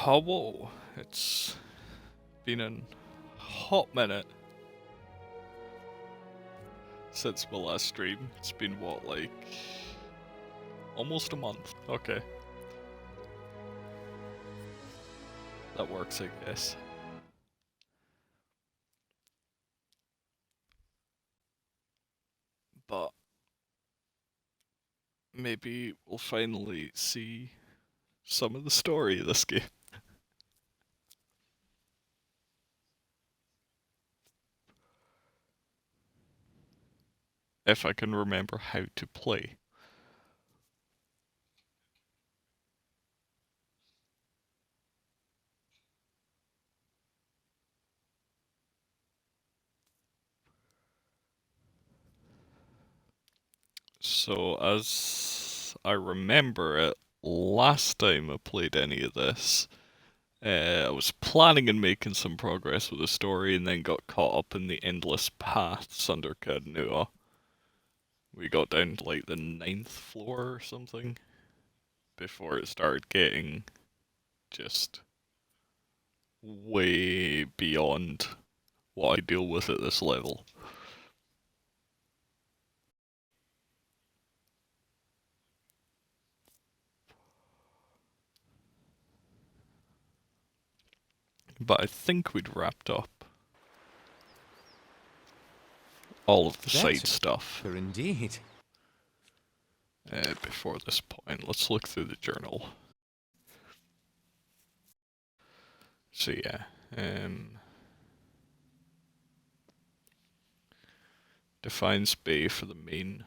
Hello, it's been a hot minute since my last stream. It's been what, like almost a month? Okay. That works, I guess. But maybe we'll finally see some of the story of this game. If I can remember how to play. So, as I remember it, last time I played any of this, I was planning on making some progress with the story and then got caught up in the endless paths under Cadnua. We got down to like the 9th floor or something before it started getting just way beyond what I deal with at this level. But I think we'd wrapped up all of the side stuff. Indeed. Before this point. Let's look through the journal. So yeah, defines Bay for the main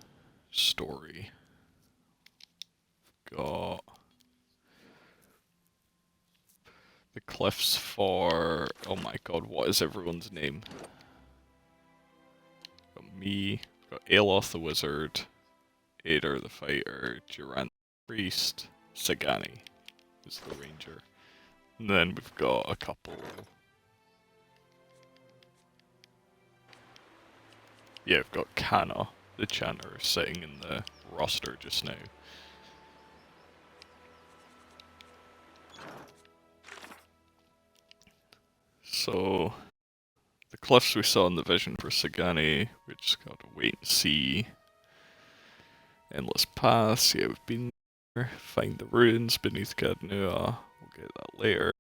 story. Got the cliffs for, oh my god, what is everyone's name? Got me, got Aeloth the wizard, Ader the fighter, Durant the priest, Sagani is the ranger. And then we've got a couple. Yeah, we've got Kana, the chanter, sitting in the roster just now. So, the cliffs we saw in the vision for Sagani, we just gotta wait and see. Endless paths, yeah, we've been there. Find the ruins beneath Cadnua, we'll get that later.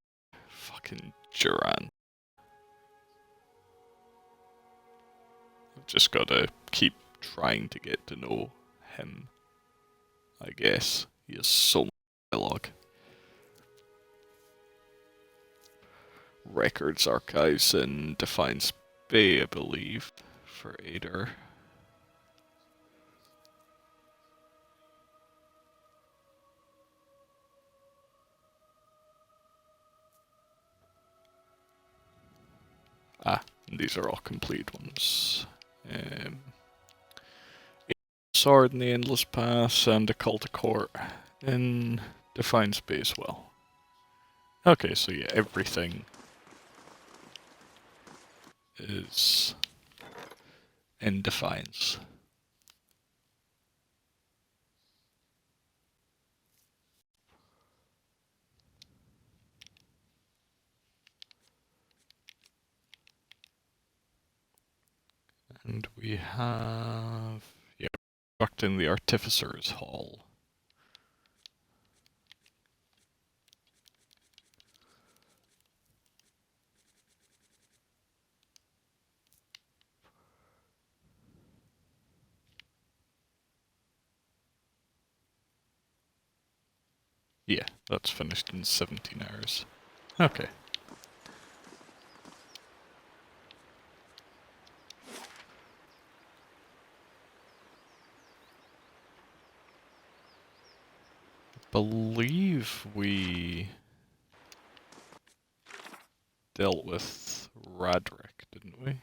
Fucking Duran. I've just gotta keep trying to get to know him, I guess. He has so much dialogue. Records archives in Defiance Bay, I believe, for Ader. Ah, and these are all complete ones. Sword in the Endless Pass and a Cultic Court in Defiance Bay as well. Okay, so yeah, everything is in Defiance. And we have, yeah, worked in the Artificer's Hall. Yeah, that's finished in 17 hours. Okay. Believe we dealt with Radric, didn't we?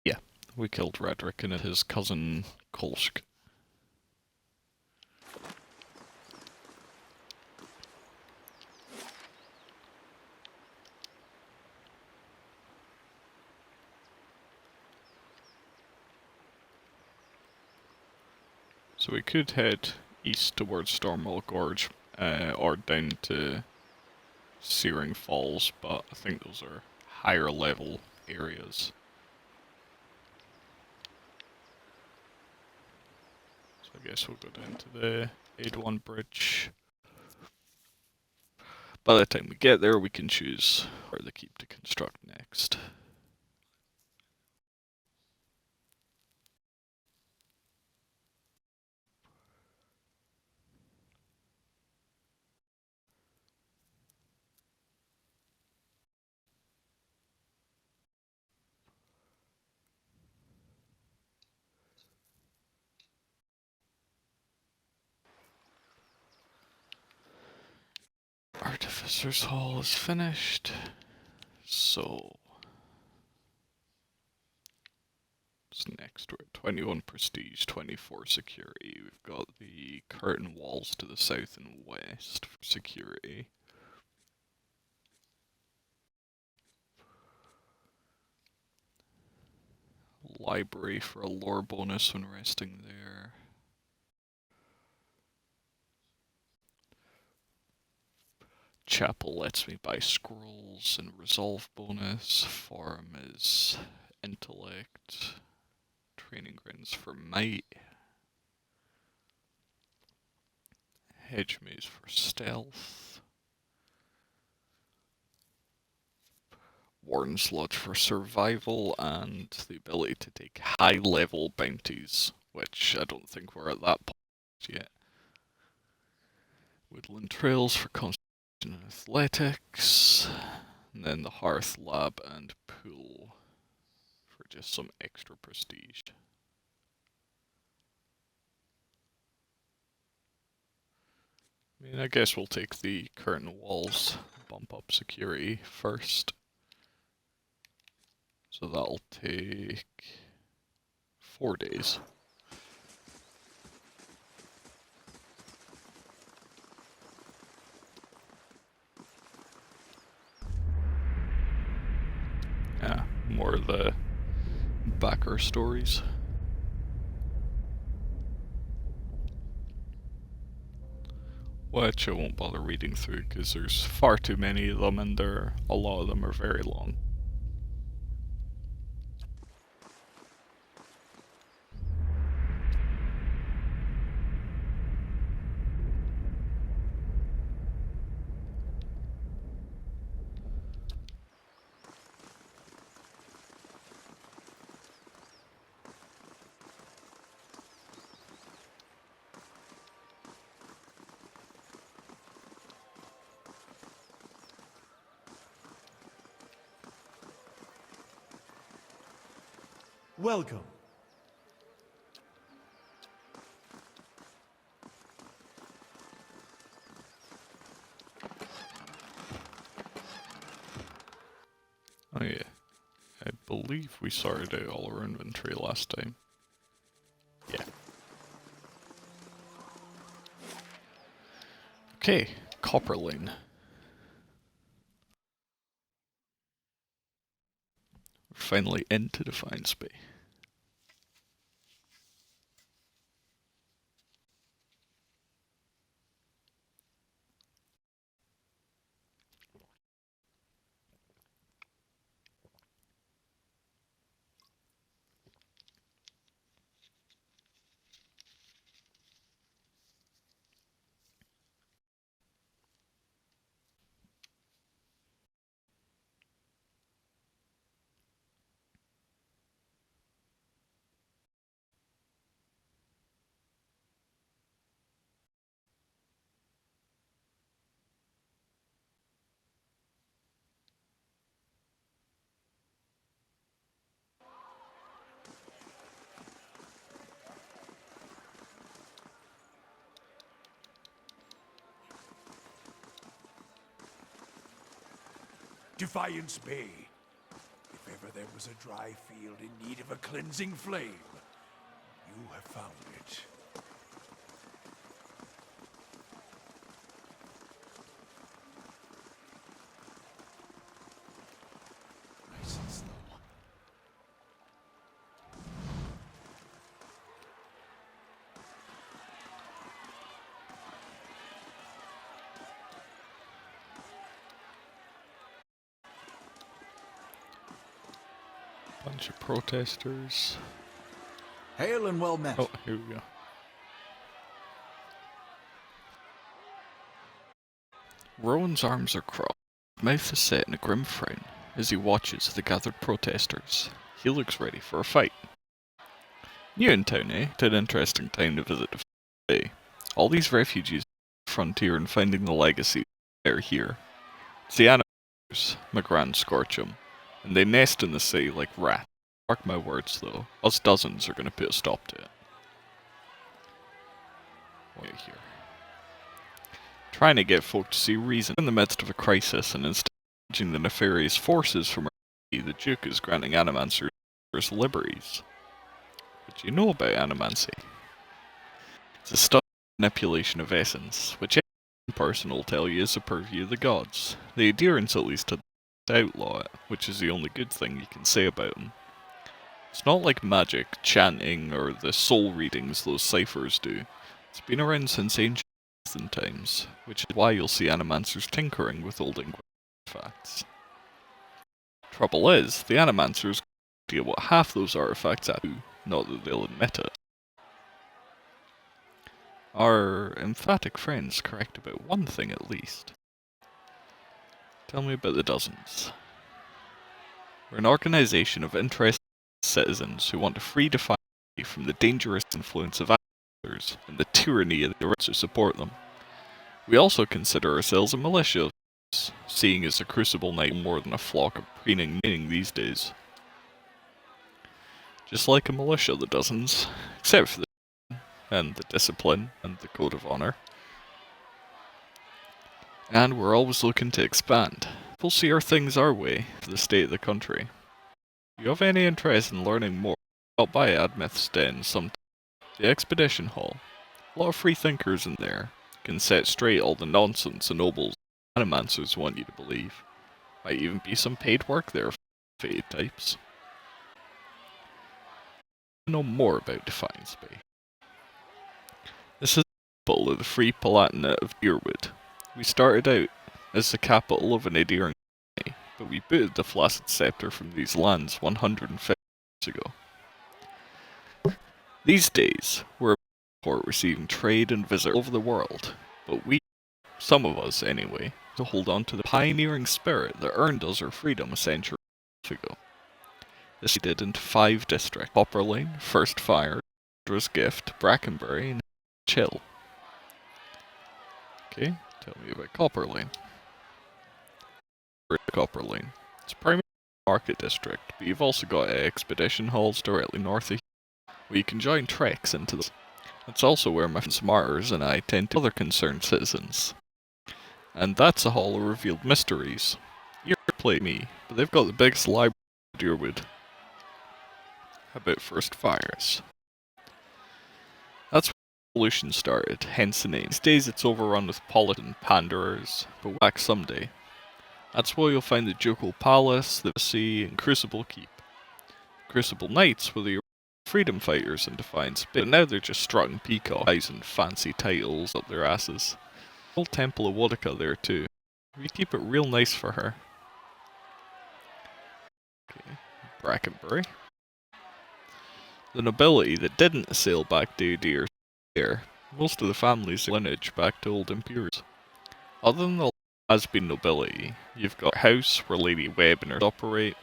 Yeah, we killed Radric and his cousin Kolsk. So we could head east towards Stormwell Gorge, or down to Searing Falls, but I think those are higher level areas. So I guess we'll go down to the Aid-1 bridge. By the time we get there, we can choose where the keep to construct next. Artificer's Hall is finished, so what's next? We're at 21 prestige, 24 security. We've got the curtain walls to the south and west for security. Library for a lore bonus when resting there. Chapel lets me buy scrolls and resolve bonus. Farm is intellect. Training grounds for might. Hedge maze for stealth. Warden's Lodge for survival, and the ability to take high level bounties, which I don't think we're at that point yet. Woodland Trails for constitution and athletics, and then the Hearth Lab and Pool for just some extra prestige. I mean, I guess we'll take the curtain walls, bump up security first. So that'll take 4 days. Yeah, more of the backer stories. Which I won't bother reading through because there's far too many of them and a lot of them are very long. Welcome. Oh yeah, I believe we sorted out all our inventory last time. Yeah. Okay, Copper Lane. We're finally into Defiance Bay. Defiance Bay. If ever there was a dry field in need of a cleansing flame, you have found it. Nice and slow. Bunch of protesters. Hail and well met. Oh, here we go. Rowan's arms are crossed, his mouth is set in a grim frown as he watches the gathered protesters. He looks ready for a fight. New in town, eh? It's an interesting time to visit the bay. All these refugees on the frontier and finding the legacy they're here. It's the animals, McGran scorch 'em, and they nest in the sea like rats. Mark my words though, us dozens are gonna put a stop to it. What are you here? Trying to get folk to see reason in the midst of a crisis, and instead of judging the nefarious forces from our the Duke is granting animancers liberties. What do you know about animancy? It's a study manipulation of essence, which any person will tell you is a purview of the gods. The adherence at least to outlaw it, which is the only good thing you can say about them. It's not like magic, chanting, or the soul readings those ciphers do. It's been around since ancient times, which is why you'll see animancers tinkering with old English artifacts. Trouble is, the animancers deal what half those artifacts do, not that they'll admit it. Our emphatic friends correct about one thing at least. Tell me about the dozens. We're an organization of interested citizens who want to free define from the dangerous influence of others and the tyranny of the rich who support them. We also consider ourselves a militia, seeing as the Crucible Knight more than a flock of preening these days. Just like a militia, the dozens, except for the and the discipline and the code of honor. And we're always looking to expand. We'll see our things our way for the state of the country. If you have any interest in learning more, stop by Admith's Den sometime. The Expedition Hall. A lot of free thinkers in there. Can set straight all the nonsense the nobles and animancers want you to believe. Might even be some paid work there for fade types. Know more about Defiance Bay. This is the capital of the Free Palatinate of Deerwood. We started out as the capital of an adhering colony, but we booted the Flaccid Scepter from these lands 150 years ago. These days, we're a port receiving trade and visitors over the world, but we, some of us anyway, to hold on to the pioneering spirit that earned us our freedom a century ago. This did into 5 districts: Copper Lane, First Fire, Dra's Gift, Brackenbury, and Chill. Okay, tell me about Copper Lane. Copper Lane. It's primarily a market district, but you've also got expedition halls directly north of here, where you can join treks into the... It's also where my friends Mars and I tend to other concerned citizens. And that's a hall of revealed mysteries. You play me, but they've got the biggest library in Deerwood. How about First Fires? That's where the revolution started, hence the name. These days it's overrun with politan panderers, but we'll back someday. That's where you'll find the Ducal Palace, the Sea, and Crucible Keep. Crucible Knights were the freedom fighters in Defiance Bay, but now they're just strutting peacocks and fancy titles up their asses. Old Temple of Wodica there too. We keep it real nice for her. Okay, Brackenbury. The nobility that didn't sail back to Deer there. Most of the families lineage back to old Imperials. Other than the has-been nobility, you've got House, where Lady Webb and her operate,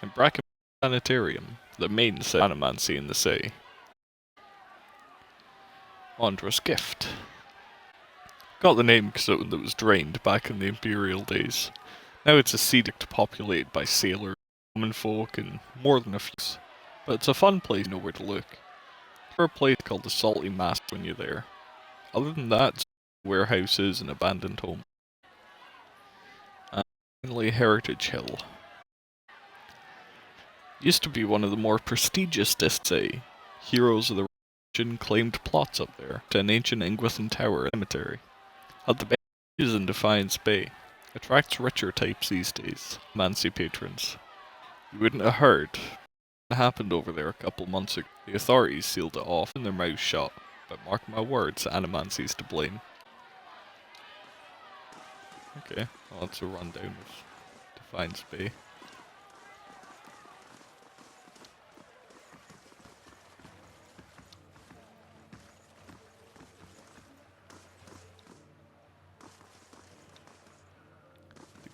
and Brackenbury Sanitarium, the main animancy in the sea. Dra's Gift. Got the name because it was drained back in the Imperial days. Now it's a edict populated by sailors, common folk, and more than a few. But it's a fun place to know where to look. For a place called the Salty Mask when you're there. Other than that, it's warehouses and abandoned homes. And finally, Heritage Hill. Used to be one of the more prestigious districts. Heroes of the Revolution claimed plots up there to an ancient Ingwithan tower cemetery. Had the best in Defiance Bay. Attracts richer types these days. Mancy patrons. You wouldn't have heard what happened over there a couple months ago. The authorities sealed it off and their mouths shut. But mark my words, Animancy's to blame. Okay, well that's a rundown of Defiance Bay.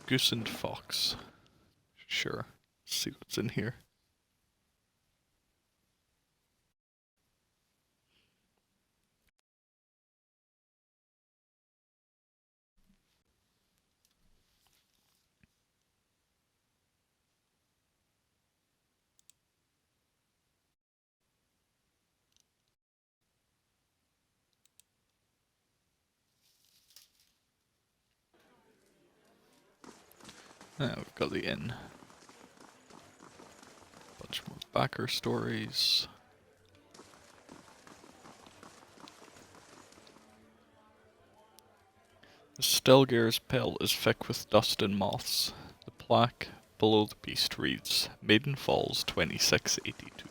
Goose and fox. Sure. Let's see what's in here. We've got the inn. Bunch more backer stories. The Stelgare's pelt is thick with dust and moths. The plaque below the beast reads, Maiden Falls 2682.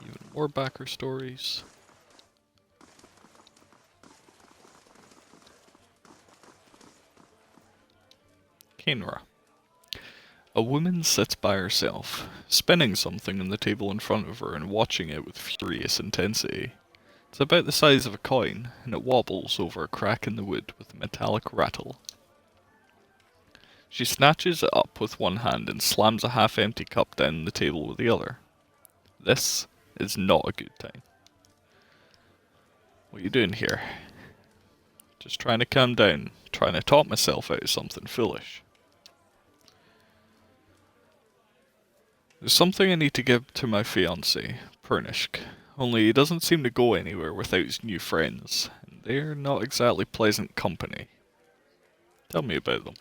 Even more backer stories. Kenra. A woman sits by herself, spinning something on the table in front of her and watching it with furious intensity. It's about the size of a coin, and it wobbles over a crack in the wood with a metallic rattle. She snatches it up with one hand and slams a half-empty cup down the table with the other. This is not a good time. What are you doing here? Just trying to calm down, trying to talk myself out of something foolish. There's something I need to give to my fiancé, Pernishk, only he doesn't seem to go anywhere without his new friends, and they're not exactly pleasant company. Tell me about them.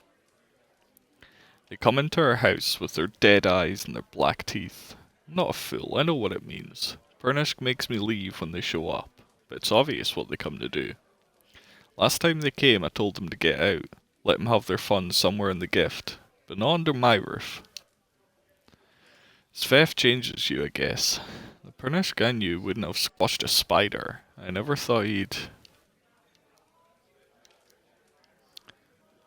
They come into our house with their dead eyes and their black teeth. I'm not a fool, I know what it means. Pernishk makes me leave when they show up, but it's obvious what they come to do. Last time they came I told them to get out, let them have their fun somewhere in the gift, but not under my roof. Sveff changes you, I guess. The Pernishk I knew wouldn't have squashed a spider. I never thought he'd...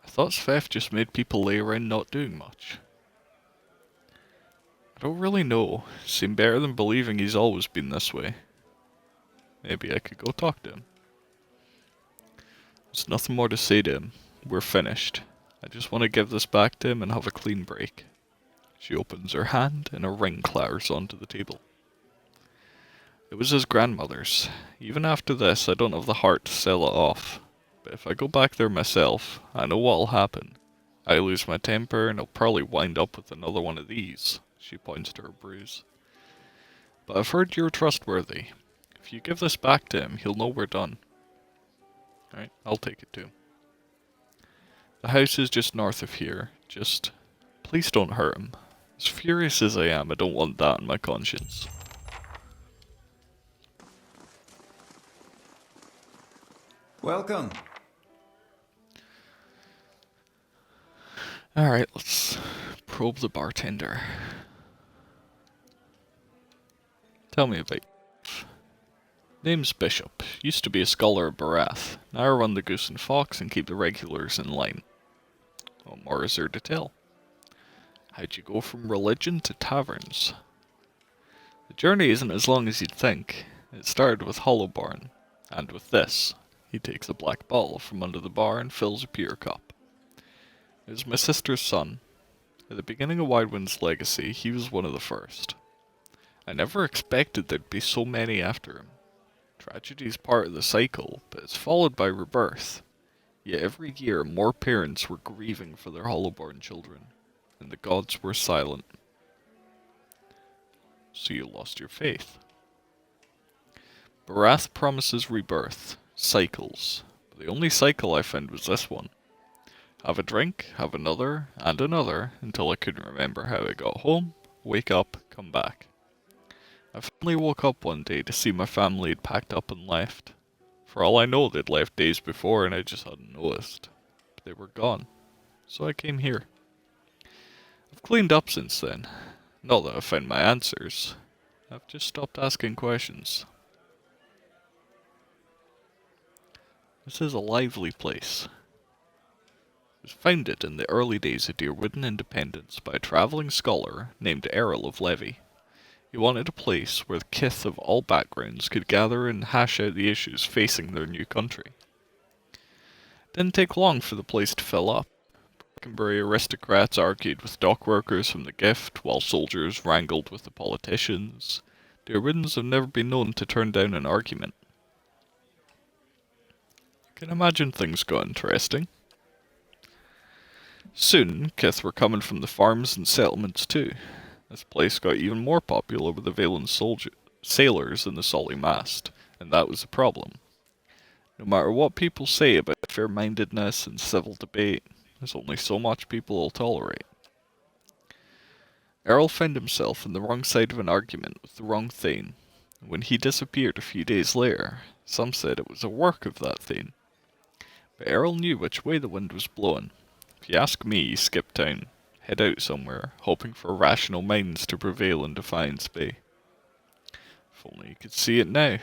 I thought Sveff just made people lay around not doing much. I don't really know. Seemed better than believing he's always been this way. Maybe I could go talk to him. There's nothing more to say to him. We're finished. I just want to give this back to him and have a clean break. She opens her hand and a ring clatters onto the table. It was his grandmother's. Even after this, I don't have the heart to sell it off. But if I go back there myself, I know what'll happen. I lose my temper and I'll probably wind up with another one of these. She points to her bruise. But I've heard you're trustworthy. If you give this back to him, he'll know we're done. Alright, I'll take it to him. The house is just north of here. Just... please don't hurt him. As furious as I am, I don't want that on my conscience. Welcome. Alright, let's probe the bartender. Tell me about you. Name's Bishop. Used to be a scholar of Barath. Now I run the Goose and Fox and keep the regulars in line. What more is there to tell? How'd you go from religion to taverns? The journey isn't as long as you'd think. It started with Hollowborn, and with this. He takes a black bottle from under the bar and fills a pewter cup. It was my sister's son. At the beginning of Widewind's legacy, he was one of the first. I never expected there'd be so many after him. Tragedy is part of the cycle, but it's followed by rebirth. Yet every year more parents were grieving for their Hollowborn children, and the gods were silent. So you lost your faith. Barath promises rebirth, cycles, but the only cycle I found was this one. Have a drink, have another, and another, until I couldn't remember how I got home, wake up, come back. I finally woke up one day to see my family had packed up and left. For all I know, they'd left days before and I just hadn't noticed. But they were gone, so I came here. I've cleaned up since then. Not that I've found my answers. I've just stopped asking questions. This is a lively place. It was founded in the early days of Deerwooden independence by a travelling scholar named Errol of Levy. He wanted a place where the kith of all backgrounds could gather and hash out the issues facing their new country. Didn't take long for the place to fill up. Brackenbury aristocrats argued with dockworkers from the Gift, while soldiers wrangled with the politicians. The Iridians have never been known to turn down an argument. You can imagine things got interesting. Soon, kith were coming from the farms and settlements too. This place got even more popular with the Valen sailors in the Solly Mast, and that was the problem. No matter what people say about fair-mindedness and civil debate, there's only so much people will tolerate. Errol found himself on the wrong side of an argument with the wrong Thane. When he disappeared a few days later, some said it was a work of that Thane. But Errol knew which way the wind was blowing. If you ask me, he skipped town, head out somewhere, hoping for rational minds to prevail in Defiance Bay. If only you could see it now.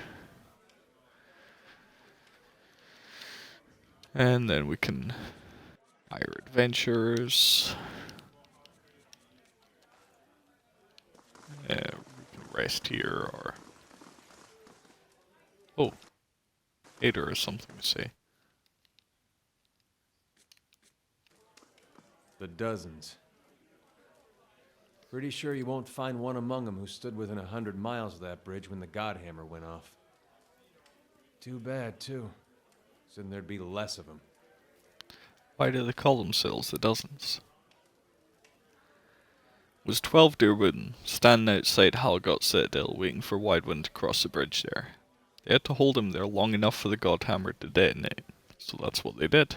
And then we can hire adventurers. We can rest here, or... Oh, Ader has something to say. The dozens. Pretty sure you won't find one among them who stood within 100 miles of that bridge when the Godhammer went off. Too bad, too. Then there'd be less of them. Why do they call themselves the Dozens? It was 12 Derwood standing outside Halgot Citadel waiting for Widewind to cross the bridge there. They had to hold him there long enough for the Godhammer to detonate, so that's what they did.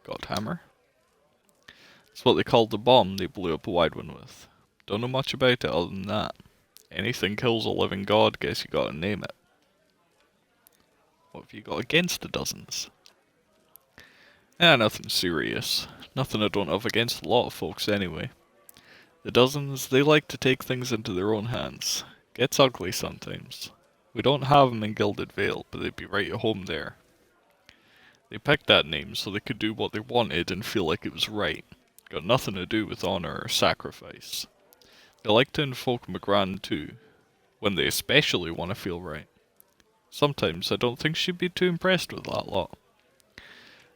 Godhammer? That's what they called the bomb they blew up Widewind with. Don't know much about it other than that. Anything kills a living god, guess you gotta name it. What have you got against the Dozens? Nothing serious. Nothing I don't have against a lot of folks anyway. The Dozens, they like to take things into their own hands. Gets ugly sometimes. We don't have them in Gilded Vale, but they'd be right at home there. They picked that name so they could do what they wanted and feel like it was right. Got nothing to do with honor or sacrifice. They like to invoke Magran too, when they especially want to feel right. Sometimes I don't think she'd be too impressed with that lot.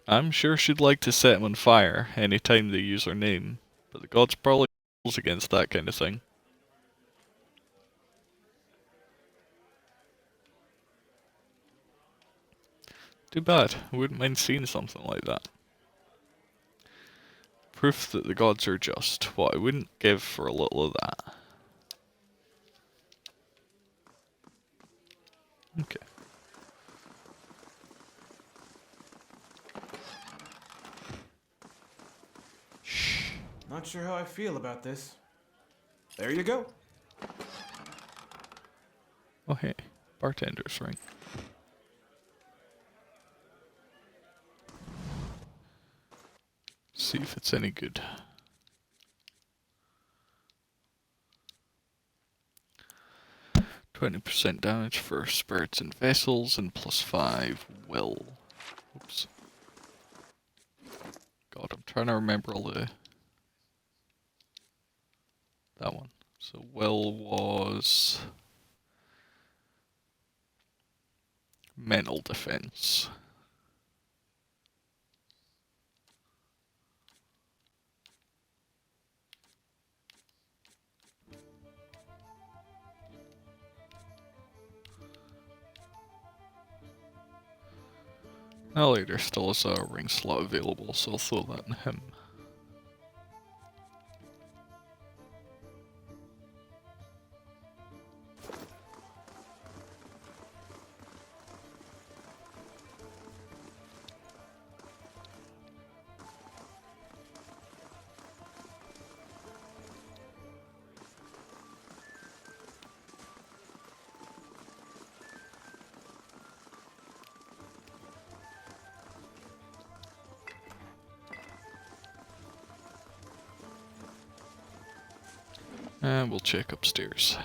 I'm sure she'd like to set him on fire any time they use her name, but the gods probably rules against that kind of thing. Too bad, I wouldn't mind seeing something like that. Proof that the gods are just, what I wouldn't give for a little of that. Okay. Not sure how I feel about this. There you go. Oh hey, bartender's ring. See if it's any good. %20 damage for spirits and vessels, and +5 will. Oops. God, I'm trying to remember all the... That one. So will was... mental defense. Now later still has a ring slot available, so I'll throw that in him. And we'll check upstairs.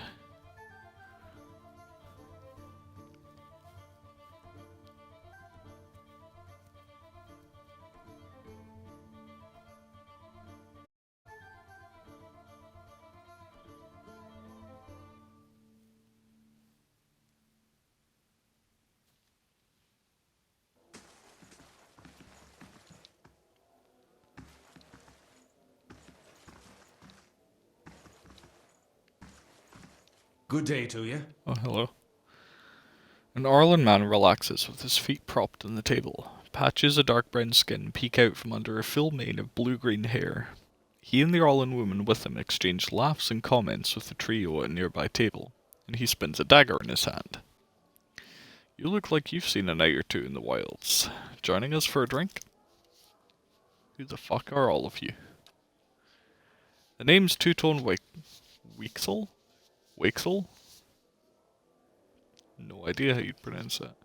Good day to you. Oh, hello. An Orlan man relaxes with his feet propped on the table. Patches of dark brown skin peek out from under a full mane of blue-green hair. He and the Orlan woman with him exchange laughs and comments with the trio at a nearby table, and he spins a dagger in his hand. You look like you've seen a night or two in the wilds. Joining us for a drink? Who the fuck are all of you? The name's Two-Tone Weaksel? Wakesel? No idea how you'd pronounce that.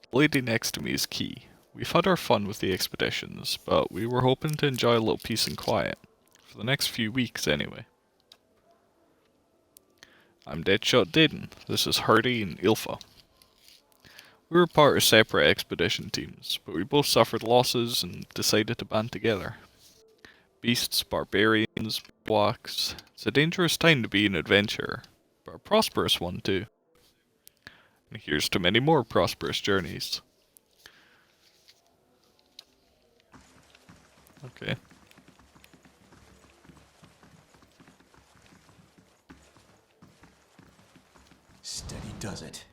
The lady next to me is Key. We've had our fun with the expeditions, but we were hoping to enjoy a little peace and quiet. For the next few weeks, anyway. I'm Deadshot Dayton. This is Hardy and Ilfa. We were part of separate expedition teams, but we both suffered losses and decided to band together. Beasts, barbarians, blocks. It's a dangerous time to be an adventurer, but a prosperous one too. And here's to many more prosperous journeys. Okay. Steady does it.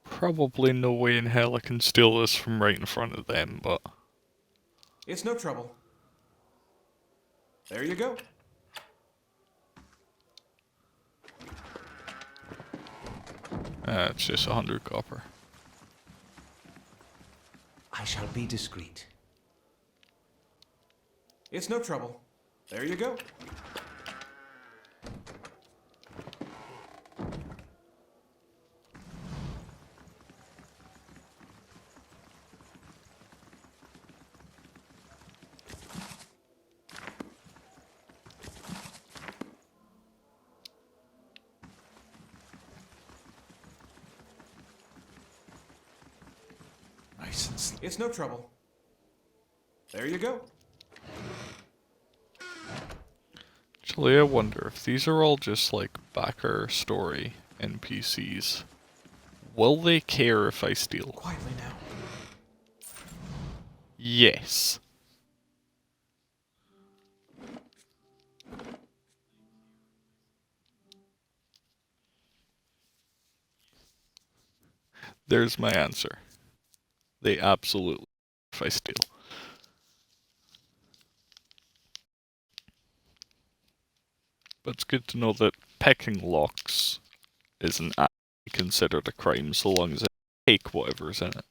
Probably no way in hell I can steal this from right in front of them, but... It's no trouble. There you go. It's just 100 copper. I shall be discreet. It's no trouble. There you go. Nice and slow. It's no trouble. There you go. Actually, I wonder if these are all just like backer story NPCs. Will they care if I steal? Quietly now. Yes. There's my answer. They absolutely if I steal. But it's good to know that pecking locks isn't actually considered a crime so long as I take whatever's in it.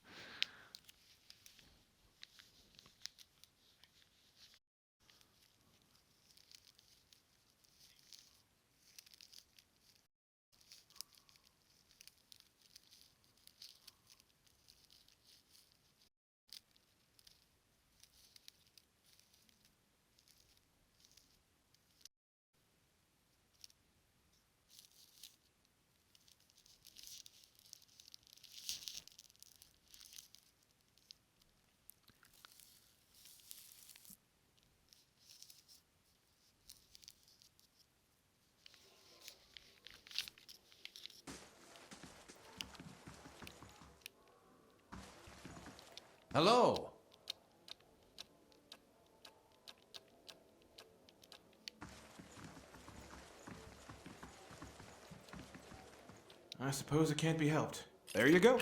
Hello! I suppose it can't be helped. There you go.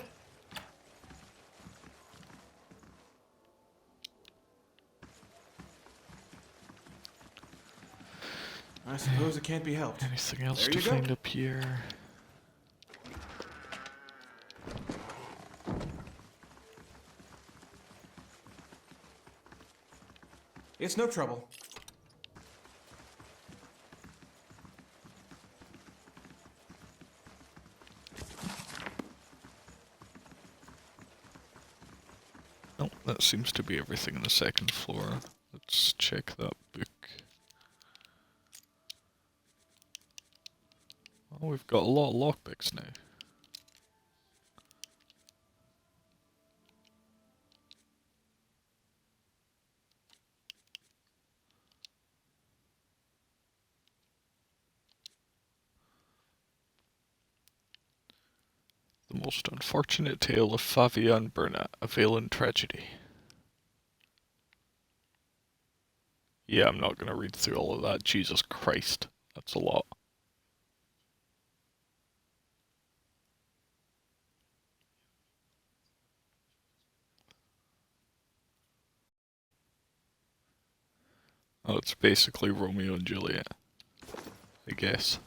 I suppose it can't be helped. Anything else There to you go. find up here? It's no trouble. Nope, that seems to be everything on the second floor. Let's check that book. Oh, we've got a lot of lockpicks now. The most unfortunate tale of Fabian Burnett, a Valen tragedy. Yeah, I'm not gonna read through all of that, Jesus Christ. That's a lot. Oh, it's basically Romeo and Juliet, I guess.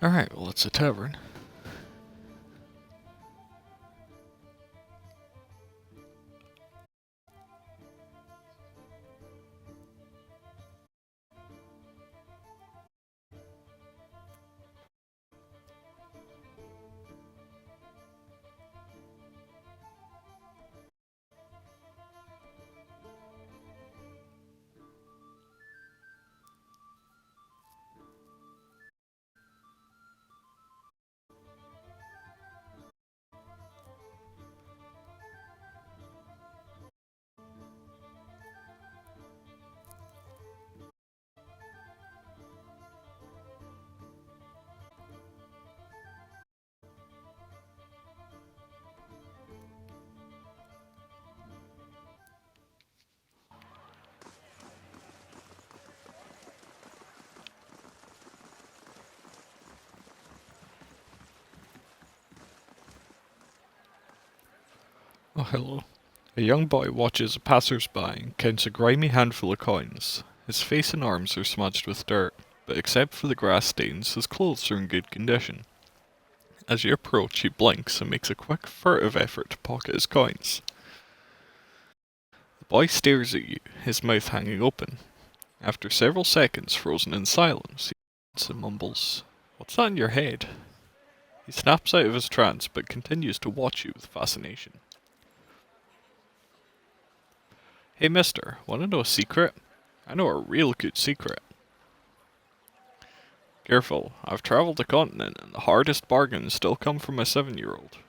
Alright, well, it's a tavern. Oh, hello. A young boy watches a passers-by and counts a grimy handful of coins. His face and arms are smudged with dirt, but except for the grass stains, his clothes are in good condition. As you approach, he blinks and makes a quick, furtive effort to pocket his coins. The boy stares at you, his mouth hanging open. After several seconds frozen in silence, he nods and mumbles, "What's that in your head?" He snaps out of his trance, but continues to watch you with fascination. "Hey mister, wanna know a secret? I know a real good secret." "Careful, I've traveled the continent and the hardest bargains still come from a 7-year-old.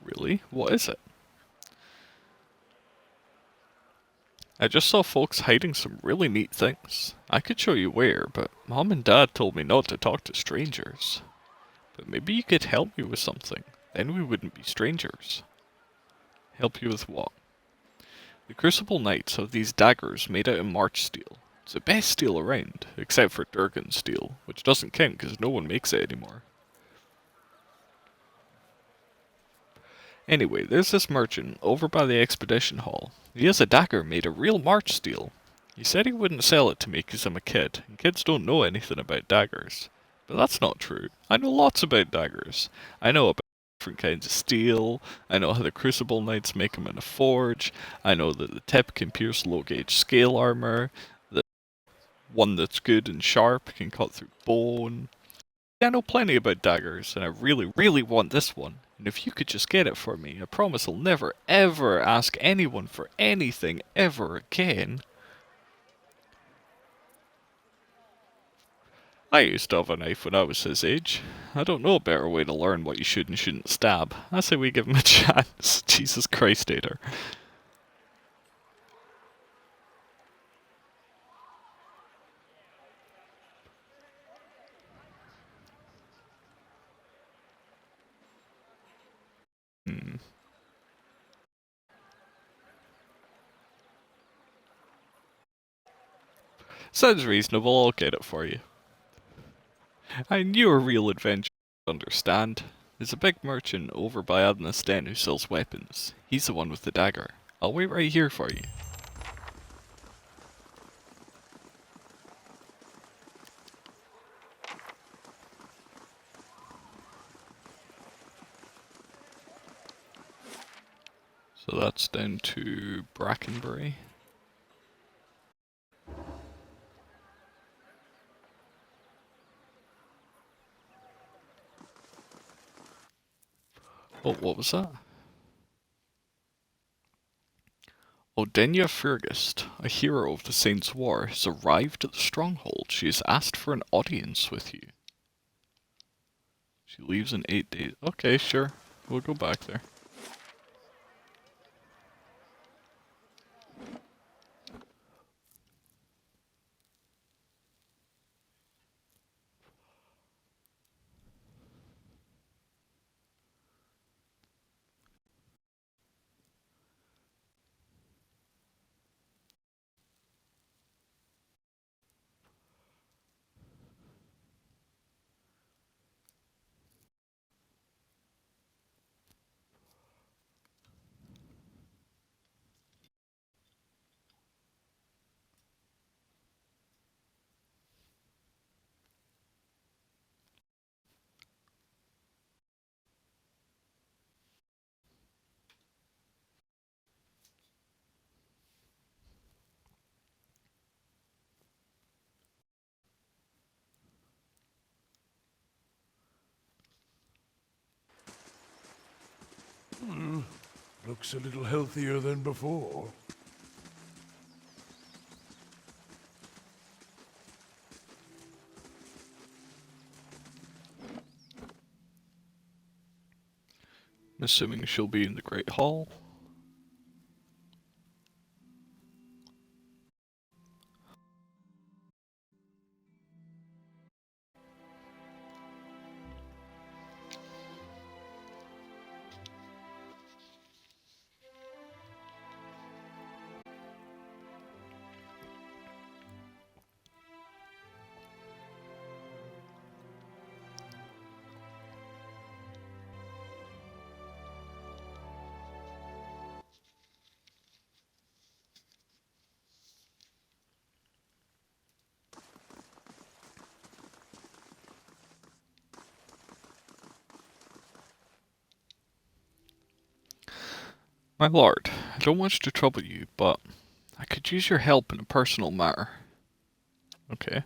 "Really? What is it?" "I just saw folks hiding some really neat things. I could show you where, but Mom and Dad told me not to talk to strangers. But maybe you could help me with something. Then we wouldn't be strangers." "Help you with what?" "The Crucible Knights have these daggers made out of March steel. It's the best steel around, except for Durgan steel, which doesn't count because no one makes it anymore. Anyway, there's this merchant over by the expedition hall. He has a dagger made of real March steel. He said he wouldn't sell it to me because I'm a kid, and kids don't know anything about daggers. But that's not true. I know lots about daggers. I know about different kinds of steel. I know how the Crucible Knights make them in a forge. I know that the tip can pierce low-gauge scale armor. The one that's good and sharp can cut through bone. I know plenty about daggers, and I really, really want this one. And if you could just get it for me, I promise I'll never, ever ask anyone for anything ever again." "I used to have a knife when I was his age. I don't know a better way to learn what you should and shouldn't stab. I say we give him a chance." Jesus Christ, Ader. Hmm. Sounds reasonable, I'll get it for you. I knew a real adventurer would understand. There's a big merchant over by Adna's Den who sells weapons. He's the one with the dagger. I'll wait right here for you. So that's down to Brackenbury. Oh, what was that? Odenia Fergust, a hero of the Saints' War, has arrived at the stronghold. She has asked for an audience with you. She leaves in 8 days. Okay, sure. We'll go back there. Looks a little healthier than before. I'm assuming she'll be in the Great Hall. My lord, I don't wish to trouble you, but I could use your help in a personal matter. Okay.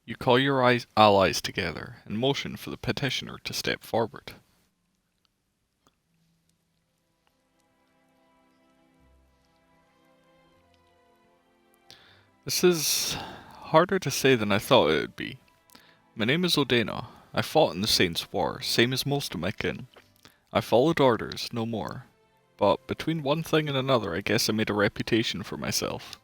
You call your allies together and motion for the petitioner to step forward. This is harder to say than I thought it would be. My name is Odena. I fought in the Saints' War, same as most of my kin. I followed orders, no more. But between one thing and another, I guess I made a reputation for myself.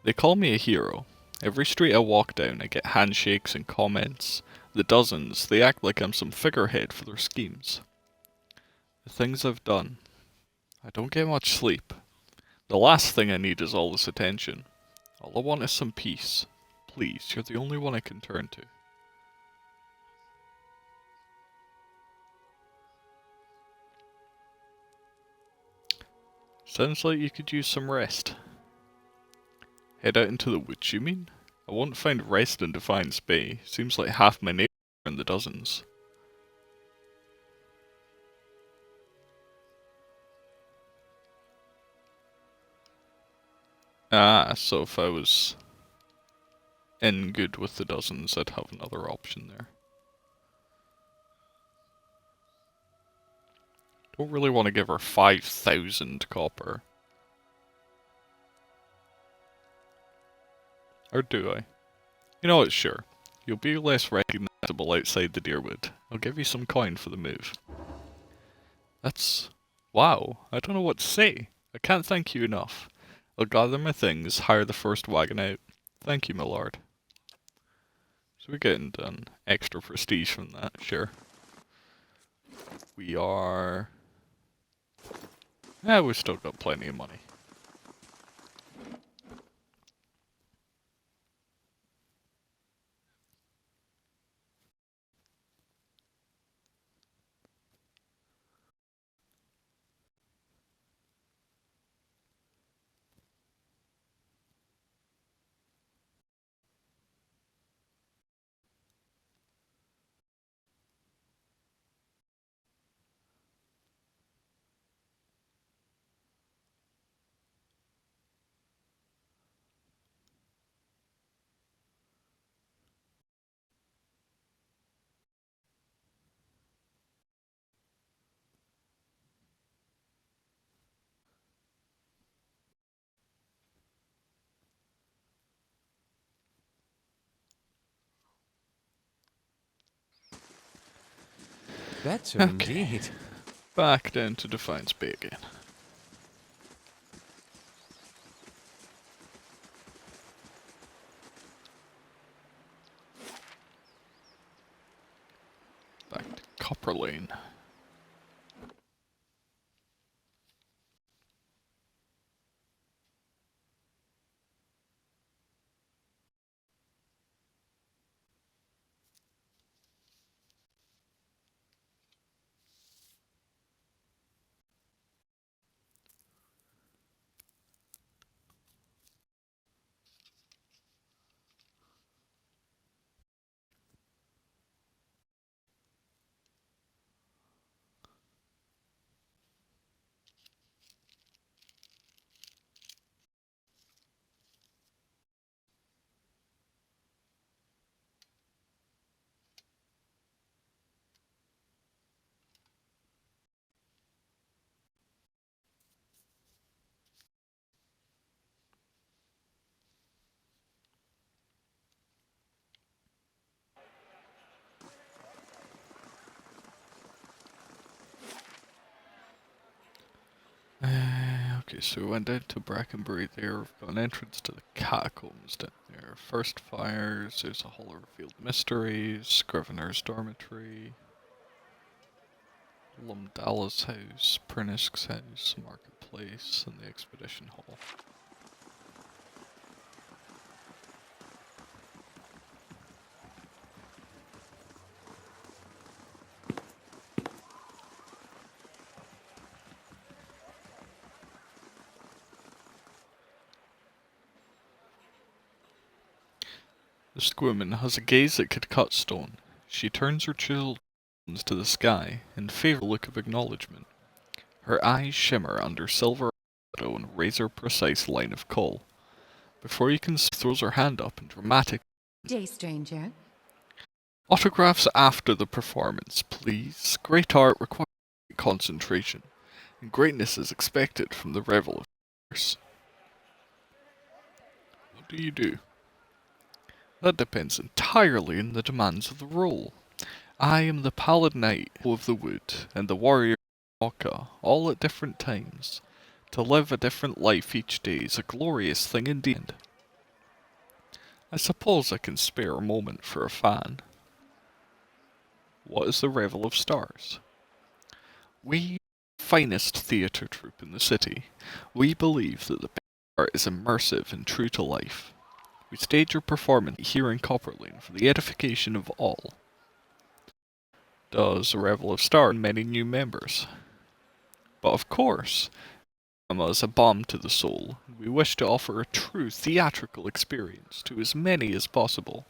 They call me a hero. Every street I walk down, I get handshakes and comments. The dozens, they act like I'm some figurehead for their schemes. The things I've done. I don't get much sleep. The last thing I need is all this attention. All I want is some peace. Please, you're the only one I can turn to. Sounds like you could use some rest. Head out into the woods, you mean? I won't find rest in Defiance Bay. Seems like half my neighbors are in the dozens. Ah, so if I was in good with the dozens, I'd have another option there. Don't really want to give her 5,000 copper. Or do I? You know what, sure. You'll be less recognizable outside the Deerwood. I'll give you some coin for the move. That's... wow, I don't know what to say. I can't thank you enough. I'll gather my things, hire the first wagon out. Thank you, my lord. So we're getting done extra prestige from that, sure. We are... yeah, we've still got plenty of money. Better Okay. indeed. Back down to Defiance Bay again. Back to Copper Lane. Okay, so we went down to Brackenbury there. We've got an entrance to the catacombs down there. First fires, there's a hall of revealed mysteries, Scrivener's dormitory, Lumdalla's house, Prinisk's house, marketplace, and the expedition hall. The Squimmin has a gaze that could cut stone. She turns her children to the sky in favorable look of acknowledgement. Her eyes shimmer under silver shadow and razor-precise line of call. Before you can speak, throws her hand up in dramatic Day, stranger. autographs after the performance, please. Great art requires concentration, and greatness is expected from the revelers. What do you do? That depends entirely on the demands of the role. I am the pallid knight of the wood, and the warrior Oka, all at different times. To live a different life each day is a glorious thing indeed. I suppose I can spare a moment for a fan. What is the Revel of Stars? We finest theatre troupe in the city. We believe that the best art is immersive and true to life. We stage your performance here in Copper Lane for the edification of all. Does the Revel of Stars many new members? But of course, drama is a balm to the soul. We wish to offer a true theatrical experience to as many as possible.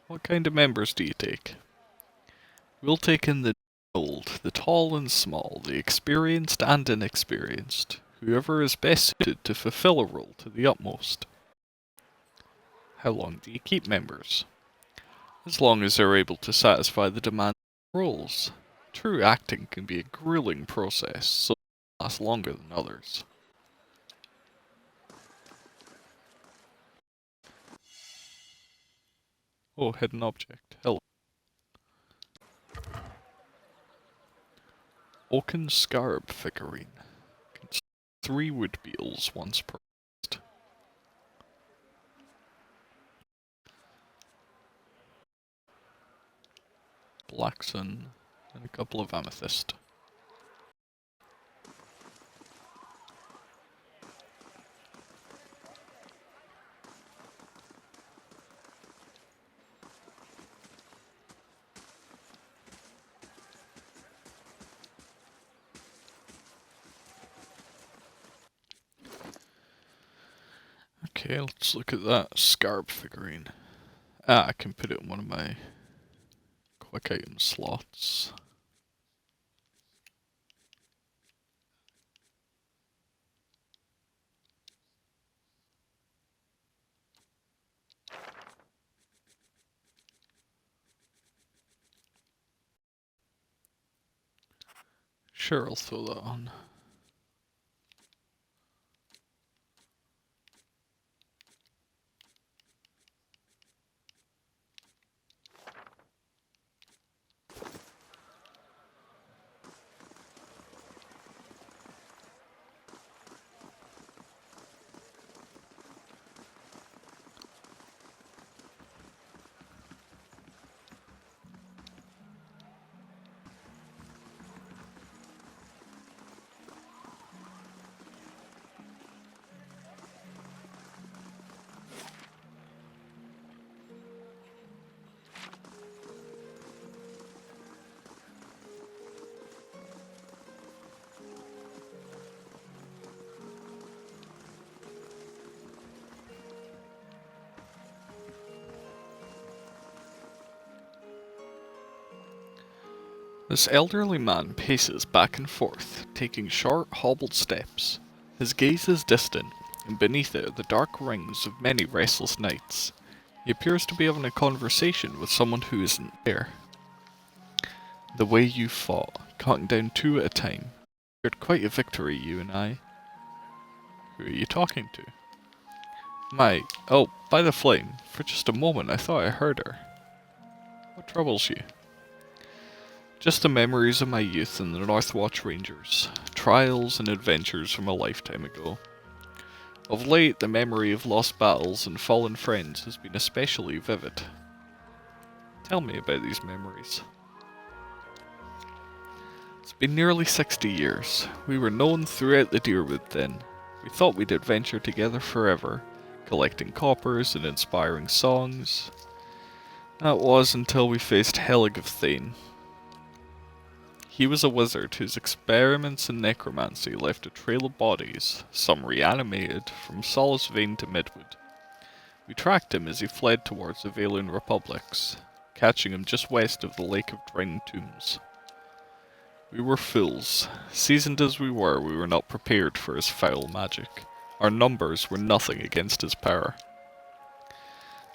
What kind of members do you take? We'll take in the old, the tall and small, the experienced and inexperienced, whoever is best suited to fulfill a role to the utmost. How long do you keep members? As long as they're able to satisfy the demands of roles. True acting can be a grueling process, so it lasts longer than others. Oh, hidden object. Hello. Oaken Scarab figurine. 3 wood beals once per. Blackson, and a couple of amethyst. Okay, let's look at that Scarab figurine. I can put it in one of my quick item slots. Sure, I'll throw that on. This elderly man paces back and forth, taking short, hobbled steps. His gaze is distant, and beneath it are the dark rings of many restless nights. He appears to be having a conversation with someone who isn't there. The way you fought, cutting down two at a time. You're quite a victory, you and I. Who are you talking to? Oh, by the flame, for just a moment I thought I heard her. What troubles you? Just the memories of my youth and the Northwatch Rangers, trials and adventures from a lifetime ago. Of late, the memory of lost battles and fallen friends has been especially vivid. Tell me about these memories. It's been nearly 60 years. We were known throughout the Deerwood then. We thought we'd adventure together forever, collecting coppers and inspiring songs. That was until we faced Helig of Thane. He was a wizard whose experiments in necromancy left a trail of bodies, some reanimated, from Solace Vein to Midwood. We tracked him as he fled towards the Valen Republics, catching him just west of the Lake of Drowned Tombs. We were fools. Seasoned as we were not prepared for his foul magic. Our numbers were nothing against his power.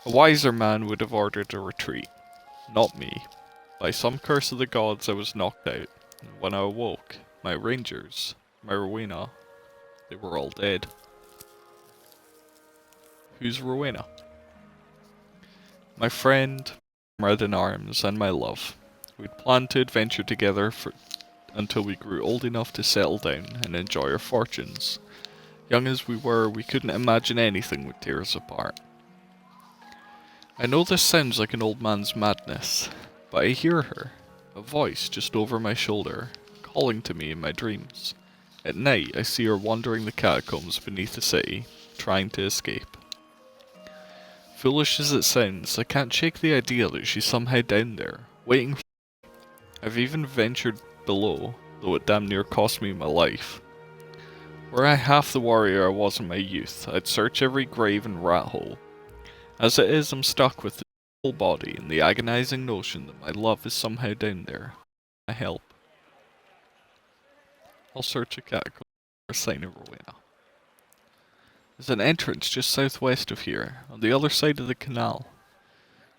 A wiser man would have ordered a retreat. Not me. By some curse of the gods I was knocked out, and when I awoke, my rangers, my Rowena, they were all dead. Who's Rowena? My friend, comrade in arms, and my love. We'd planned to adventure together until we grew old enough to settle down and enjoy our fortunes. Young as we were, we couldn't imagine anything would tear us apart. I know this sounds like an old man's madness, but I hear her, a voice just over my shoulder, calling to me in my dreams. At night, I see her wandering the catacombs beneath the city, trying to escape. Foolish as it sounds, I can't shake the idea that she's somehow down there, waiting for me. I've even ventured below, though it damn near cost me my life. Were I half the warrior I was in my youth, I'd search every grave and rat hole. As it is, I'm stuck with the whole body and the agonizing notion that my love is somehow down there. I help. I'll search a catacomb for a sign of Rowena. There's an entrance just southwest of here, on the other side of the canal.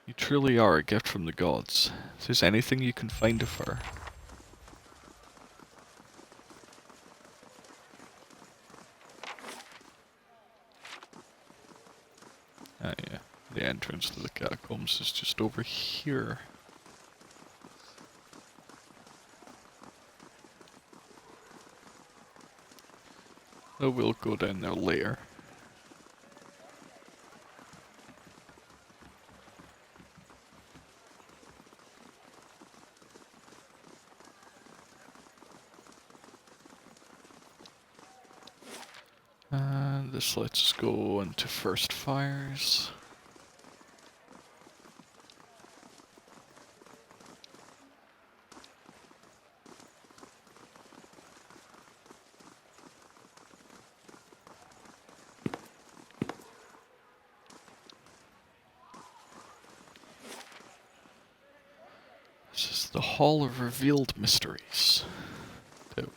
You truly are a gift from the gods. If there's anything you can find of her. Ah yeah, the entrance to the catacombs is just over here. So we'll go down there later. And this lets us go into first fires. This is the Hall of Revealed Mysteries. Okay,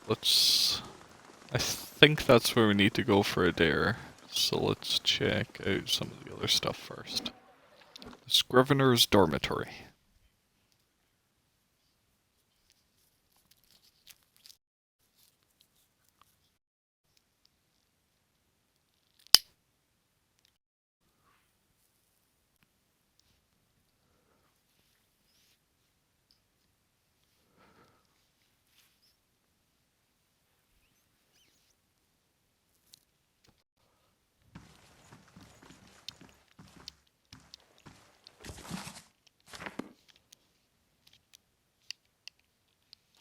I think that's where we need to go for a dare. So let's check out some of the other stuff first. The Scrivener's Dormitory.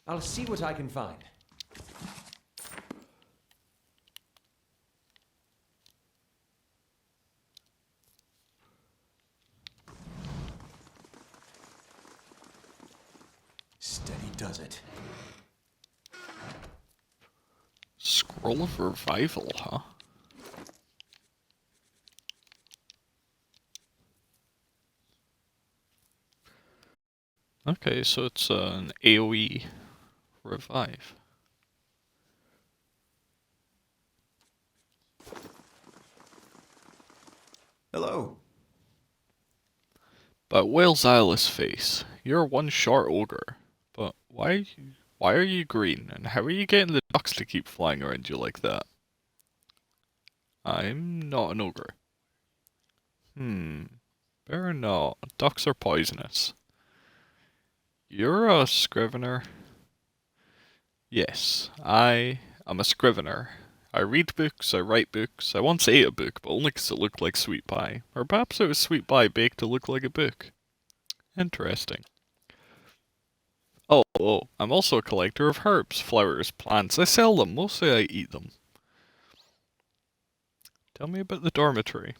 I'll see what I can find. Steady does it. Scroll of Revival, huh? Okay, so it's an AoE revive. Hello. But Whale's eyeless face, you're one short ogre. But why are you green? And how are you getting the ducks to keep flying around you like that? I'm not an ogre. Better not. Ducks are poisonous. You're a scrivener? Yes, I am a scrivener. I read books, I write books. I once ate a book, but only 'cause it looked like sweet pie. Or perhaps it was sweet pie baked to look like a book. Interesting. Oh, I'm also a collector of herbs, flowers, plants. I sell them, mostly I eat them. Tell me about the dormitory.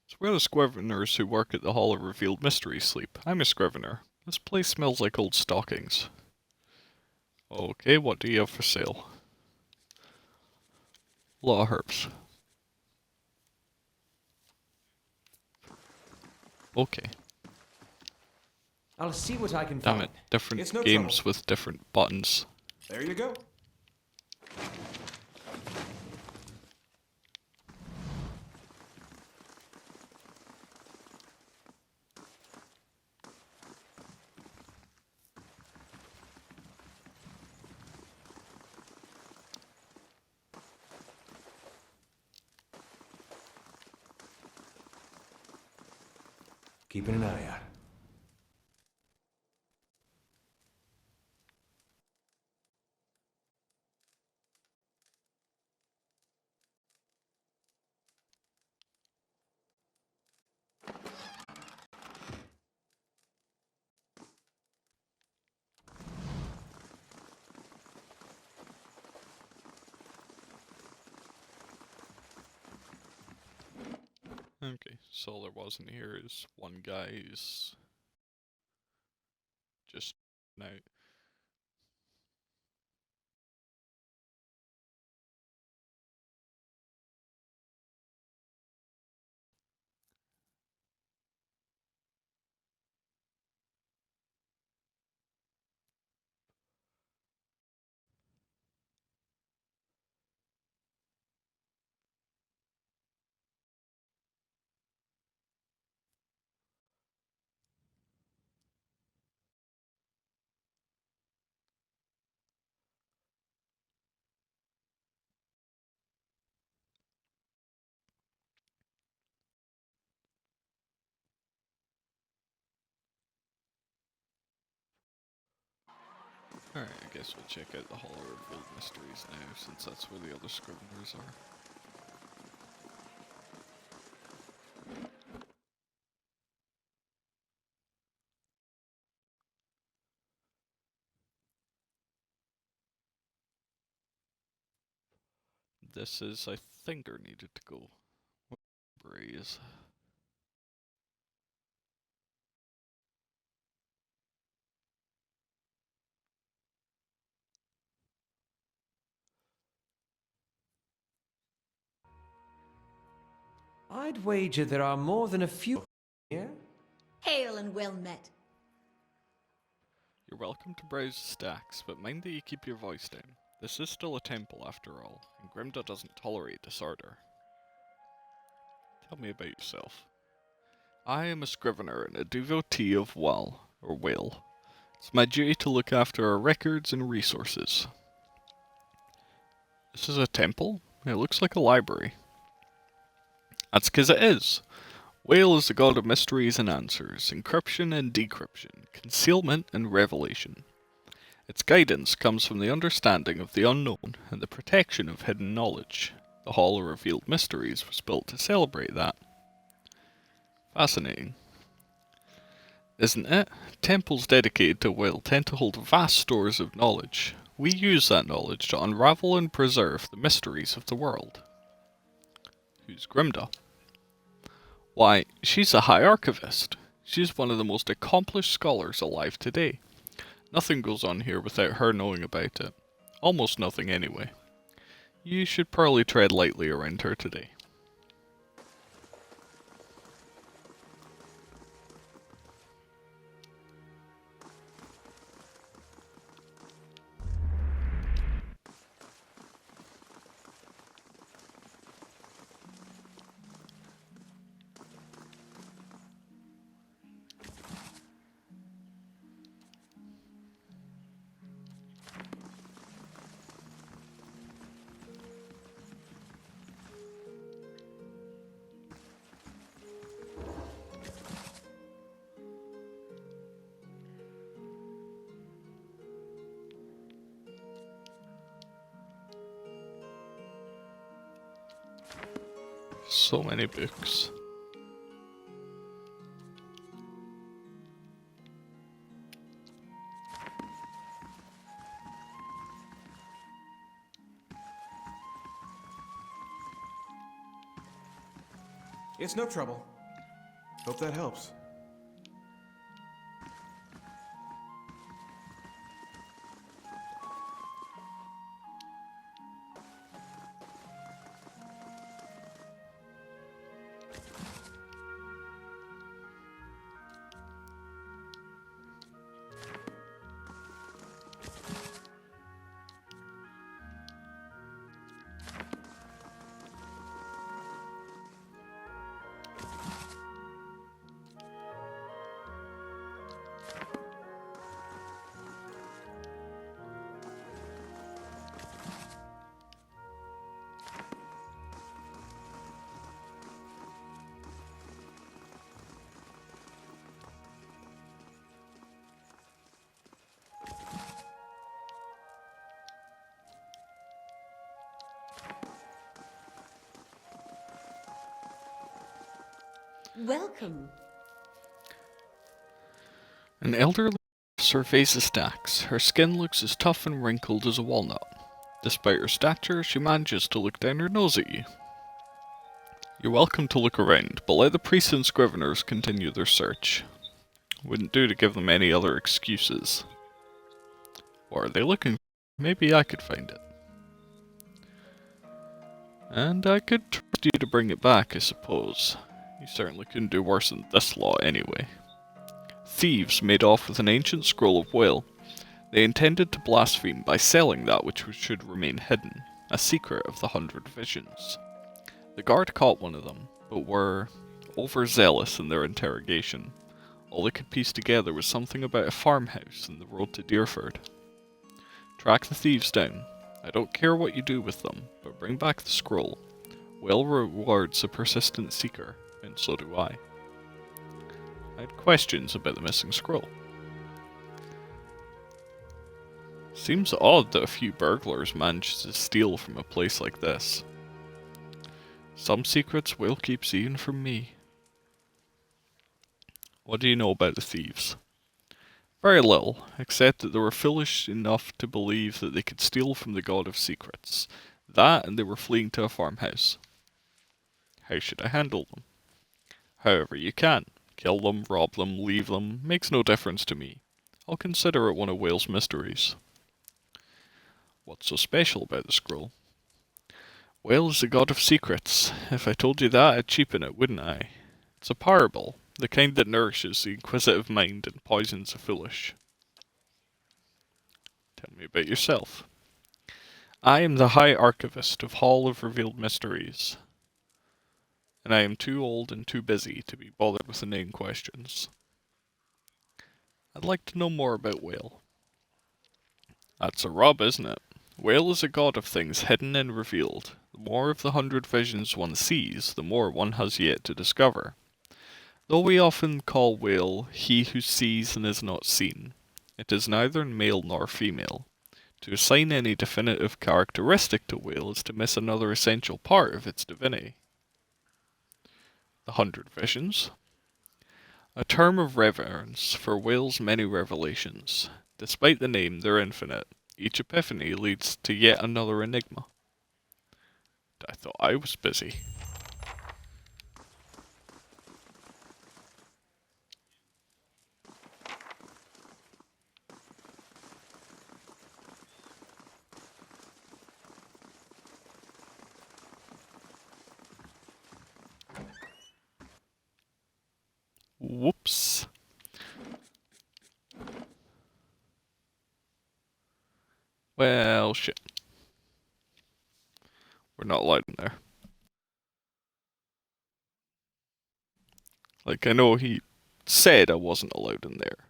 It's where the scriveners who work at the Hall of Revealed Mysteries sleep. I'm a scrivener. This place smells like old stockings. Okay, what do you have for sale? Law herbs. Okay. I'll see what I can Damn find. it, different It's no games trouble. with different buttons. There you go. Keeping an eye out. Okay, so all there was in here is one guy who's just now. Alright, I guess we'll check out the Hall of Revealed Mysteries now, since that's where the other scriveners are. This is, I think, where needed to go. Where he is. I'd wager there are more than a few here. Hail and well met. You're welcome to browse the stacks, but mind that you keep your voice down. This is still a temple after all, and Grimda doesn't tolerate disorder. Tell me about yourself. I am a scrivener and a devotee of Whale. It's my duty to look after our records and resources. This is a temple? It looks like a library. That's 'cause it is. Whale is the god of mysteries and answers, encryption and decryption, concealment and revelation. Its guidance comes from the understanding of the unknown and the protection of hidden knowledge. The Hall of Revealed Mysteries was built to celebrate that. Fascinating. Isn't it? Temples dedicated to Whale tend to hold vast stores of knowledge. We use that knowledge to unravel and preserve the mysteries of the world. Who's Grimda? Why, she's a High Archivist. She's one of the most accomplished scholars alive today. Nothing goes on here without her knowing about it. Almost nothing anyway. You should probably tread lightly around her today. So many books. It's no trouble. Hope that helps. Welcome. An elderly surveys the stacks. Her skin looks as tough and wrinkled as a walnut. Despite her stature, she manages to look down her nose at you. You're welcome to look around, but let the priests and scriveners continue their search. Wouldn't do to give them any other excuses. What are they looking for? Maybe I could find it. And I could trust you to bring it back, I suppose. You certainly couldn't do worse than this lot anyway. Thieves made off with an ancient scroll of will. They intended to blaspheme by selling that which should remain hidden, a secret of the 100 Visions. The guard caught one of them, but were overzealous in their interrogation. All they could piece together was something about a farmhouse in the road to Deerford. Track the thieves down. I don't care what you do with them, but bring back the scroll. Will rewards a persistent seeker, and so do I. I had questions about the missing scroll. Seems odd that a few burglars managed to steal from a place like this. Some secrets Will keeps even from me. What do you know about the thieves? Very little, except that they were foolish enough to believe that they could steal from the God of Secrets. That, and they were fleeing to a farmhouse. How should I handle them? However you can. Kill them, rob them, leave them, makes no difference to me. I'll consider it one of Wales' mysteries. What's so special about the scroll? Whale is the god of secrets. If I told you that, I'd cheapen it, wouldn't I? It's a parable, the kind that nourishes the inquisitive mind and poisons the foolish. Tell me about yourself. I am the High Archivist of Hall of Revealed Mysteries, and I am too old and too busy to be bothered with inane questions. I'd like to know more about Whale. That's a rub, isn't it? Whale is a god of things hidden and revealed. The more of the 100 Visions one sees, the more one has yet to discover. Though we often call Whale he who sees and is not seen, it is neither male nor female. To assign any definitive characteristic to Whale is to miss another essential part of its divinity. The 100 Visions. A term of reverence for Whale's many revelations. Despite the name, they're infinite. Each epiphany leads to yet another enigma. I thought I was busy. Whoops. Well, shit. We're not allowed in there. Like, I know he said I wasn't allowed in there.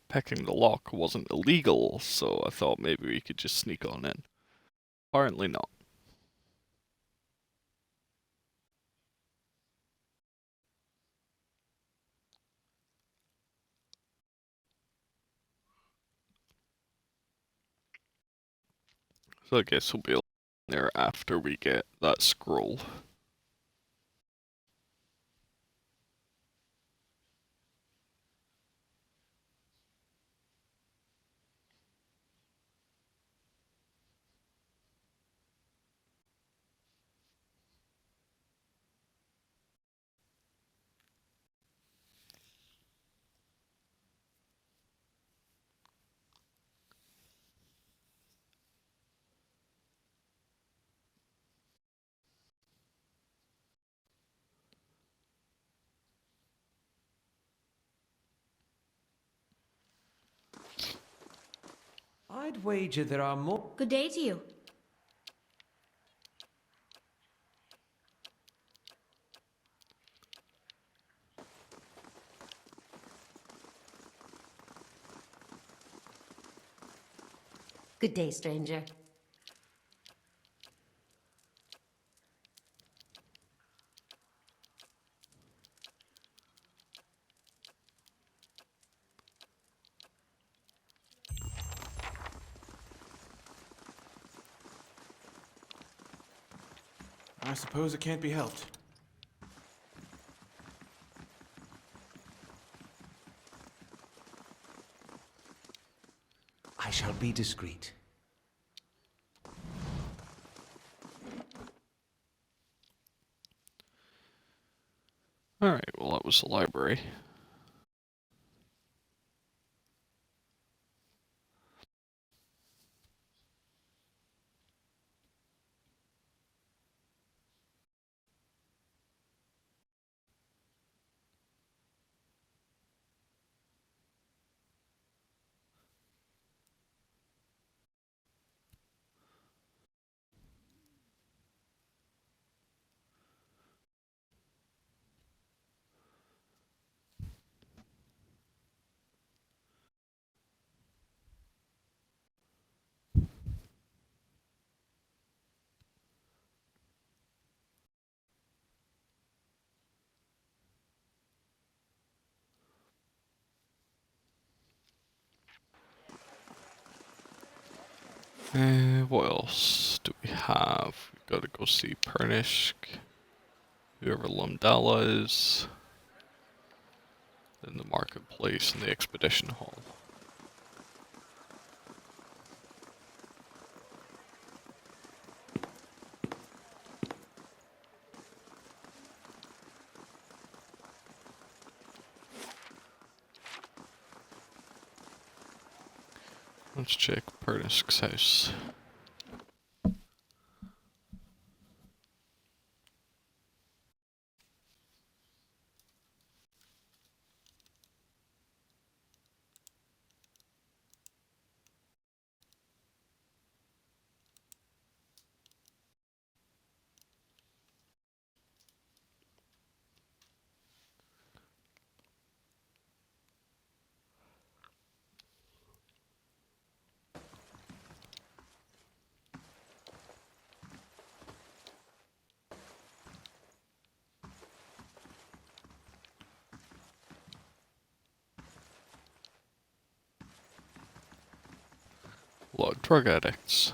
Picking the lock wasn't illegal, so I thought maybe we could just sneak on in. Apparently not. So I guess we'll be able there after we get that scroll. I'd wager there are more. Good day to you. Good day, stranger. I suppose it can't be helped. I shall be discreet. Alright, well that was the library. What else do we have? We've got to go see Pernishk, whoever Lumdala is, then the marketplace and the expedition hall. Let's check Pernishk's house. A lot of drug addicts.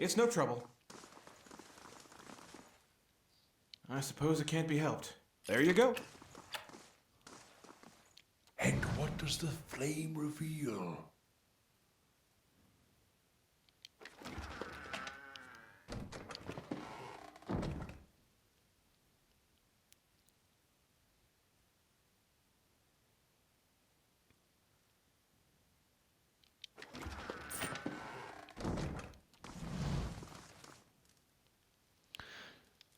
It's no trouble. I suppose it can't be helped. There you go. And what does the flame reveal?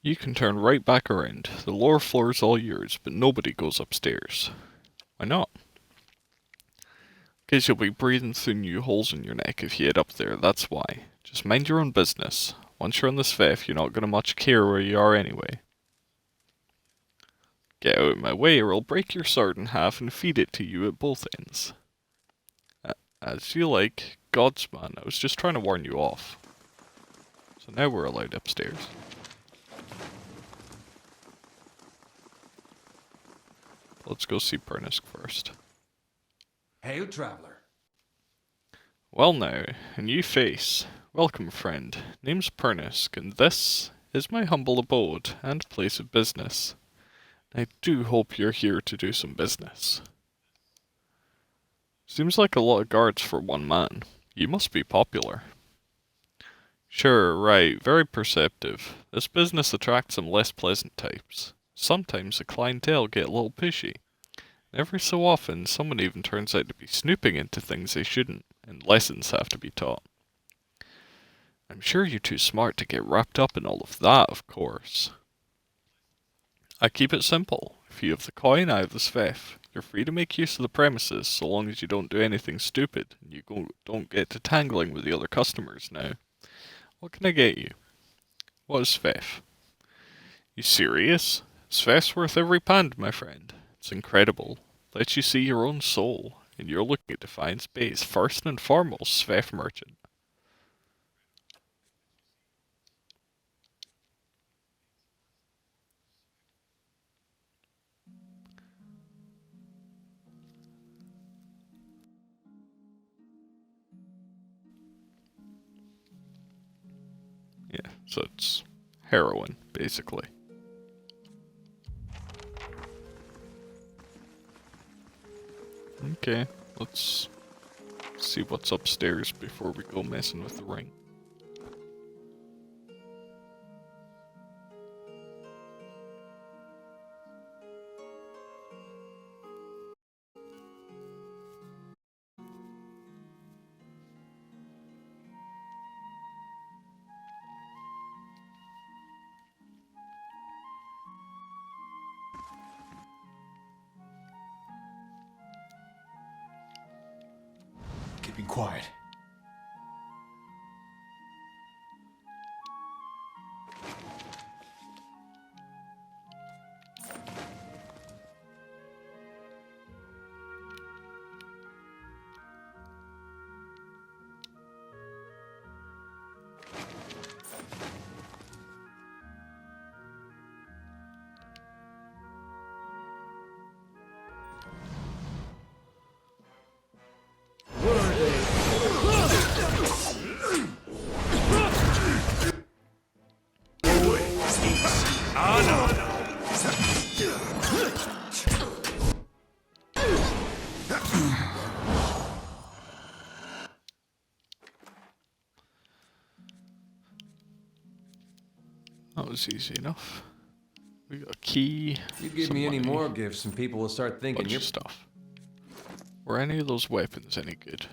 You can turn right back around. The lower floor is all yours, but nobody goes upstairs. Why not? Because you'll be breathing through new holes in your neck if you head up there, that's why. Just mind your own business. Once you're on this VEF, you're not gonna much care where you are anyway. Get out of my way or I'll break your sword in half and feed it to you at both ends. As you like, Godsman, I was just trying to warn you off. So now we're allowed upstairs. Let's go see Pernisk first. Hail, traveler. Well now, a new face. Welcome, friend. Name's Pernisk, and this is my humble abode and place of business. I do hope you're here to do some business. Seems like a lot of guards for one man. You must be popular. Sure, right, very perceptive. This business attracts some less pleasant types. Sometimes the clientele get a little pushy. Every so often, someone even turns out to be snooping into things they shouldn't, and lessons have to be taught. I'm sure you're too smart to get wrapped up in all of that, of course. I keep it simple. If you have the coin, I have the sveff. You're free to make use of the premises, so long as you don't do anything stupid, and you don't get to tangling with the other customers now. What can I get you? What is sveff? You serious? Sveff's worth every pound, my friend. It's incredible. Lets you see your own soul, and you're looking at Defiance Bay's first and foremost sveff merchant. Yeah, so it's heroin, basically. Okay, let's see what's upstairs before we go messing with the ring. Keeping quiet. That was easy enough. We got a key. You give some me any money, more gifts and people will start thinking bunch you're... of stuff. Were any of those weapons any good?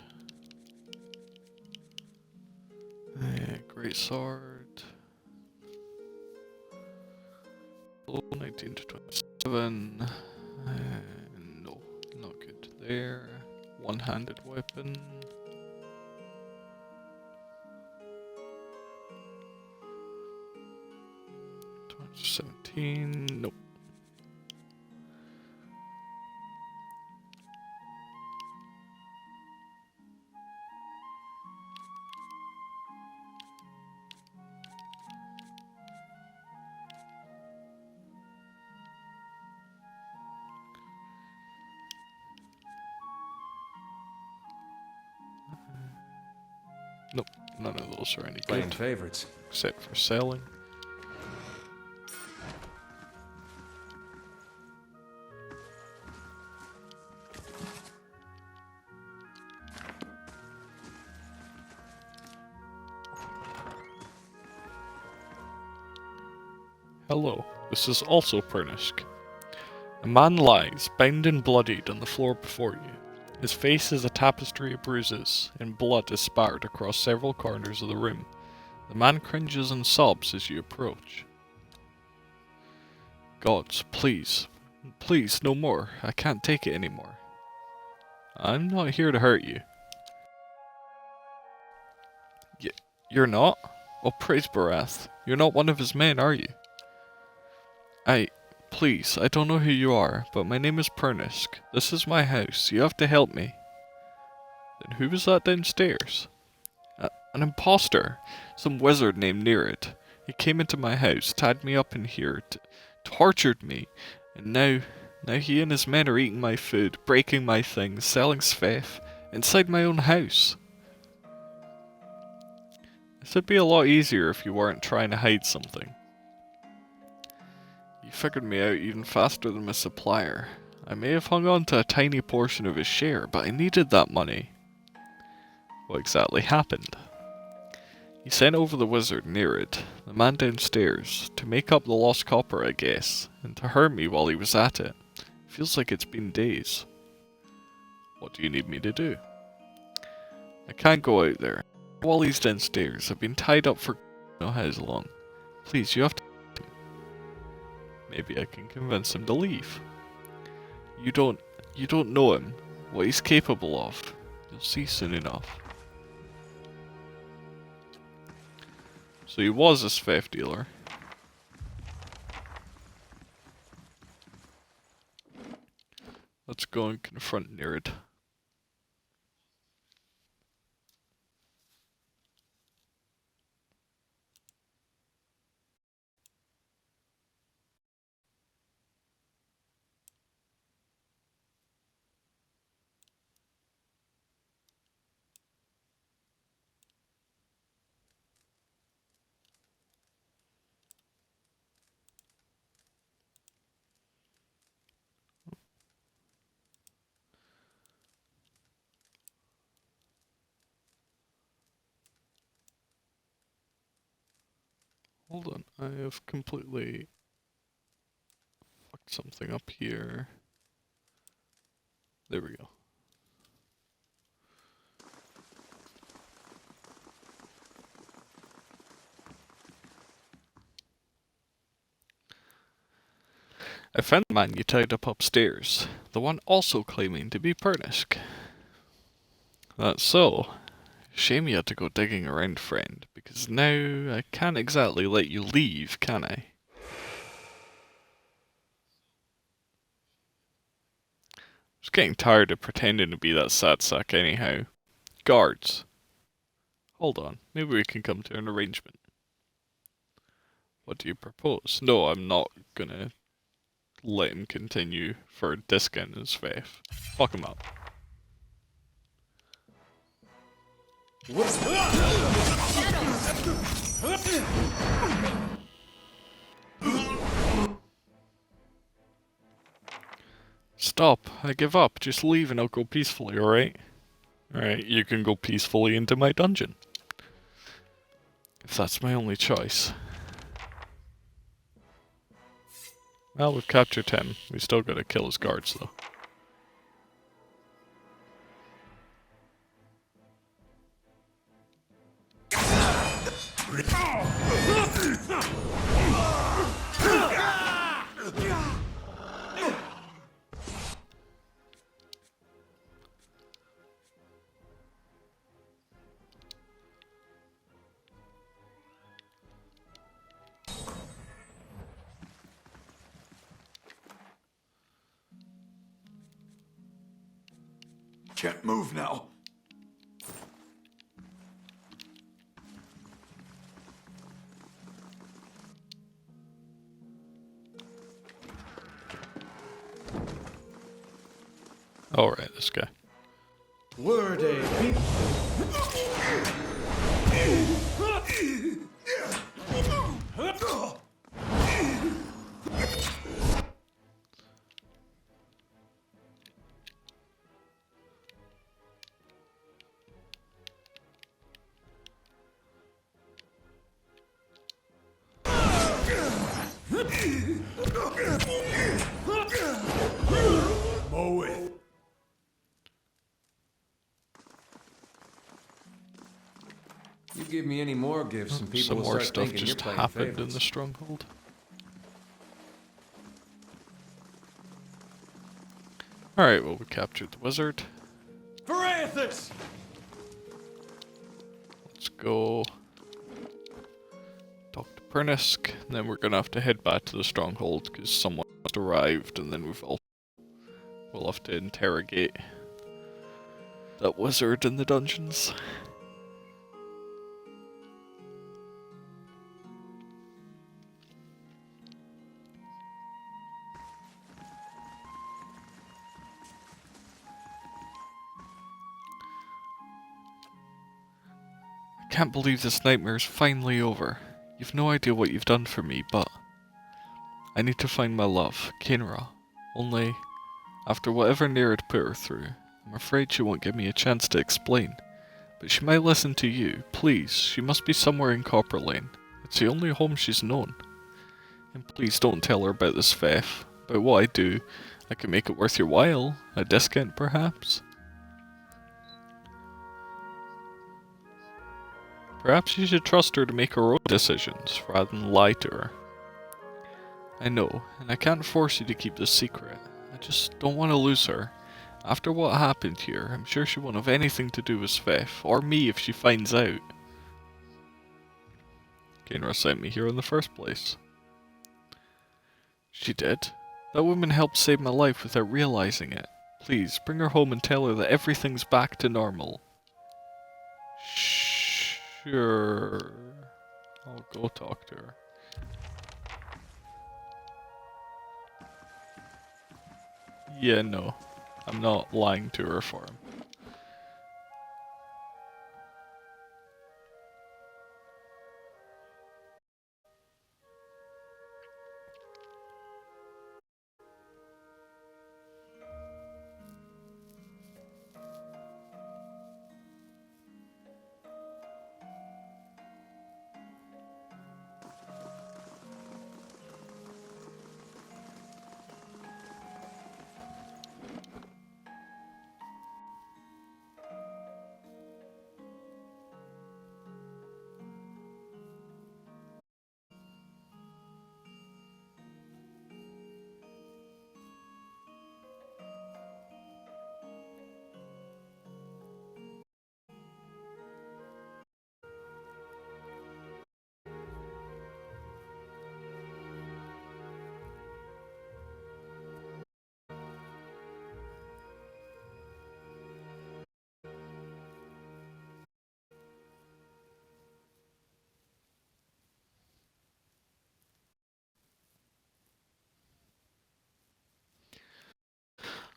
Great sword. 19 to 27. No, not good there. One-handed weapon. $17. Nope. Nope, none of those are any Playing good, favorites. except for selling. Hello, this is also Pernisk. A man lies, bound and bloodied, on the floor before you. His face is a tapestry of bruises, and blood is spattered across several corners of the room. The man cringes and sobs as you approach. Gods, please, please, no more. I can't take it anymore. I'm not here to hurt you. You're not? Oh, praise Barath. You're not one of his men, are you? Please, I don't know who you are, but my name is Pernisk. This is my house. You have to help me. Then who was that downstairs? An imposter. Some wizard named Nerid. He came into my house, tied me up in here, tortured me, and now he and his men are eating my food, breaking my things, selling sveff, inside my own house. This would be a lot easier if you weren't trying to hide something. You figured me out even faster than my supplier. I may have hung on to a tiny portion of his share, but I needed that money. What exactly happened? He sent over the wizard Nerid, the man downstairs, to make up the lost copper, I guess, and to hurt me while he was at it. Feels like it's been days. What do you need me to do? I can't go out there. While he's downstairs, I've been tied up for no how long. Please, you have to. Maybe I can convince him to leave. You don't know him, what he's capable of. You'll see soon enough. So he was a theft dealer. Let's go and confront Nerid. Hold on, I have completely fucked something up here. There we go. I found the man you tied up upstairs, the one also claiming to be Pernisk. That's so. Shame you had to go digging around, friend, because now I can't exactly let you leave, can I? I was getting tired of pretending to be that sad sack anyhow. Guards. Hold on, maybe we can come to an arrangement. What do you propose? No, I'm not gonna let him continue for a discount in his faith. Fuck him up. Stop, I give up. Just leave and I'll go peacefully, alright? Alright, you can go peacefully into my dungeon. If that's my only choice. Well, we've captured him. We still gotta kill his guards, though. Can't move now. Alright, this guy. Word a people. Mow it. You give me any more gifts, and people Some will more start stuff thinking just you're playing happened in favorites. the stronghold. Alright, well, we captured the wizard. Varathis! Let's go talk to Pernisk, and then we're gonna have to head back to the stronghold because someone just arrived, and then we'll have to interrogate that wizard in the dungeons. I can't believe this nightmare is finally over. You've no idea what you've done for me, but I need to find my love, Kinra. Only, after whatever Nereid put her through, I'm afraid she won't give me a chance to explain. But she might listen to you. Please, she must be somewhere in Copper Lane. It's the only home she's known. And please don't tell her about this faff. About what I do. I can make it worth your while. A discount, perhaps? Perhaps you should trust her to make her own decisions, rather than lie to her. I know, and I can't force you to keep this secret. I just don't want to lose her. After what happened here, I'm sure she won't have anything to do with Sveff, or me if she finds out. Kainra sent me here in the first place. She did? That woman helped save my life without realizing it. Please, bring her home and tell her that everything's back to normal. Sure. I'll go talk to her. Yeah, no. I'm not lying to her for him.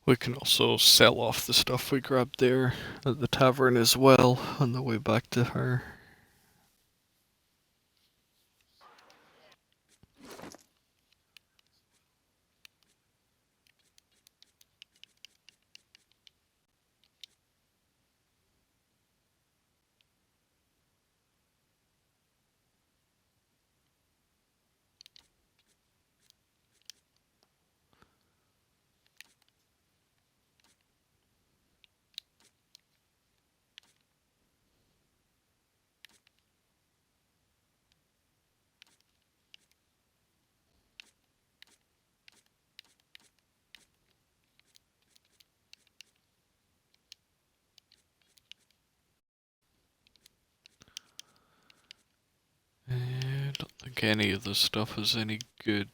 We can also sell off the stuff we grabbed there at the tavern as well on the way back to her. I don't think any of this stuff is any good.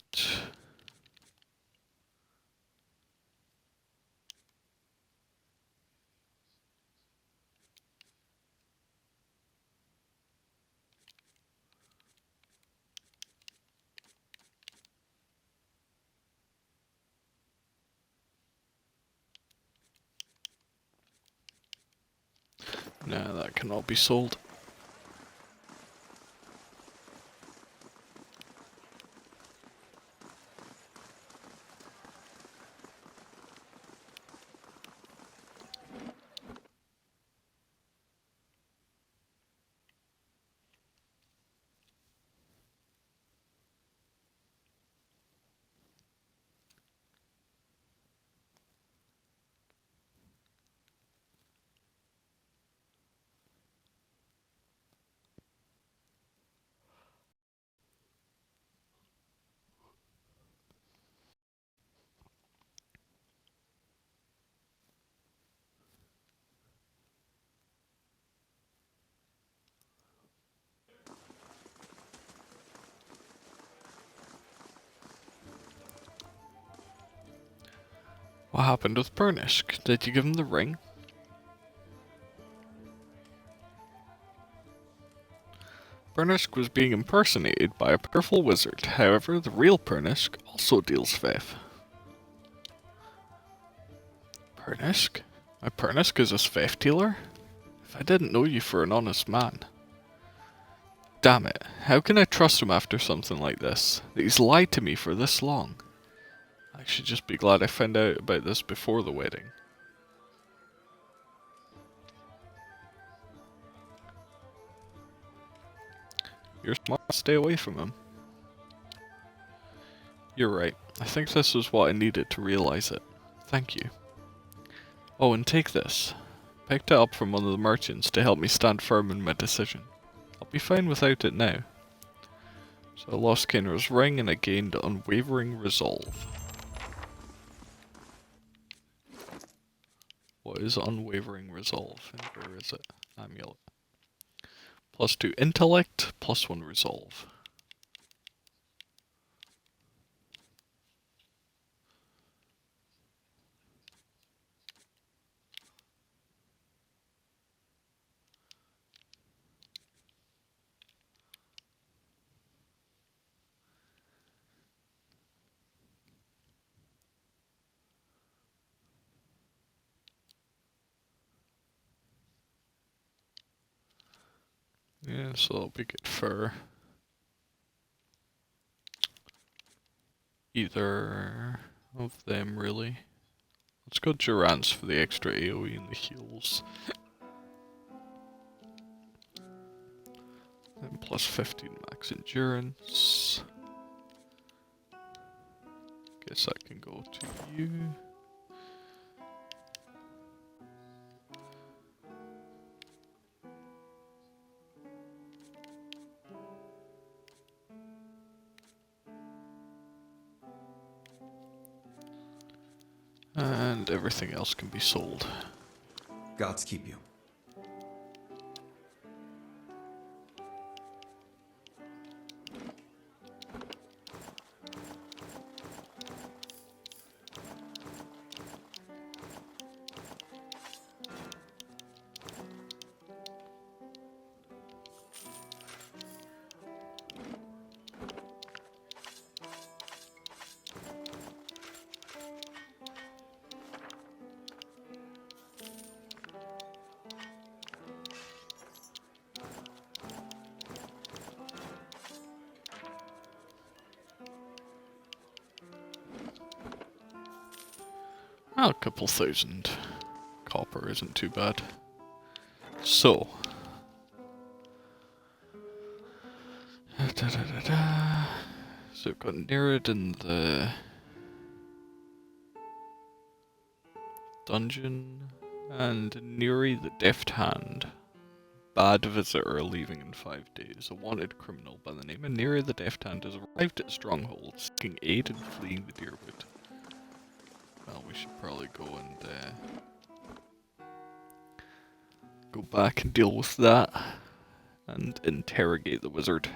Nah, that cannot be sold. What happened with Burnishk? Did you give him the ring? Burnishk was being impersonated by a powerful wizard. However, the real Burnishk also deals faith. Burnishk? My Burnishk is a faith dealer? If I didn't know you for an honest man. Damn it. How can I trust him after something like this? That he's lied to me for this long. I should just be glad I found out about this before the wedding. You're smart. Stay away from him. You're right. I think this was what I needed to realize it. Thank you. Oh, and take this. Picked it up from one of the merchants to help me stand firm in my decision. I'll be fine without it now. So I lost Kenra's ring and I gained unwavering resolve. What is unwavering resolve? And where is it? Amulet. +2 intellect, +1 resolve. Yeah, so that'll be good for either of them, really. Let's go Durance for the extra AoE and the heals. And +15 max endurance. Guess I can go to you. And everything else can be sold. Gods keep you. Oh, a couple thousand copper isn't too bad. So. So we've got Nerid in the dungeon, and Neri the Deft Hand. Bad visitor leaving in 5 days. A wanted criminal by the name of Neri the Deft Hand has arrived at Stronghold, seeking aid in fleeing the Deerwood. Well, we should probably go and go back and deal with that, and interrogate the wizard.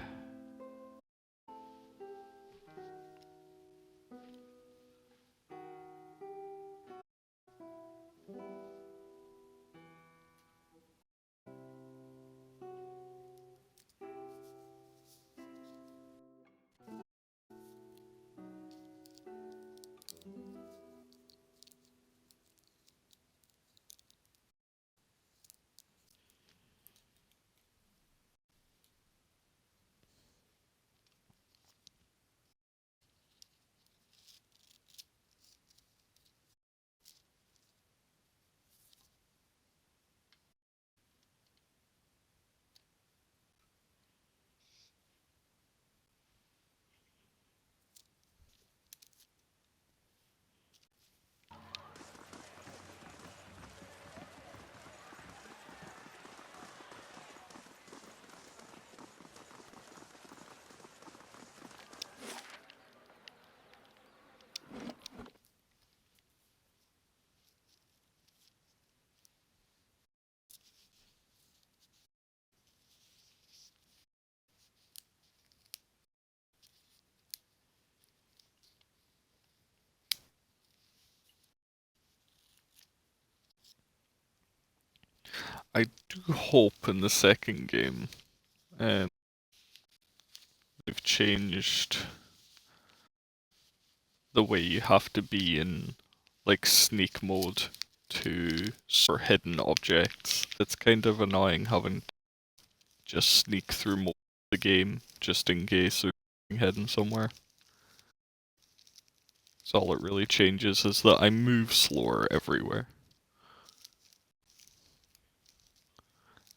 I do hope in the second game they've changed the way you have to be in like sneak mode to sort hidden objects. It's kind of annoying having to just sneak through the game, just in case they're heading somewhere. So all it really changes is that I move slower everywhere.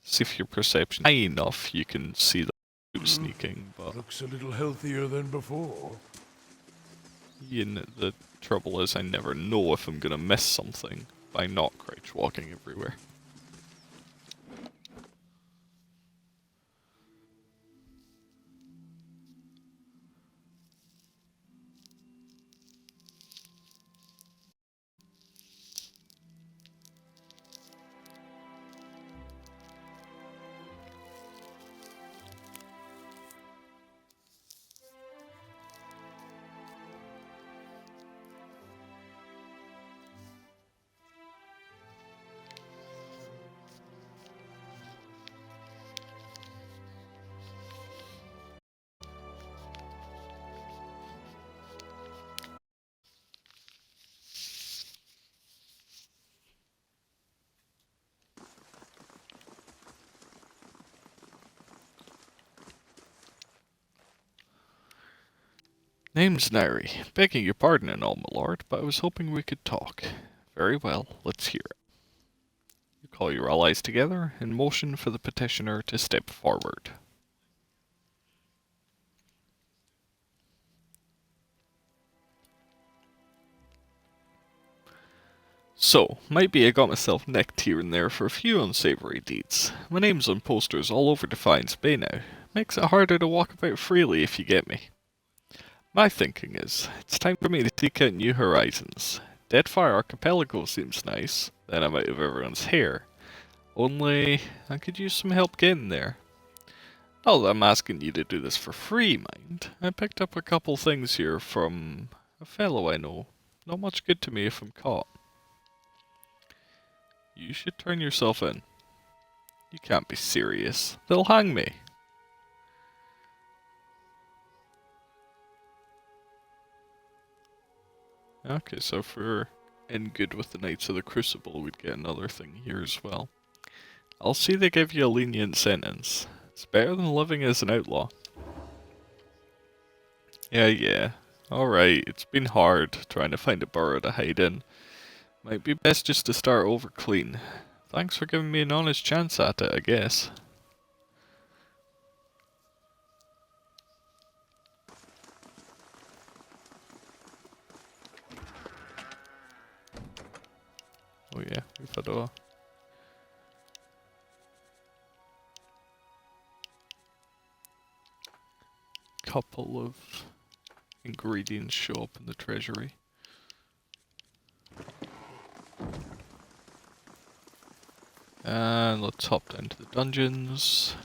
See if your perception high enough, you can see the sneaking, but Looks a little healthier than before. the trouble is I never know if I'm gonna miss something by not crouch walking everywhere. Name's Nary. Begging your pardon and all, my lord, but I was hoping we could talk. Very well, let's hear it. You call your allies together and motion for the petitioner to step forward. So, might be I got myself necked here and there for a few unsavory deeds. My name's on posters all over Defiance Bay now. Makes it harder to walk about freely if you get me. My thinking is, it's time for me to seek out new horizons. Deadfire Archipelago seems nice, then I'm out of everyone's hair. Only, I could use some help getting there. Not that I'm asking you to do this for free, mind. I picked up a couple things here from a fellow I know. Not much good to me if I'm caught. You should turn yourself in. You can't be serious. They'll hang me. Okay, so if we're in good with the Knights of the Crucible, we'd get another thing here as well. I'll see they give you a lenient sentence. It's better than living as an outlaw. Yeah. Alright, it's been hard trying to find a burrow to hide in. Might be best just to start over clean. Thanks for giving me an honest chance at it, I guess. Oh yeah, we've had a couple of ingredients show up in the treasury. And let's hop down to the dungeons.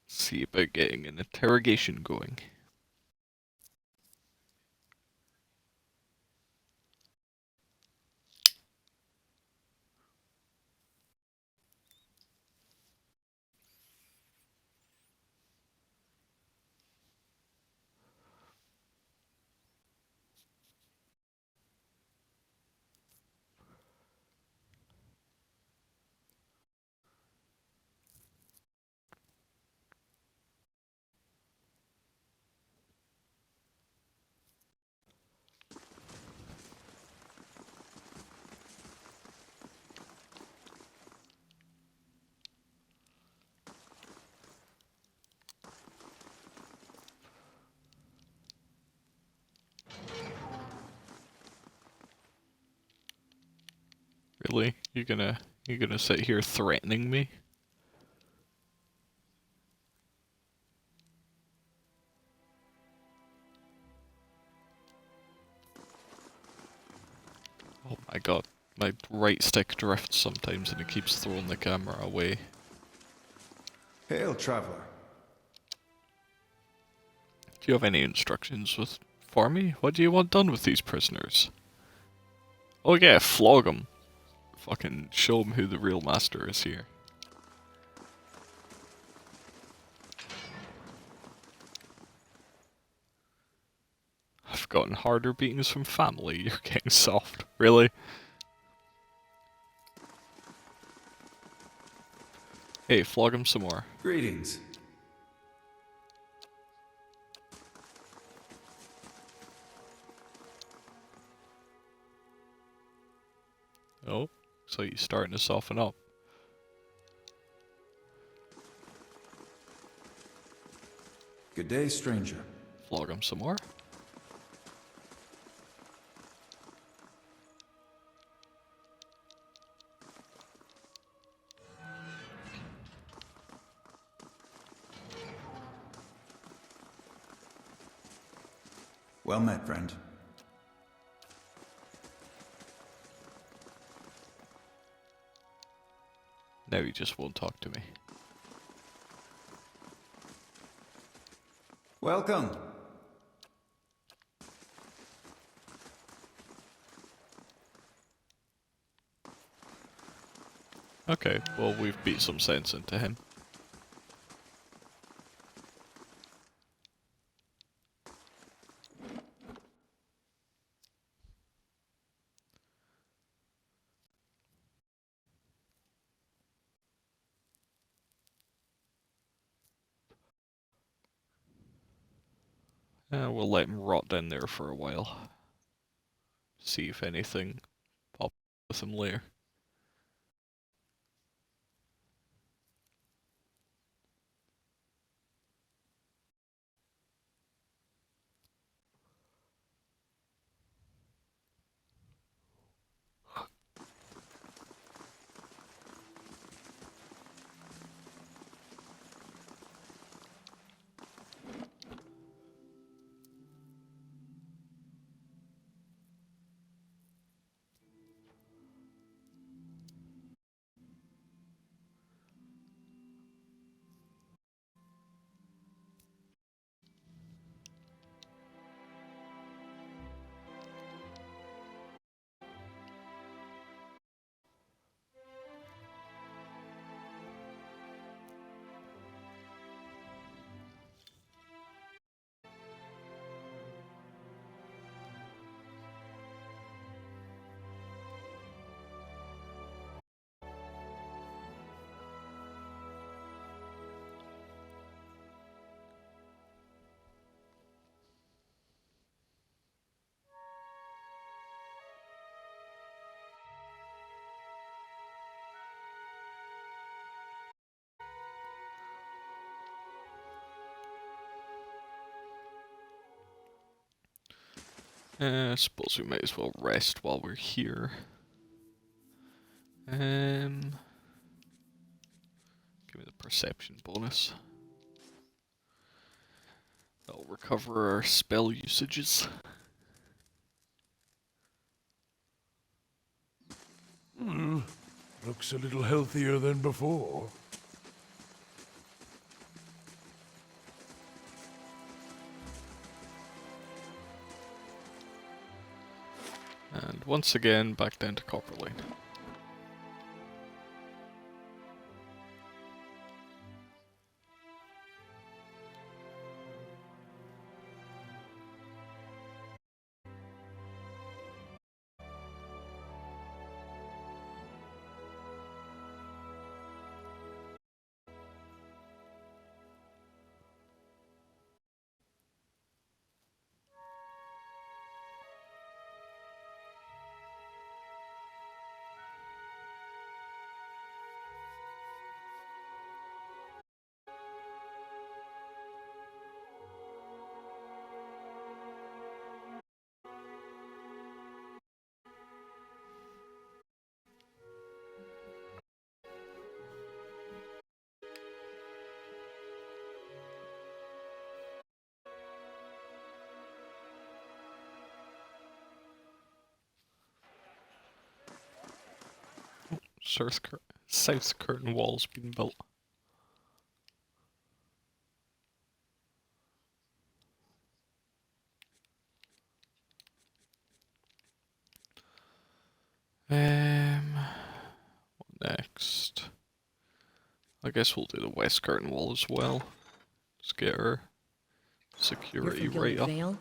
See about getting an interrogation going. Really? You're gonna sit here threatening me? Oh my god. My right stick drifts sometimes and it keeps throwing the camera away. Hail, traveler. Do you have any instructions for me? What do you want done with these prisoners? Oh yeah, flog them. Fucking show them who the real master is here. I've gotten harder beatings from family, you're getting soft. Really? Hey, flog him some more. Greetings. Oh, so you're starting to soften up. Good day, stranger. Flog him some more. Well met, friend. Now he just won't talk to me. Welcome. Okay, well, we've beat some sense into him. We'll let him rot down there for a while. See if anything pops with him later. I suppose we might as well rest while we're here. Give me the perception bonus. That'll recover our spell usages. Looks a little healthier than before. And once again, back down to Copper Lane. South curtain wall's been built. What next? I guess we'll do the west curtain wall as well. Just get our security You're from right Gilded up. Vale?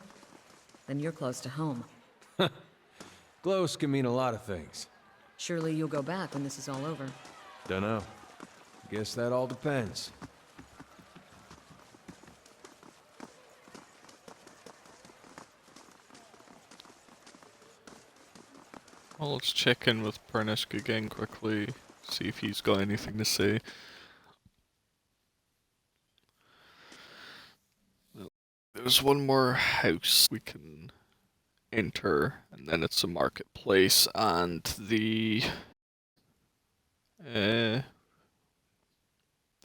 Then you're close to home. Close can mean a lot of things. Surely you'll go back when this is all over. Dunno. Guess that all depends. Well, let's check in with Pernisk again quickly, see if he's got anything to say. There's one more house we can enter, and then it's a marketplace, and the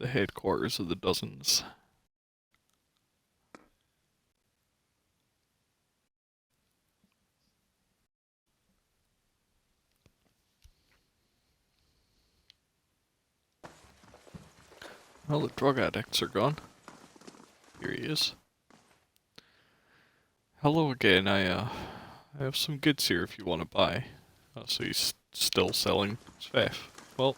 headquarters of the Dozens. Well, the drug addicts are gone. Here he is. Hello again, I have some goods here if you want to buy. Oh, so he's still selling stuff. Well,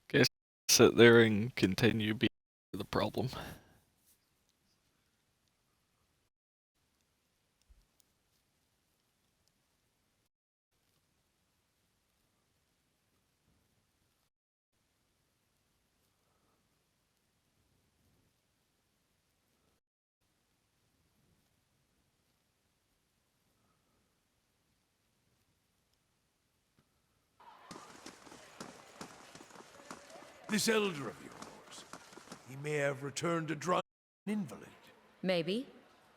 guess sit there and continue being the problem. This elder of yours, he may have returned a drunk invalid. Maybe.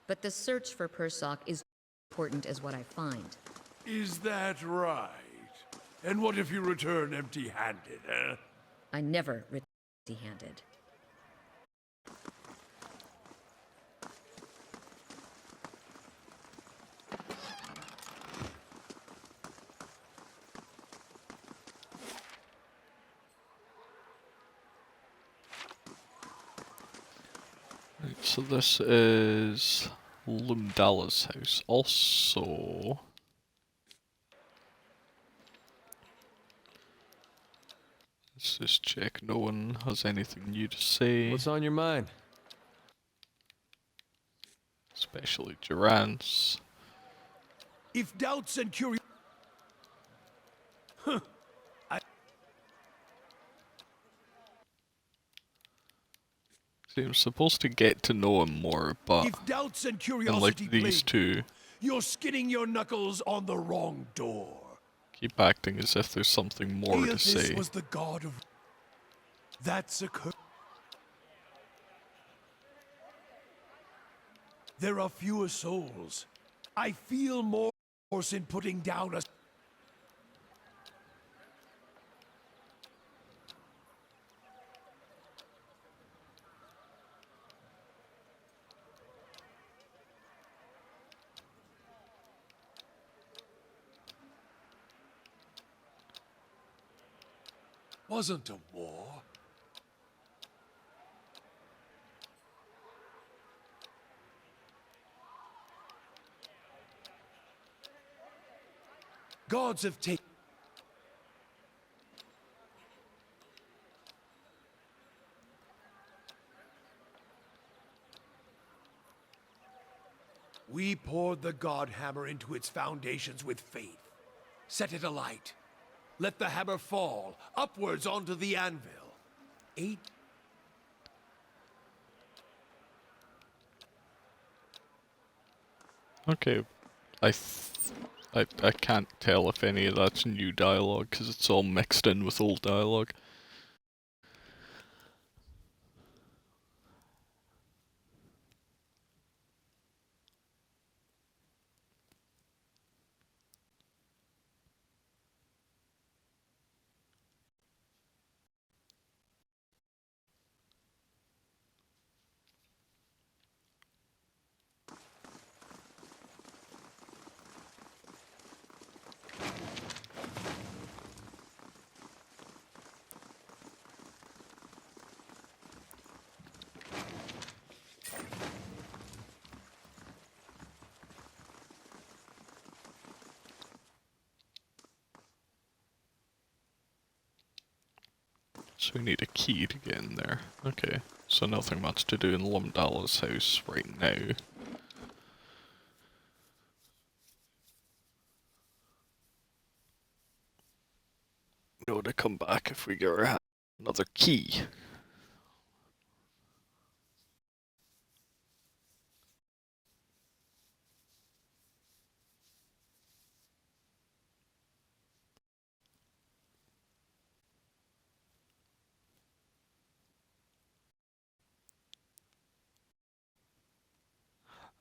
But the search for Persock is important as what I find. Is that right? And what if you return empty-handed, eh? I never return empty-handed. Right, so this is Lumdala's house. Also, let's just check no one has anything new to say. What's on your mind? Especially Durant's. If doubts and curiosity... See, I'm supposed to get to know him more, but If doubts and unlike curiosity these plague, two, you're skinning your knuckles on the wrong door. keep acting as if there's something more to Aethys say. was the god of... That's a curse. There are fewer souls. I feel more force in putting down a... Wasn't a war. Gods have taken... We poured the God Hammer into its foundations with faith. Set it alight. Let the hammer fall, upwards onto the anvil. 8... Okay, I can't tell if any of that's new dialogue because it's all mixed in with old dialogue. So we need a key to get in there. Okay, so nothing much to do in Lumdala's house right now. Know to come back if we get our another key.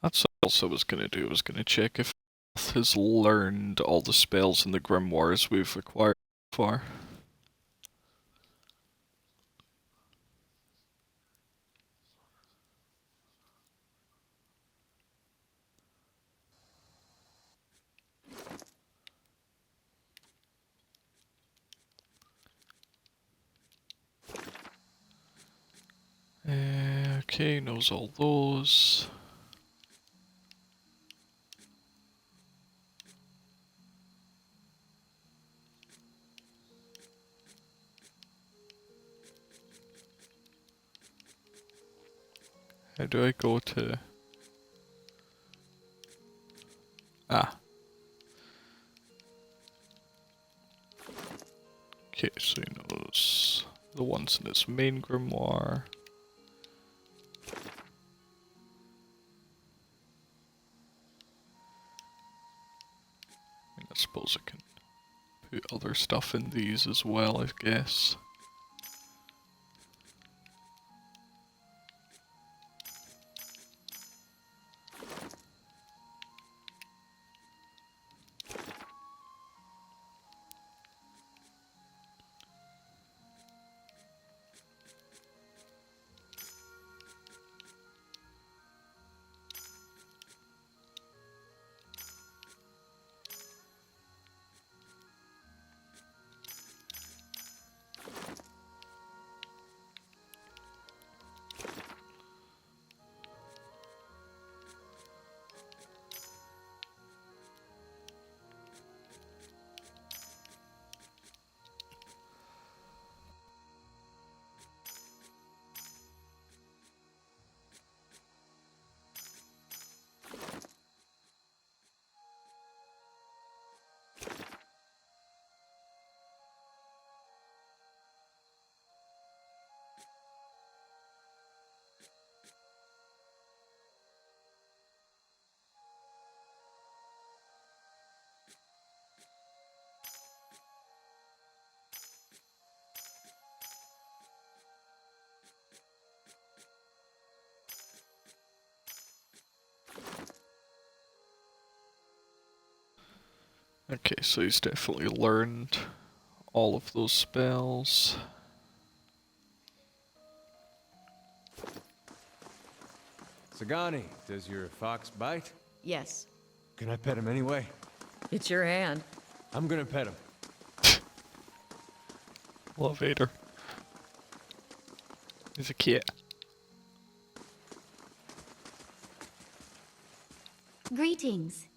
That's what else I was gonna do. I was gonna check if has learned all the spells in the grimoires we've acquired so far. Okay, knows all those. How do I go to... Ah. Okay, so he knows the ones in his main grimoire. I suppose I can put other stuff in these as well, I guess. Okay, so he's definitely learned all of those spells. Sagani, does your fox bite? Yes, Can I pet him anyway? it's your hand. I'm gonna pet him. Love Vader. He's a kid. Greetings.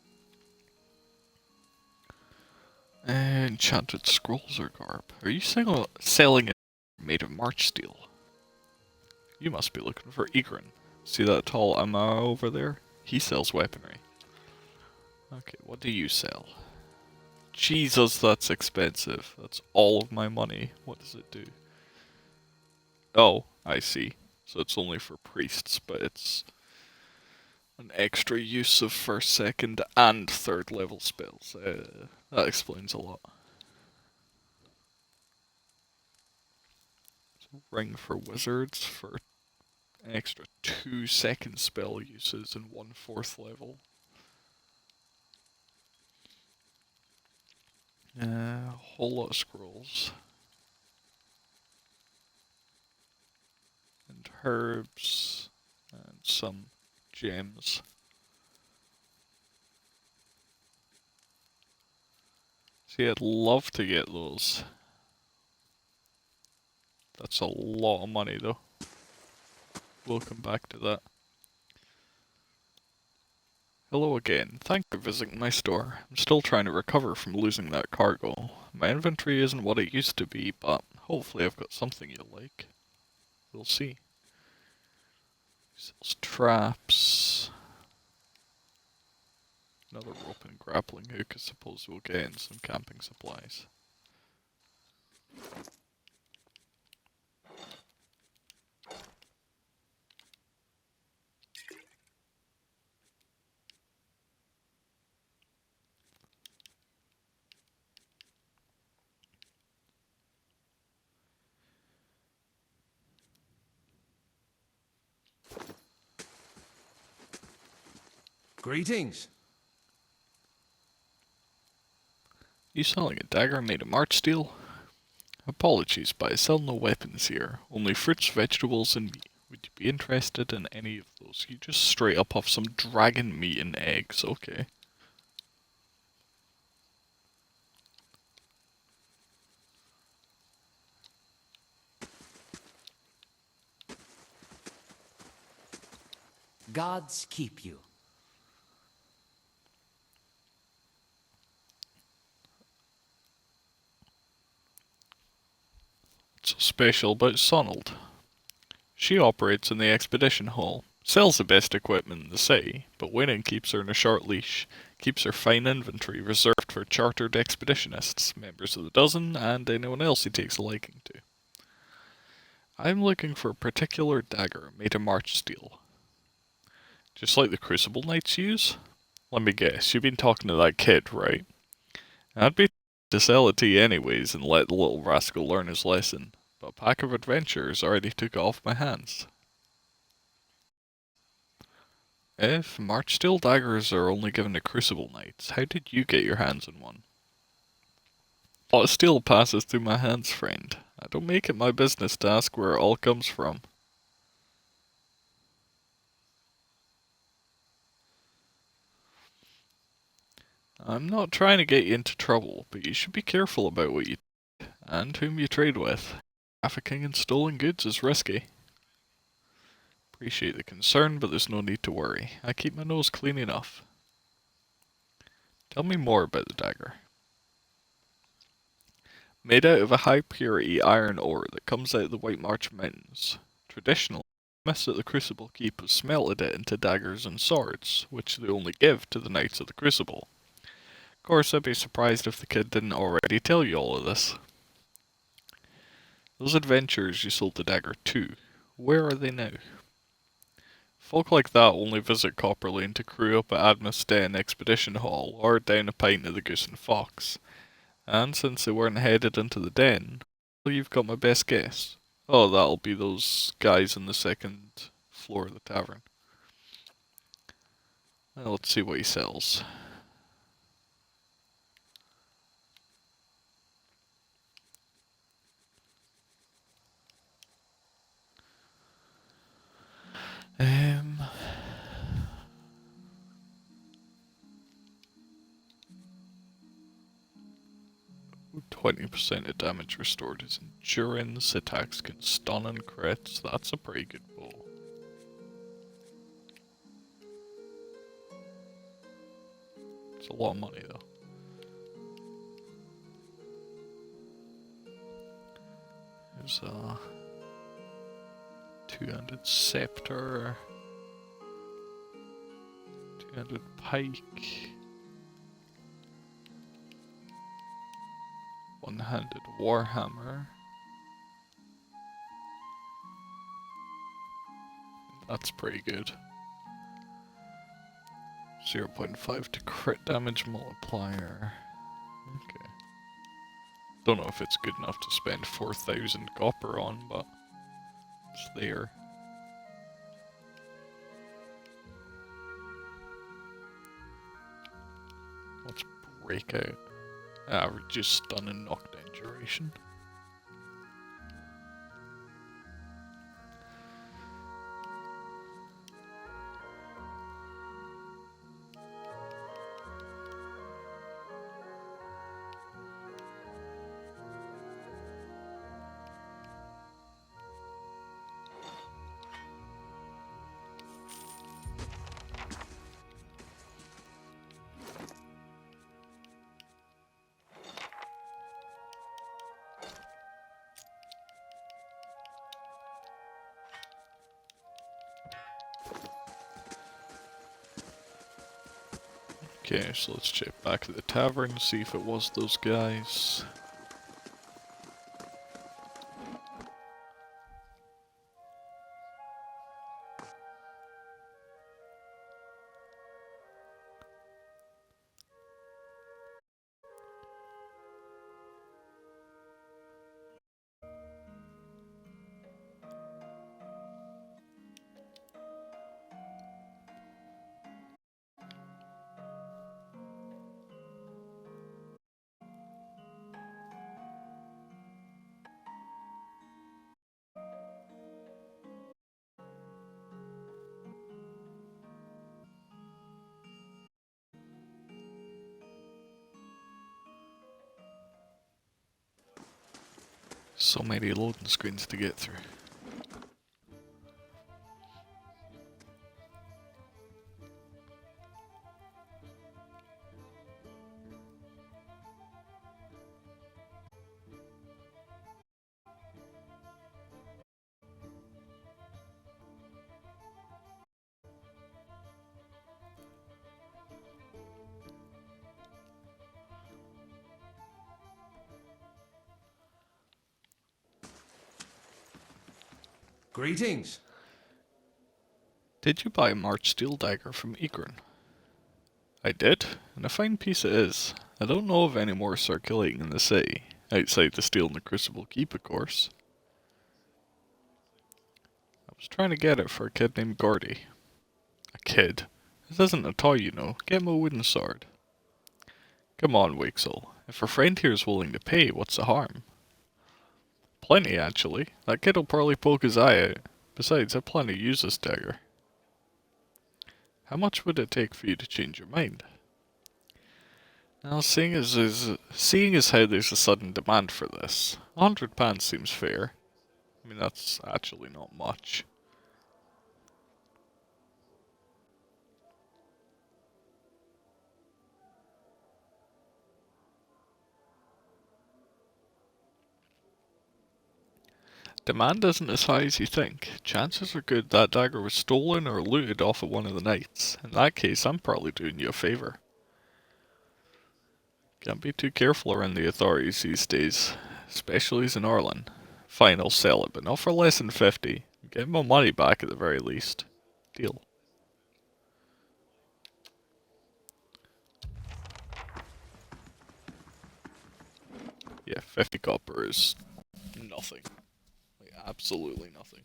Enchanted scrolls or garb. Are you selling it made of March steel? You must be looking for Egrin. See that tall Amar over there? He sells weaponry. Okay, what do you sell? Jesus, that's expensive. That's all of my money. What does it do? Oh, I see. So it's only for priests, but it's an extra use of first, second, and third level spells. That explains a lot. Ring for wizards for an extra 2 second spell uses and 1 4th level. Whole lot of scrolls. And herbs. And some gems. See, I'd love to get those. That's a lot of money though. We'll come back to that. Hello again. Thanks for visiting my store. I'm still trying to recover from losing that cargo. My inventory isn't what it used to be, but Hopefully I've got something you like. We'll see. Sells traps. Another rope and grappling hook. I suppose we'll get in some camping supplies. Greetings. You selling a dagger made of March steel? Apologies, but I sell no weapons here. Only fruits, vegetables, and meat. Would you be interested in any of those? You just straight up off some dragon meat and eggs, okay. Gods keep you. What's so special about Sonald? She operates in the expedition hall, sells the best equipment in the city, but winning keeps her in a short leash, keeps her fine inventory reserved for chartered expeditionists, members of the dozen, and anyone else he takes a liking to. I'm looking for a particular dagger made of March steel. Just like the Crucible Knights use? Let me guess, you've been talking to that kid, right? I'd be to sell it to you anyways and let the little rascal learn his lesson, but a pack of adventurers already took it off my hands. If March steel daggers are only given to Crucible Knights, how did you get your hands on one? A lot of steel passes through my hands, friend. I don't make it my business to ask where it all comes from. I'm not trying to get you into trouble, but you should be careful about what you do and whom you trade with. Trafficking in stolen goods is risky. Appreciate the concern, but there's no need to worry. I keep my nose clean enough. Tell me more about the dagger. Made out of a high purity iron ore that comes out of the White March Mountains. Traditionally, smiths at the Crucible Keep have smelted it into daggers and swords, which they only give to the Knights of the Crucible. Of course, I'd be surprised if the kid didn't already tell you all of this. Those adventurers you sold the dagger to, where are they now? Folk like that only visit Copper Lane to crew up at Admus Den Expedition Hall or down a pint of the Goose and Fox. And since they weren't headed into the den, well, you've got my best guess. Oh, that'll be those guys in the second floor of the tavern. Well, let's see what he sells. Um, 20% of damage restored is endurance, attacks can stun and crits. That's a pretty good bow. It's a lot of money though. There's a two-handed scepter, two-handed pike, one-handed warhammer. That's pretty good. 0.5 to crit damage multiplier. Okay. Don't know if it's good enough to spend 4,000 copper on, but it's there. Let's break out. Reduce stun and knockdown duration. Okay, so let's check back at the tavern, see if it was those guys. So many loading screens to get through. Greetings. Did you buy a March steel dagger from Egron? I did, and a fine piece it is. I don't know of any more circulating in the city, outside the steel in the Crucible Keep, of course. I was trying to get it for a kid named Gordy. A kid? This isn't a toy, you know. Get him a wooden sword. Come on, Wixel. If our friend here is willing to pay, what's the harm? Plenty, actually. That kid'll probably poke his eye out. Besides, I plan to use this dagger. How much would it take for you to change your mind? Now, seeing as how there's a sudden demand for this, £100 seems fair. I mean, that's actually not much. Demand isn't as high as you think. Chances are good that dagger was stolen or looted off of one of the knights. In that case, I'm probably doing you a favor. Can't be too careful around the authorities these days, especially in Orlan. Fine, I'll sell it, but not for less than 50. Get my money back at the very least. Deal. Yeah, 50 copper is nothing. Like, absolutely nothing.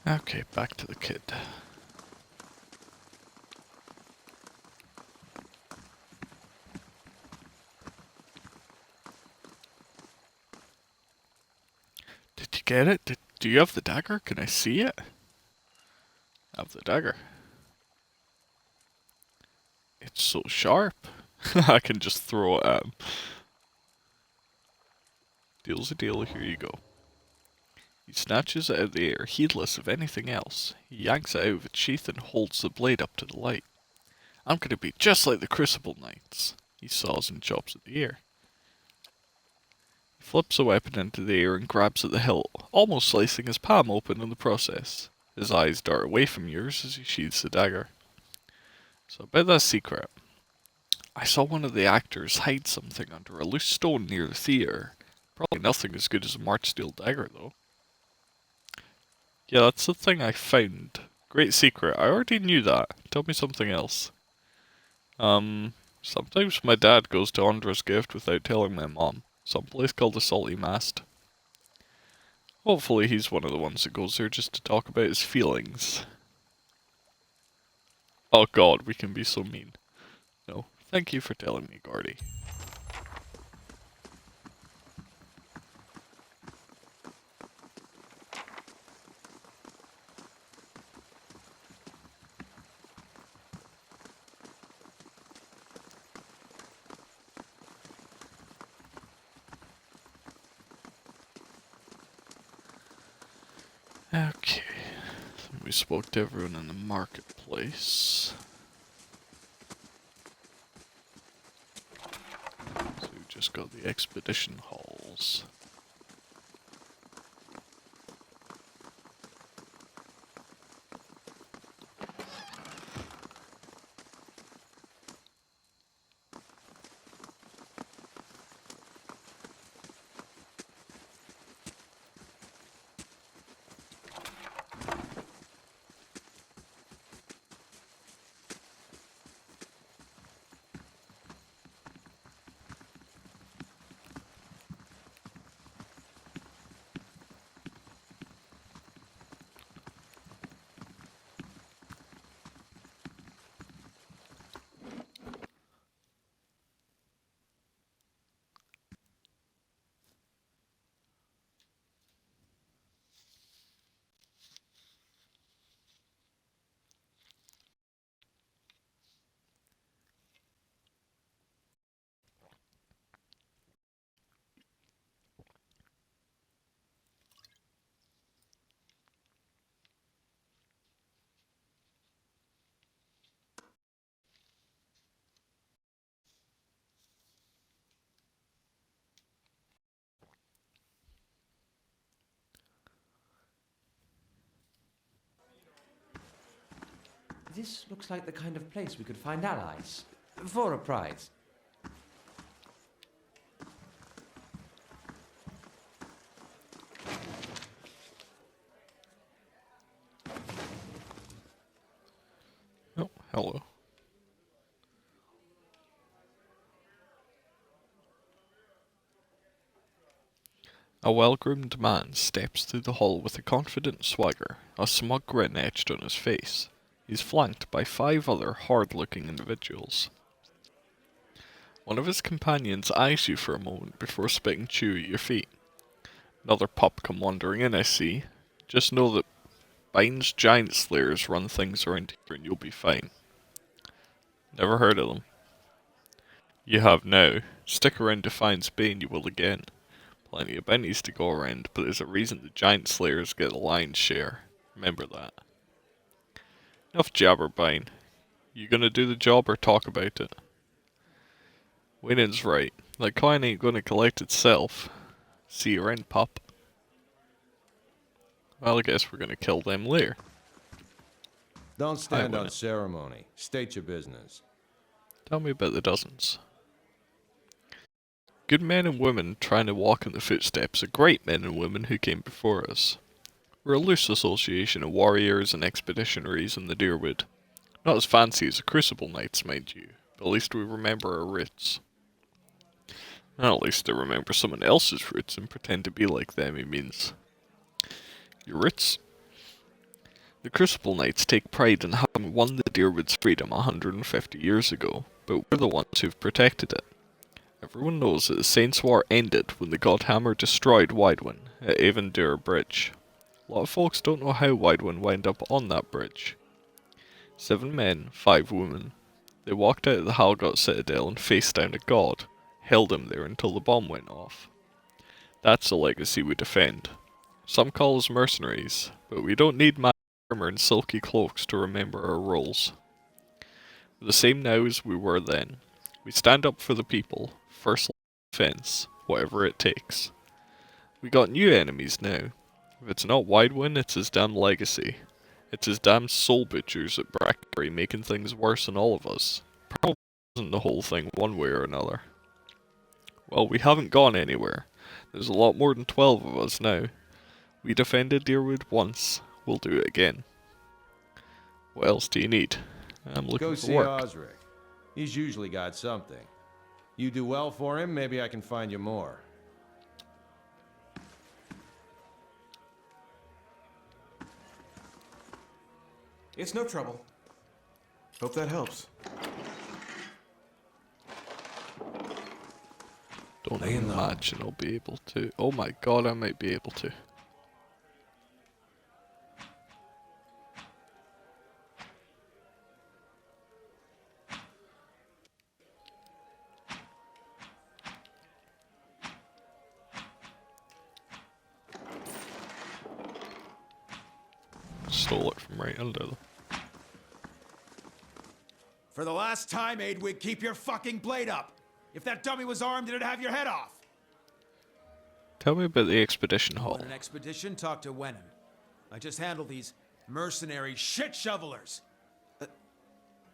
Okay, back to the kid. Did you get it? Do you have the dagger? Can I see it? I have the dagger. It's so sharp. I can just throw it at him. Deal's a deal, here you go. He snatches it out of the air, heedless of anything else. He yanks it out of its sheath and holds the blade up to the light. I'm gonna be just like the Crucible Knights. He saws and chops at the air. flips the weapon into the air and grabs at the hilt, almost slicing his palm open in the process. His eyes dart away from yours as he sheathes the dagger. So about that secret. I saw one of the actors hide something under a loose stone near the theatre. Probably nothing as good as a March steel dagger, though. Yeah, that's the thing I found. Great secret. I already knew that. Tell me something else. Sometimes my dad goes to Andra's gift without telling my mom. Someplace called the Salty Mast. Hopefully he's one of the ones that goes there just to talk about his feelings. Oh god, we can be so mean. No, thank you for telling me, Gordy. Okay, we spoke to everyone in the marketplace. So we just got the expedition halls. This looks like the kind of place we could find allies. For a prize. Oh, hello. A well-groomed man steps through the hall with a confident swagger, a smug grin etched on his face. He's flanked by 5 other hard-looking individuals. One of his companions eyes you for a moment before spitting chew at your feet. Another pup come wandering in, I see. Just know that Bine's giant slayers run things around here and you'll be fine. Never heard of them. You have now. Stick around to find Spain, you will again. Plenty of bennies to go around, but there's a reason the giant slayers get the lion's share. Remember that. Enough jabber, Bine. You gonna do the job or talk about it? Winning's right. That coin ain't gonna collect itself. See you around, pup. Well, I guess we're gonna kill them later. Don't stand on Winnet. ceremony. State your business. Tell me about the dozens. Good men and women trying to walk in the footsteps of great men and women who came before us. We're a loose association of warriors and expeditionaries in the Deerwood. Not as fancy as the Crucible Knights, mind you, but at least we remember our roots. Well, at least I remember someone else's roots and pretend to be like them, he means. Your roots? The Crucible Knights take pride in having won the Deerwood's freedom 150 years ago, but we're the ones who've protected it. Everyone knows that the Saints' War ended when the Godhammer destroyed Widewin at Avendur Bridge. A lot of folks don't know how Widewin wound up on that bridge. 7 men, 5 women. They walked out of the Halgot Citadel and faced down a god, held him there until the bomb went off. That's the legacy we defend. Some call us mercenaries, but we don't need magic armor and silky cloaks to remember our roles. We're the same now as we were then. We stand up for the people, first line of defense, whatever it takes. We got new enemies now. If it's not Widewind, it's his damn legacy. It's his damn soul butchers at Brackbury making things worse than all of us. Probably isn't the whole thing one way or another. Well, we haven't gone anywhere. There's a lot more than 12 of us now. We defended Deerwood once, we'll do it again. What else do you need? I'm looking Go for see work. Osric. He's usually got something. You do well for him, maybe I can find you more. It's no trouble. Hope that helps. Don't Lay in low. imagine I'll be able to. Oh my god, I might be able to. Stole it from right under them. For the last time, Aidwig, keep your fucking blade up. If that dummy was armed, it'd have your head off. Tell me about the expedition hall. On an expedition, talk to Wenham. I just handle these mercenary shit shovelers.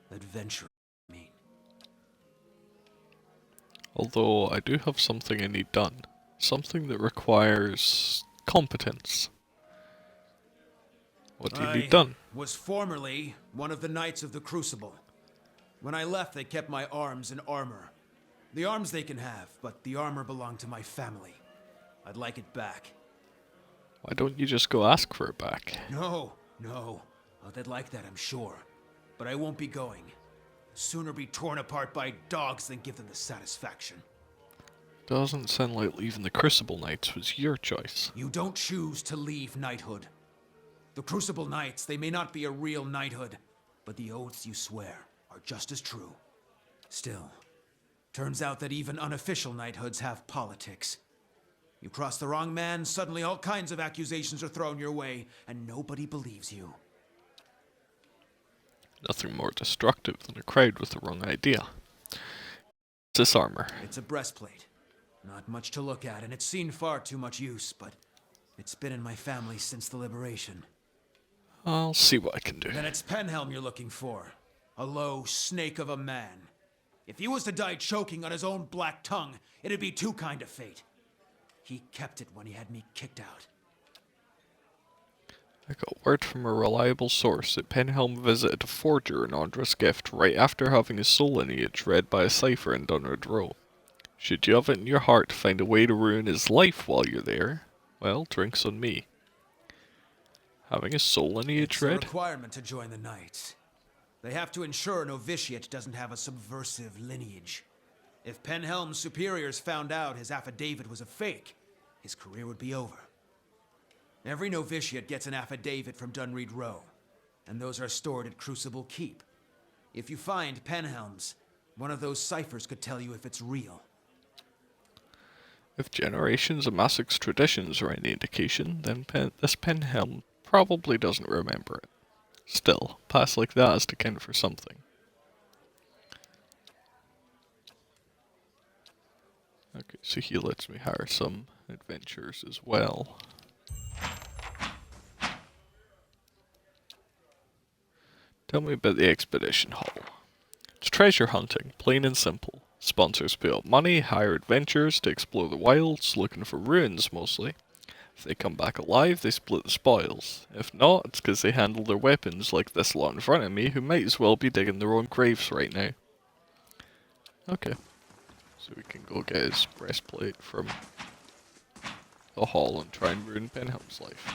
Adventure, I mean. Although I do have something I need done. Something that requires competence. What do you need done? Was formerly one of the Knights of the Crucible. When I left, they kept my arms and armor. The arms they can have, but the armor belonged to my family. I'd like it back. Why don't you just go ask for it back? No. Oh, they'd like that, I'm sure. But I won't be going. Sooner be torn apart by dogs than give them the satisfaction. Doesn't sound like leaving the Crucible Knights was your choice. You don't choose to leave knighthood. The Crucible Knights, they may not be a real knighthood, but the oaths you swear are just as true. Still, turns out that even unofficial knighthoods have politics. You cross the wrong man, suddenly all kinds of accusations are thrown your way, and nobody believes you. Nothing more destructive than a crowd with the wrong idea. What's this armor? It's a breastplate. Not much to look at, and it's seen far too much use, but it's been in my family since the liberation. I'll see what I can do. Then it's Penhelm you're looking for. A low snake of a man. If he was to die choking on his own black tongue, it'd be too kind of fate. He kept it when he had me kicked out. I got word from a reliable source that Penhelm visited a forger in Andra's Gift right after having his soul lineage read by a cipher in Dunred Row. Should you have it in your heart to find a way to ruin his life while you're there, well, drinks on me. Having his soul lineage It's a read? requirement to join the Knights. They have to ensure a novitiate doesn't have a subversive lineage. If Penhelm's superiors found out his affidavit was a fake, his career would be over. Every novitiate gets an affidavit from Dunreed Row, and those are stored at Crucible Keep. If you find Penhelm's, one of those ciphers could tell you if it's real. If generations of Masic's traditions are any indication, then this Penhelm probably doesn't remember it. Still, past like that has to count for something. Okay, so he lets me hire some adventurers as well. Tell me about the expedition hall. It's treasure hunting, plain and simple. Sponsors pay up money, hire adventurers to explore the wilds, looking for ruins mostly. If they come back alive, they split the spoils. If not, it's because they handle their weapons like this lot in front of me, who might as well be digging their own graves right now. Okay. So we can go get his breastplate from the hall and try and ruin Penhelm's life.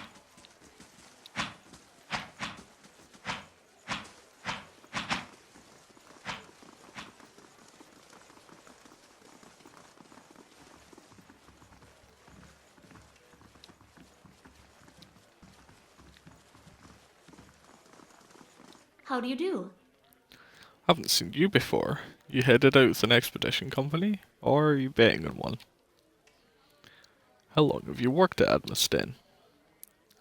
How do you do? Haven't seen you before. You headed out with an expedition company? Or are you betting on one? How long have you worked at Admisten?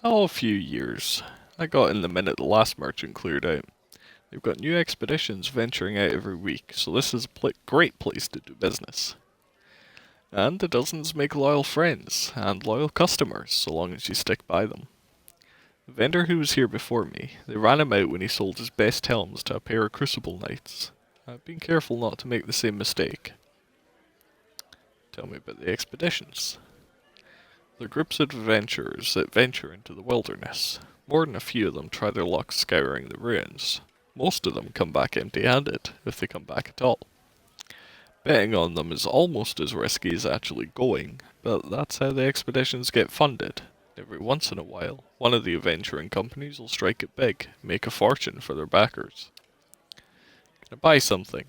Oh, a few years. I got in the minute the last merchant cleared out. They've got new expeditions venturing out every week, so this is a great place to do business. And the dozens make loyal friends and loyal customers, so long as you stick by them. The vendor who was here before me, they ran him out when he sold his best helms to a pair of Crucible Knights. I've been careful not to make the same mistake. Tell me about the expeditions. They're groups of adventurers that venture into the wilderness. More than a few of them try their luck scouring the ruins. Most of them come back empty-handed, if they come back at all. Betting on them is almost as risky as actually going, but that's how the expeditions get funded. Every once in a while, one of the adventuring companies will strike it big, make a fortune for their backers. Can I buy something?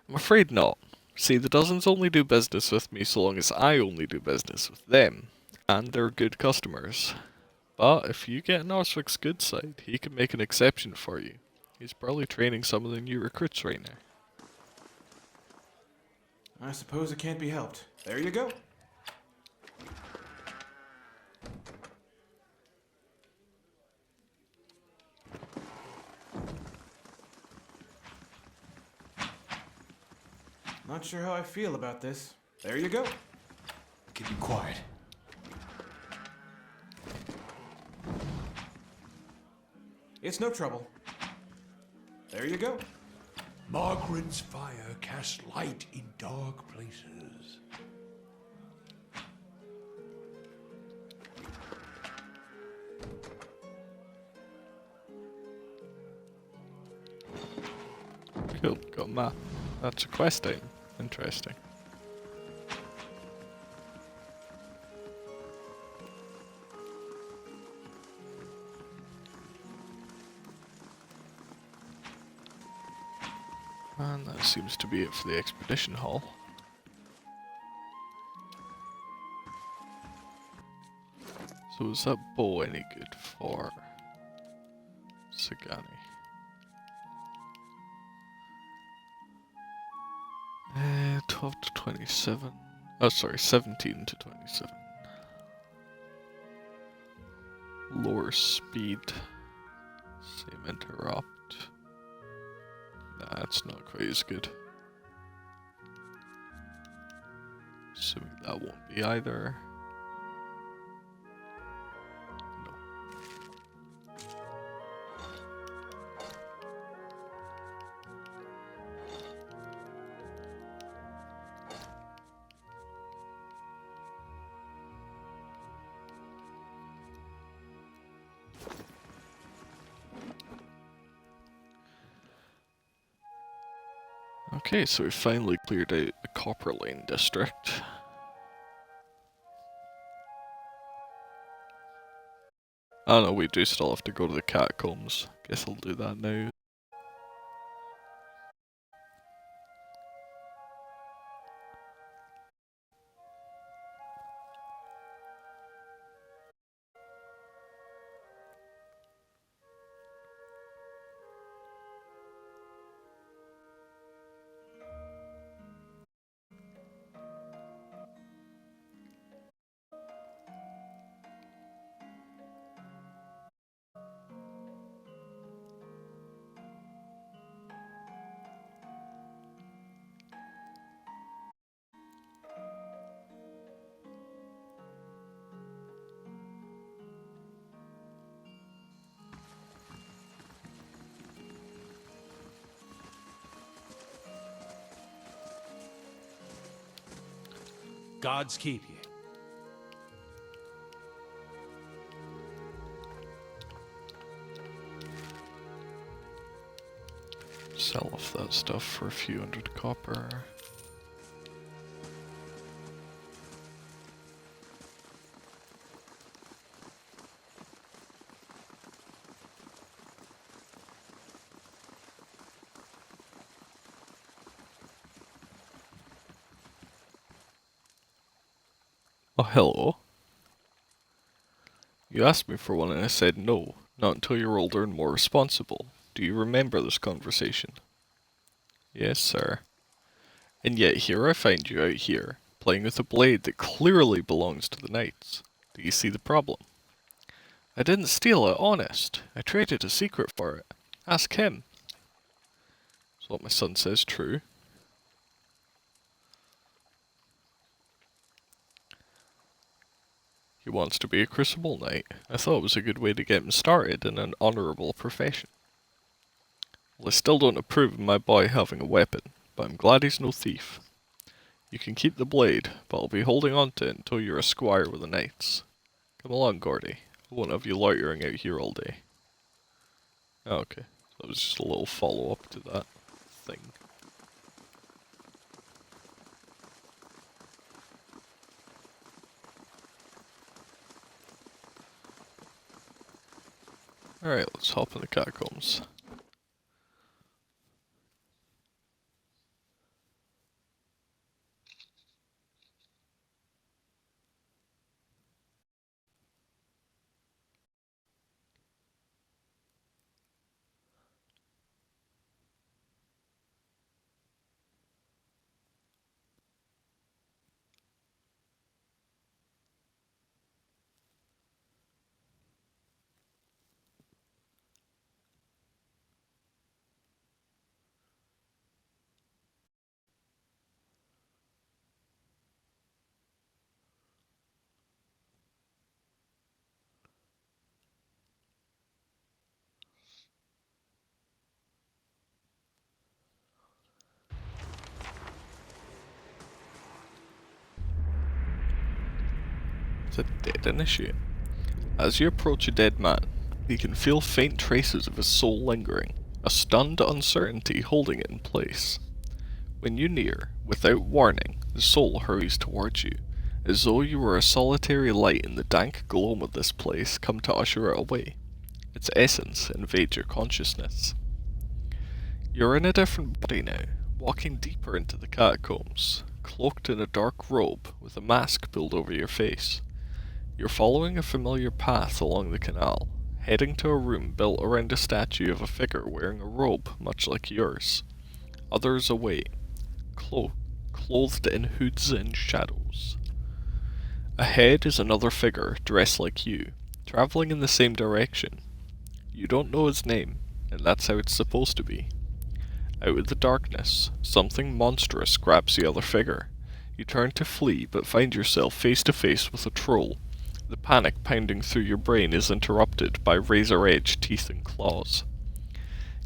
I'm afraid not. See, the dozens only do business with me so long as I only do business with them, and they're good customers. But if you get Norswick's good side, he can make an exception for you. He's probably training some of the new recruits right now. I suppose it can't be helped. There you go. Not sure how I feel about this. There you go. Keep him quiet. It's no trouble. There you go. Margaret's fire casts light in dark places. Cool, got a map. That's a quest item. Interesting. And that seems to be it for the expedition hall. So is that bow any good for Sagani? 12 to 27. Oh, sorry, 17 to 27. Lower speed. Same interrupt. That's not quite as good. Assuming that won't be either. No. Okay, so we finally cleared out the Copper Lane district. Oh no, we do still have to go to the catacombs. Guess I'll do that now. Gods keep you. Sell off that stuff for a few hundred copper. Oh, hello. You asked me for one and I said no, not until you're older and more responsible. Do you remember this conversation? Yes, sir. And yet here I find you out here, playing with a blade that clearly belongs to the knights. Do you see the problem? I didn't steal it, honest. I traded a secret for it. Ask him. Is what my son says true? He wants to be a Crucible Knight. I thought it was a good way to get him started in an honourable profession. Well, I still don't approve of my boy having a weapon, but I'm glad he's no thief. You can keep the blade, but I'll be holding on to it until you're a squire with the knights. Come along, Gordy. I won't have you loitering out here all day. Oh, okay. That was just a little follow-up to that thing. Alright, let's hop in the catacombs. It's a dead initiate. As you approach a dead man, you can feel faint traces of his soul lingering, a stunned uncertainty holding it in place. When you near, without warning, the soul hurries towards you, as though you were a solitary light in the dank gloom of this place come to usher it away. Its essence invades your consciousness. You're in a different body now, walking deeper into the catacombs, cloaked in a dark robe with a mask pulled over your face. You're following a familiar path along the canal, heading to a room built around a statue of a figure wearing a robe much like yours. Others await, clothed in hoods and shadows. Ahead is another figure dressed like you, traveling in the same direction. You don't know his name, and that's how it's supposed to be. Out of the darkness, something monstrous grabs the other figure. You turn to flee, but find yourself face to face with a troll. The panic pounding through your brain is interrupted by razor-edged teeth and claws.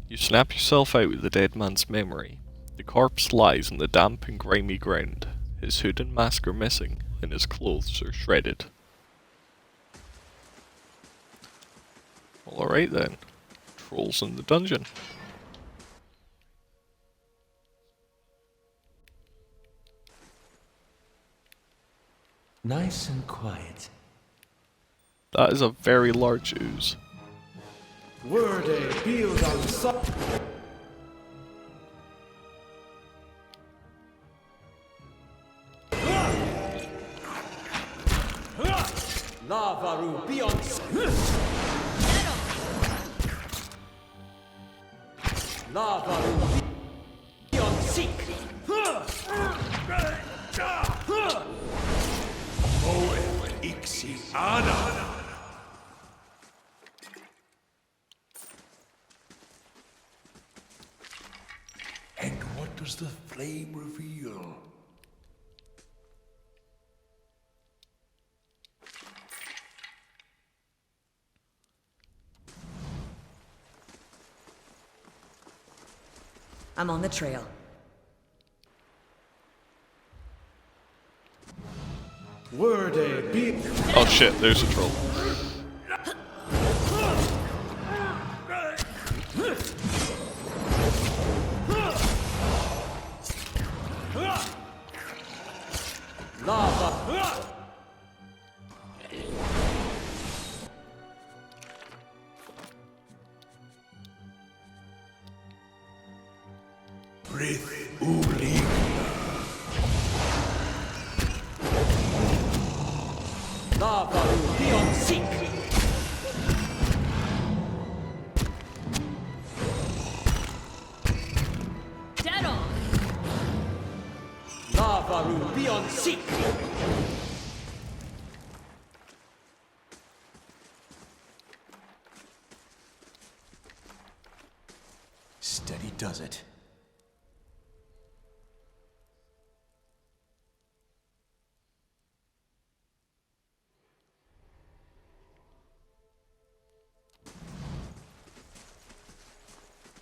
You snap yourself out of the dead man's memory. The corpse lies in the damp and grimy ground. His hood and mask are missing, and his clothes are shredded. Well, alright then. Trolls in the dungeon. Nice and quiet. That is a very large ooze. Word build on Lavaru beyond. Lavaru beyond seek. Poe ixi ana. And what does the flame reveal? I'm on the trail. word be. Oh shit, there's a troll. Lava. Breath uligna. Lavaru beyond seek. Dead on! Lavaru beyond seek. Steady does it.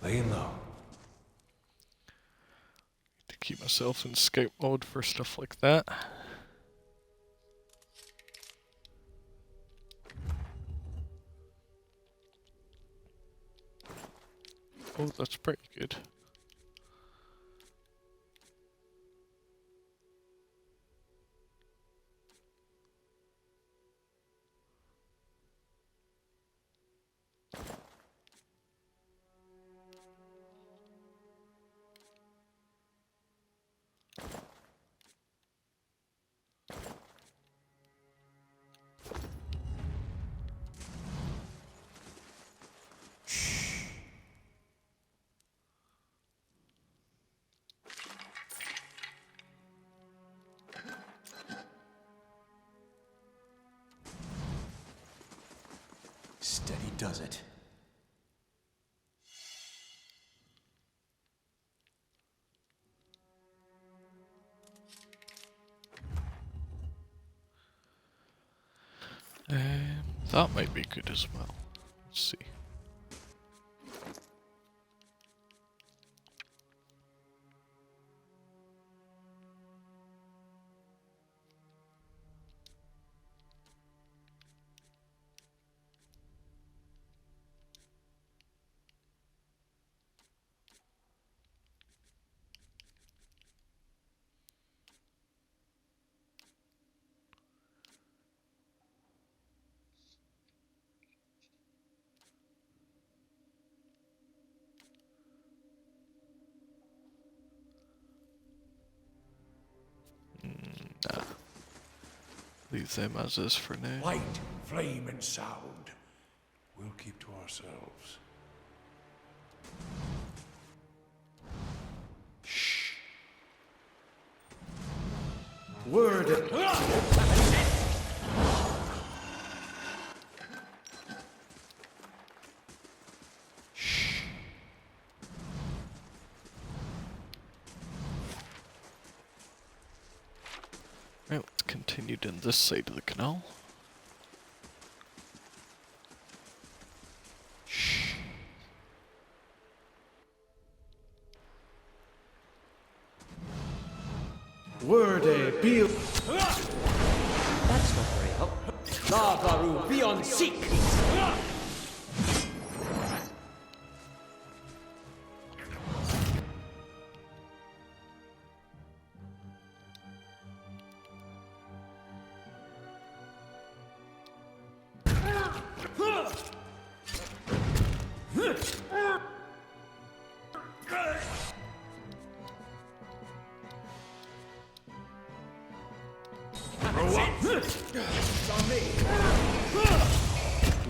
Laying low. To keep myself in scout mode for stuff like that. Oh, that's pretty good. Steady does it. That might be good as well. Let's see. Nah. Leave them as is for now. Light, flame, and sound. We'll keep to ourselves. Word. Right, let's continue down this side of the canal. Word a beal. That's not very helpful. Lavaru beyond seek.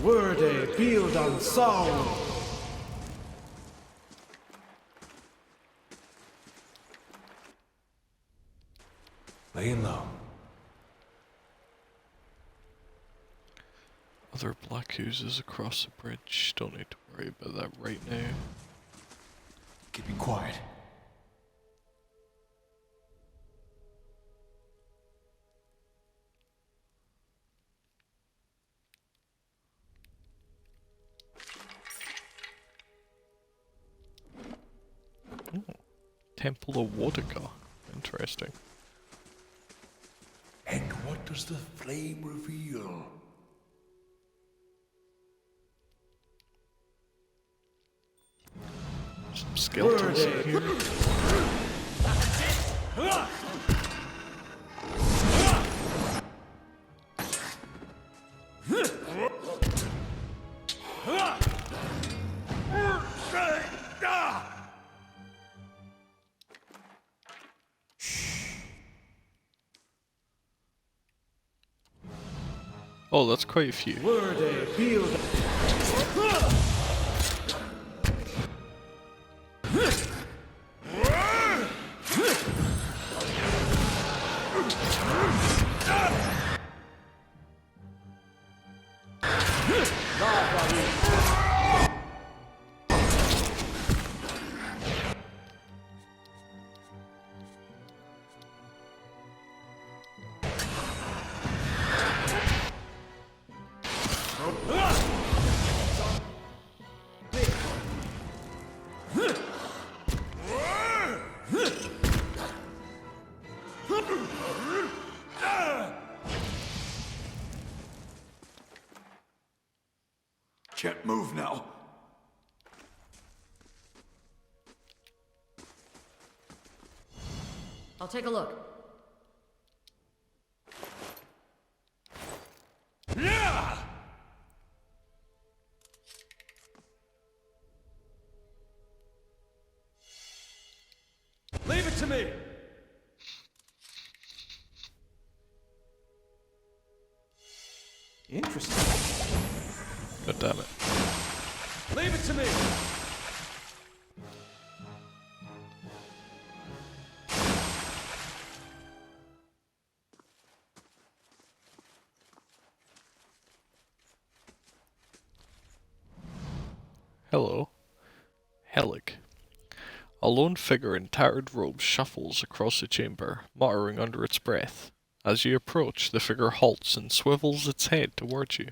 Word a build on sound. Laying low. Other black oozes across the bridge. Don't need to worry about that right now. Keeping quiet. Temple of Wodaka. Interesting. And what does the flame reveal? Some skeletons in here. Oh, that's quite a few. Word a build. Can't move now. I'll take a look. Yeah! Leave it to me! Interesting. God damn it. Leave it to me! Hello. Helig. A lone figure in tattered robes shuffles across the chamber, muttering under its breath. As you approach, the figure halts and swivels its head towards you.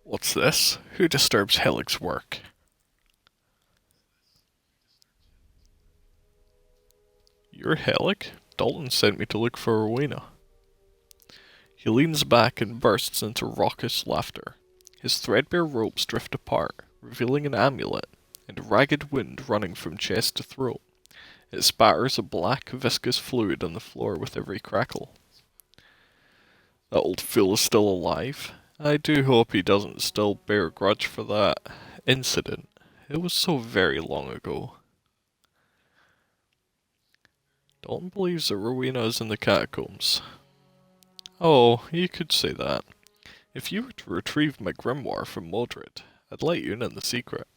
What's this? Who disturbs Helig's work? You're Helig? Dalton sent me to look for Rowena. He leans back and bursts into raucous laughter. His threadbare robes drift apart, revealing an amulet, and a ragged wound running from chest to throat. It spatters a black, viscous fluid on the floor with every crackle. That old fool is still alive. I do hope he doesn't still bear a grudge for that incident. It was so very long ago. Dalton believes that Rowena is in the catacombs. Oh, you could say that. If you were to retrieve my grimoire from Mordred, I'd let you in on the secret.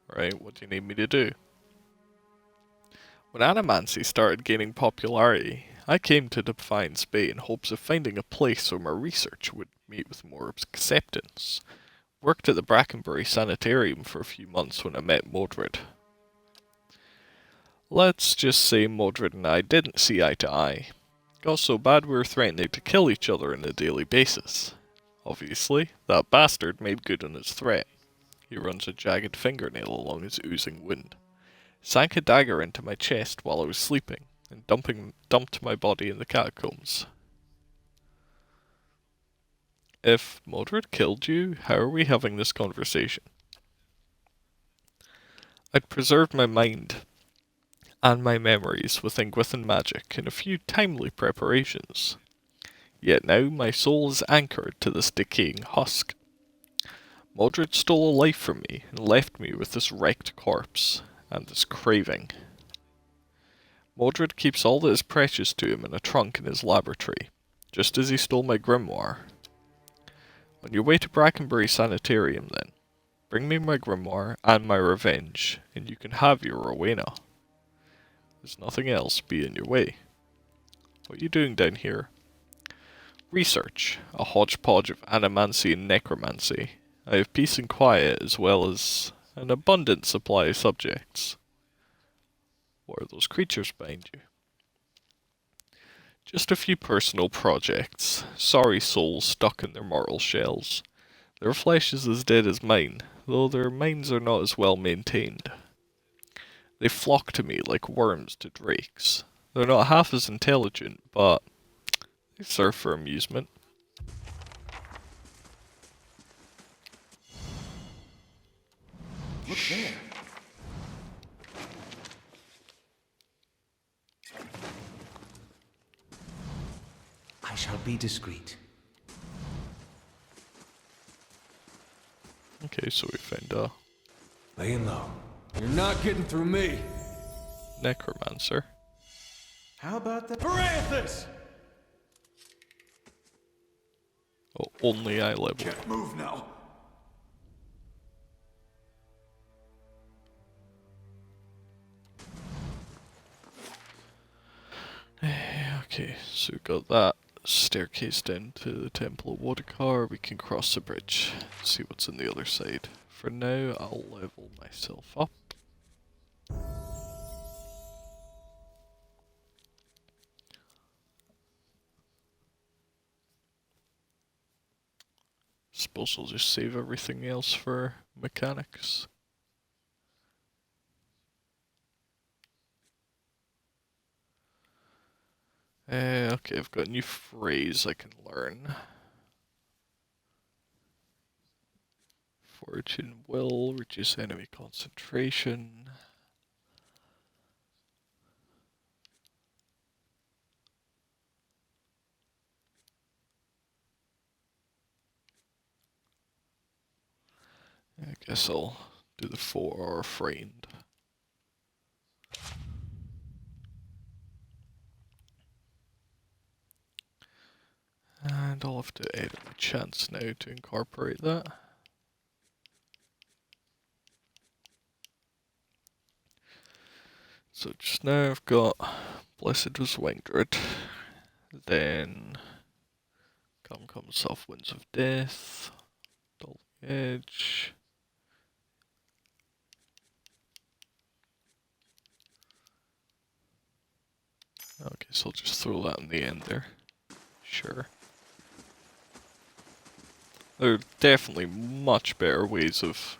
Right, what do you need me to do? When animancy started gaining popularity, I came to Defiance Bay in hopes of finding a place where my research would meet with more acceptance. Worked at the Brackenbury Sanitarium for a few months when I met Mordred. Let's just say Mordred and I didn't see eye to eye. Got so bad we were threatening to kill each other on a daily basis. Obviously, that bastard made good on his threat. He runs a jagged fingernail along his oozing wound. Sank a dagger into my chest while I was sleeping, and dumped my body in the catacombs. If Mordred killed you, how are we having this conversation? I'd preserved my mind and my memories with Ingwithan magic and a few timely preparations. Yet now my soul is anchored to this decaying husk. Mordred stole a life from me and left me with this wrecked corpse and this craving. Mordred keeps all that is precious to him in a trunk in his laboratory, just as he stole my grimoire. On your way to Brackenbury Sanitarium, then, bring me my grimoire and my revenge, and you can have your Rowena. There's nothing else be in your way. What are you doing down here? Research, a hodgepodge of animancy and necromancy. I have peace and quiet as well as an abundant supply of subjects. What are those creatures behind you? Just a few personal projects. Sorry souls stuck in their mortal shells. Their flesh is as dead as mine, though their minds are not as well maintained. They flock to me like worms to drakes. They're not half as intelligent, but they serve for amusement. Look there. I shall be discreet. Okay, so we found a Laying low. You're not getting through me. necromancer. How about that? Parathis! Oh, only eye level. Can't move now. Okay, so we got that staircase down to the Temple of Wodakar. We can cross the bridge, see what's on the other side. For now, I'll level myself up. Suppose I'll just save everything else for mechanics. Okay, I've got a new phrase I can learn. Fortune will reduce enemy concentration. I guess I'll do the 4-hour friend. And I'll have to edit my chance now to incorporate that. So just now I've got Blessed was Winged, then Come Soft Winds of Death, Dull Edge. Okay, so I'll just throw that in the end there. Sure. There are definitely much better ways of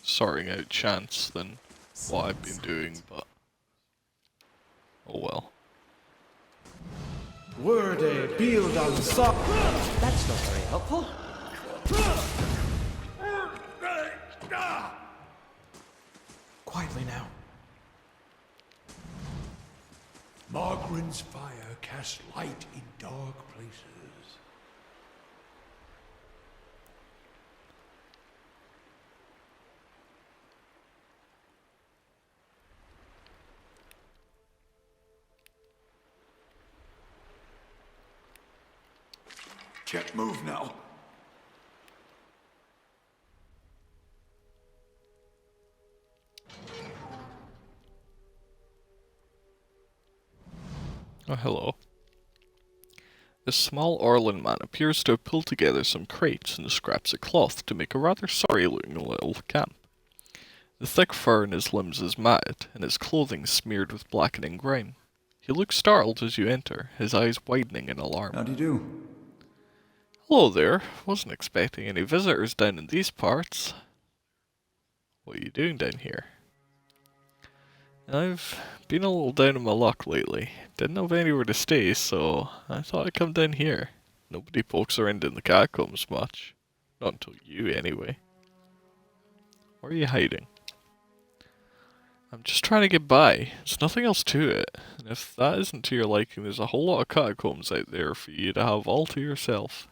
sorting out chance than what I've been doing, but oh well. Word a build on sock. That's not very helpful. Quietly now. Margaren's fire casts light in dark places. Can't move now. Oh, hello. This small Orlan man appears to have pulled together some crates and scraps of cloth to make a rather sorry-looking little camp. The thick fur in his limbs is matted, and his clothing smeared with blackening grime. He looks startled as you enter, his eyes widening in alarm. How'd you do? Hello there. Wasn't expecting any visitors down in these parts. What are you doing down here? I've been a little down on my luck lately. Didn't have anywhere to stay, so I thought I'd come down here. Nobody pokes around in the catacombs much. Not until you, anyway. Where are you hiding? I'm just trying to get by. There's nothing else to it. And if that isn't to your liking, there's a whole lot of catacombs out there for you to have all to yourself.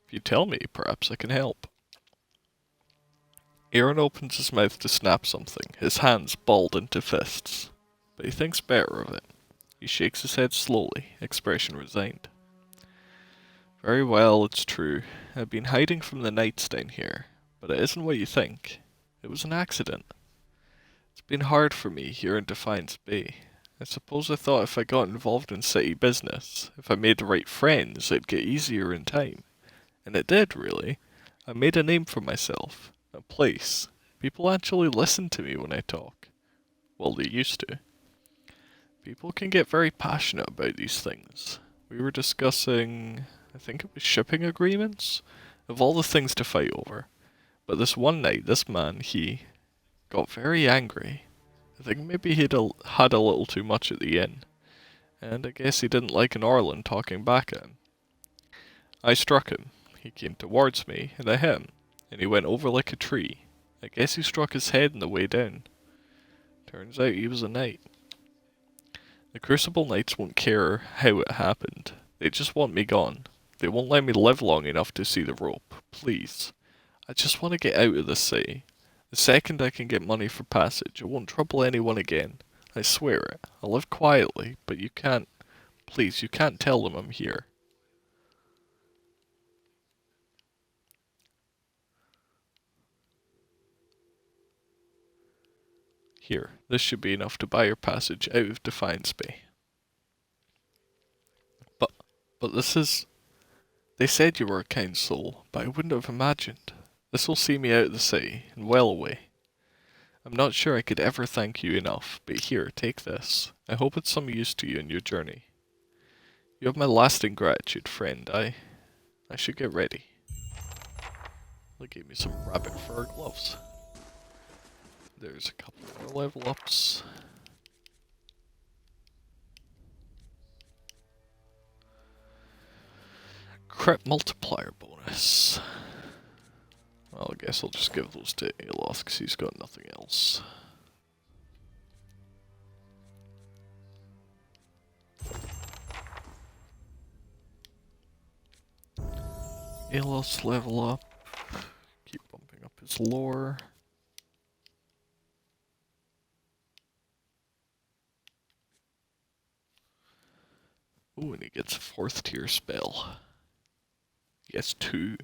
If you tell me, perhaps I can help. Aaron opens his mouth to snap something, his hands balled into fists. But he thinks better of it. He shakes his head slowly, expression resigned. Very well, it's true. I've been hiding from the knights down here, but it isn't what you think. It was an accident. It's been hard for me here in Defiance Bay. I suppose I thought if I got involved in city business, if I made the right friends, it'd get easier in time. And it did, really. I made a name for myself. A place. People actually listen to me when I talk. Well, they used to. People can get very passionate about these things. We were discussing, I think it was shipping agreements? Of all the things to fight over. But this one night, this man, he got very angry. I think maybe he'd had a little too much at the inn. And I guess he didn't like an Orlan talking back at him. I struck him. He came towards me, and I hit him. And he went over like a tree. I guess he struck his head on the way down. Turns out he was a knight. The Crucible Knights won't care how it happened. They just want me gone. They won't let me live long enough to see the rope. Please. I just want to get out of this city. The second I can get money for passage, I won't trouble anyone again. I swear it. I'll live quietly, but you can't... Please, you can't tell them I'm here. Here, this should be enough to buy your passage out of Defiance Bay. But this is... They said you were a kind soul, but I wouldn't have imagined. This will see me out of the city, and well away. I'm not sure I could ever thank you enough, but here, take this. I hope it's some use to you in your journey. You have my lasting gratitude, friend. I should get ready. They gave me some rabbit fur gloves. There's a couple more level ups. Crit multiplier bonus. Well, I guess I'll just give those to Aloth because he's got nothing else. Aloth's level up. Keep bumping up his lore. Ooh, and he gets a 4th tier spell. He gets 2.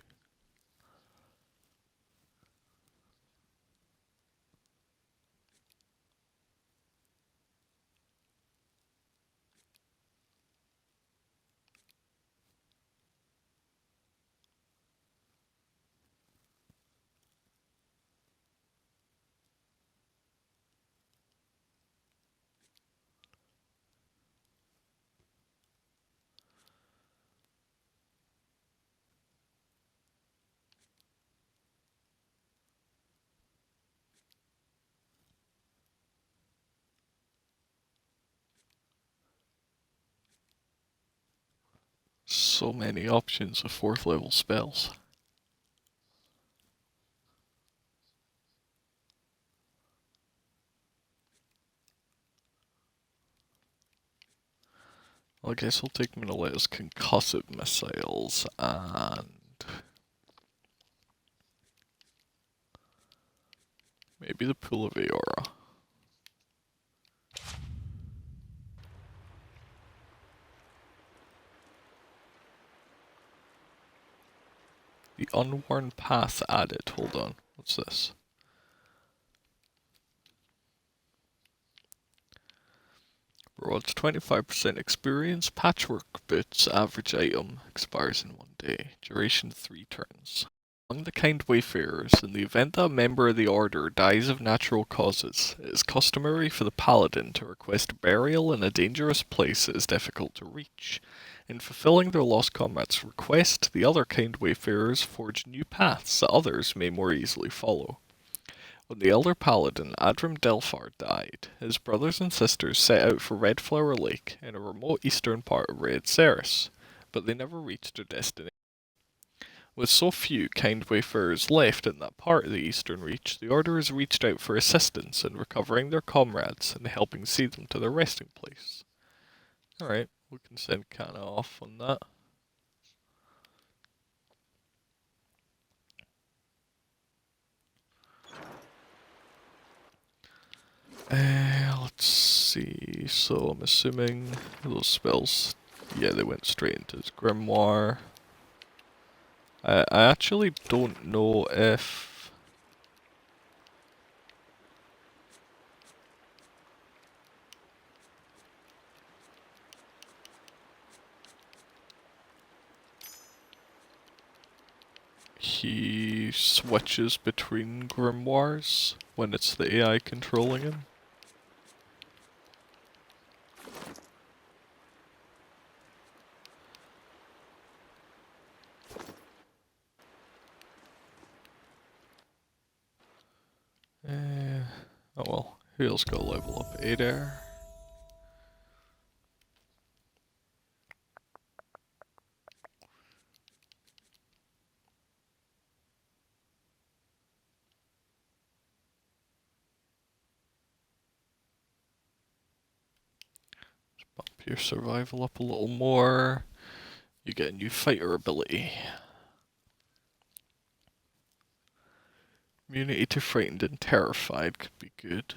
So many options of 4th level spells. Well, I guess I'll take Menelaus concussive missiles and maybe the Pool of Aora. The Unworn Path added. Hold on. What's this? Rewards 25% experience. Patchwork boots. Average item. Expires in 1 day. Duration 3 turns. Among the kind wayfarers, in the event that a member of the Order dies of natural causes, it is customary for the Paladin to request burial in a dangerous place that is difficult to reach. In fulfilling their lost comrade's request, the other kind wayfarers forge new paths that others may more easily follow. When the elder paladin Adrim Delphar died, his brothers and sisters set out for Red Flower Lake in a remote eastern part of Red Ceres, but they never reached their destination. With so few kind wayfarers left in that part of the Eastern Reach, the Order has reached out for assistance in recovering their comrades and helping see them to their resting place. Alright, we can send Kana off on that. Let's see, so I'm assuming those spells, yeah, they went straight into his grimoire. I actually don't know if he switches between grimoires when it's the AI controlling him. Oh well, who else got level up? Adair. Bump your survival up a little more. You get a new fighter ability. Immunity to frightened and terrified could be good.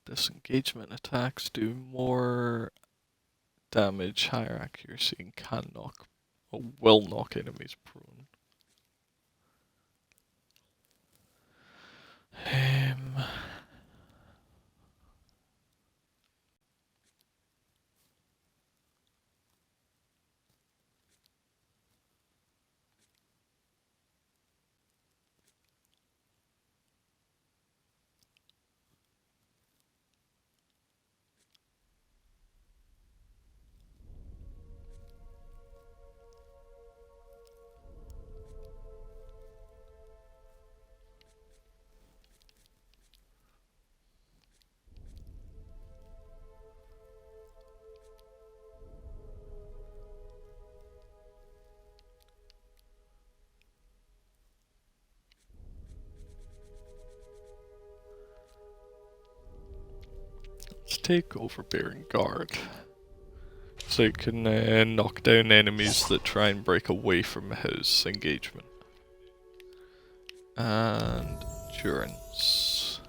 Disengagement attacks do more damage, higher accuracy, and can knock, or will knock enemies prone. Um, take overbearing guard. So you can knock down enemies that try and break away from his engagement. And endurance.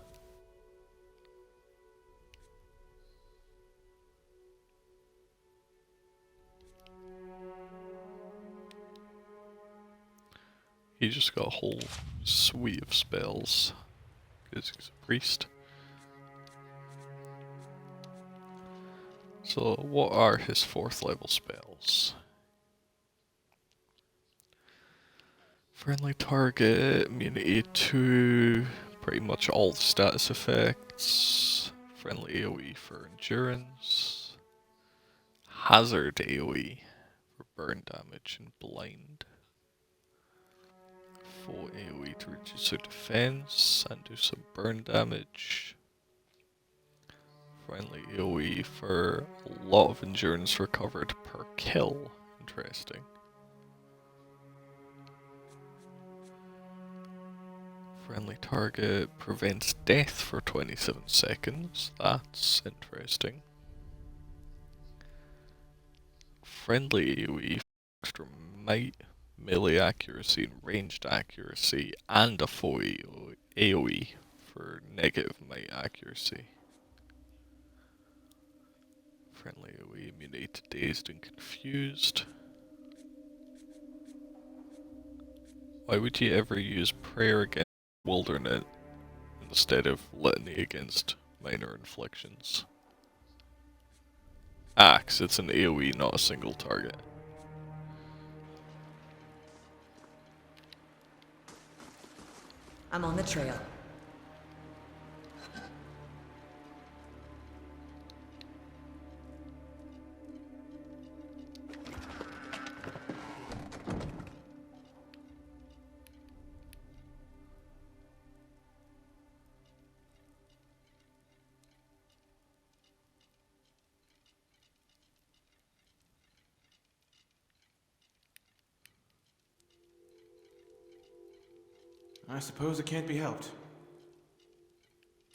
He just got a whole suite of spells because he's a priest. So what are his 4th level spells? Friendly target, immunity to pretty much all the status effects. Friendly AoE for endurance. Hazard AoE for burn damage and blind. Full AoE to reduce their defense and do some burn damage. Friendly AoE for a lot of endurance recovered per kill. Interesting. Friendly target prevents death for 27 seconds. That's interesting. Friendly AoE for extra might, melee accuracy and ranged accuracy, and a full AoE for negative might accuracy. Friendly AoE immunity to dazed and confused. Why would you ever use prayer against wilderness instead of litany against minor inflictions? Axe, it's an AoE, not a single target. I'm on the trail. I suppose it can't be helped.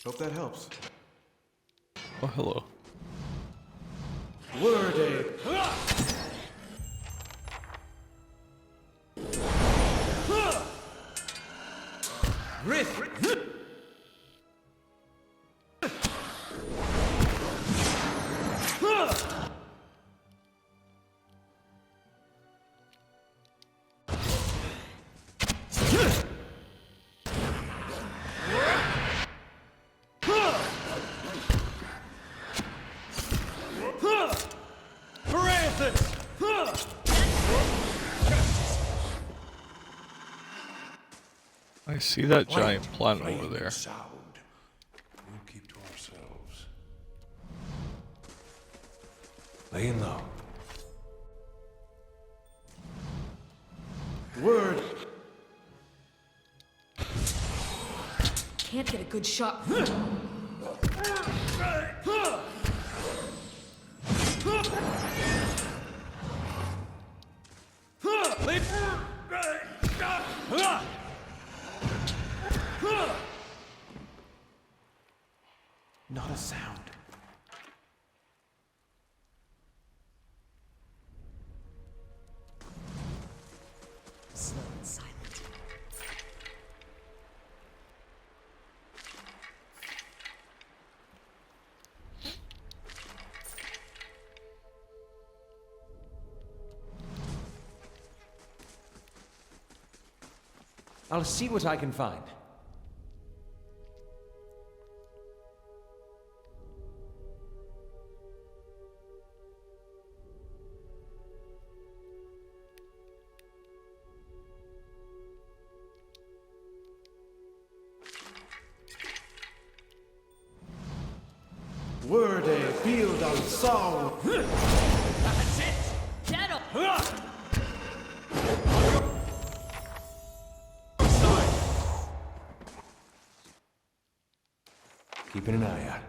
Hope that helps. Oh, hello. Word, Abe. Riff! I see that giant Quiet. plant Flame over there. Sound. We'll keep to ourselves. Laying low. Word. Can't get a good shot. Not a sound. Slow and silent. I'll see what I can find. Word, Abe. Field on sound. That's it! Settle! Keeping an eye out.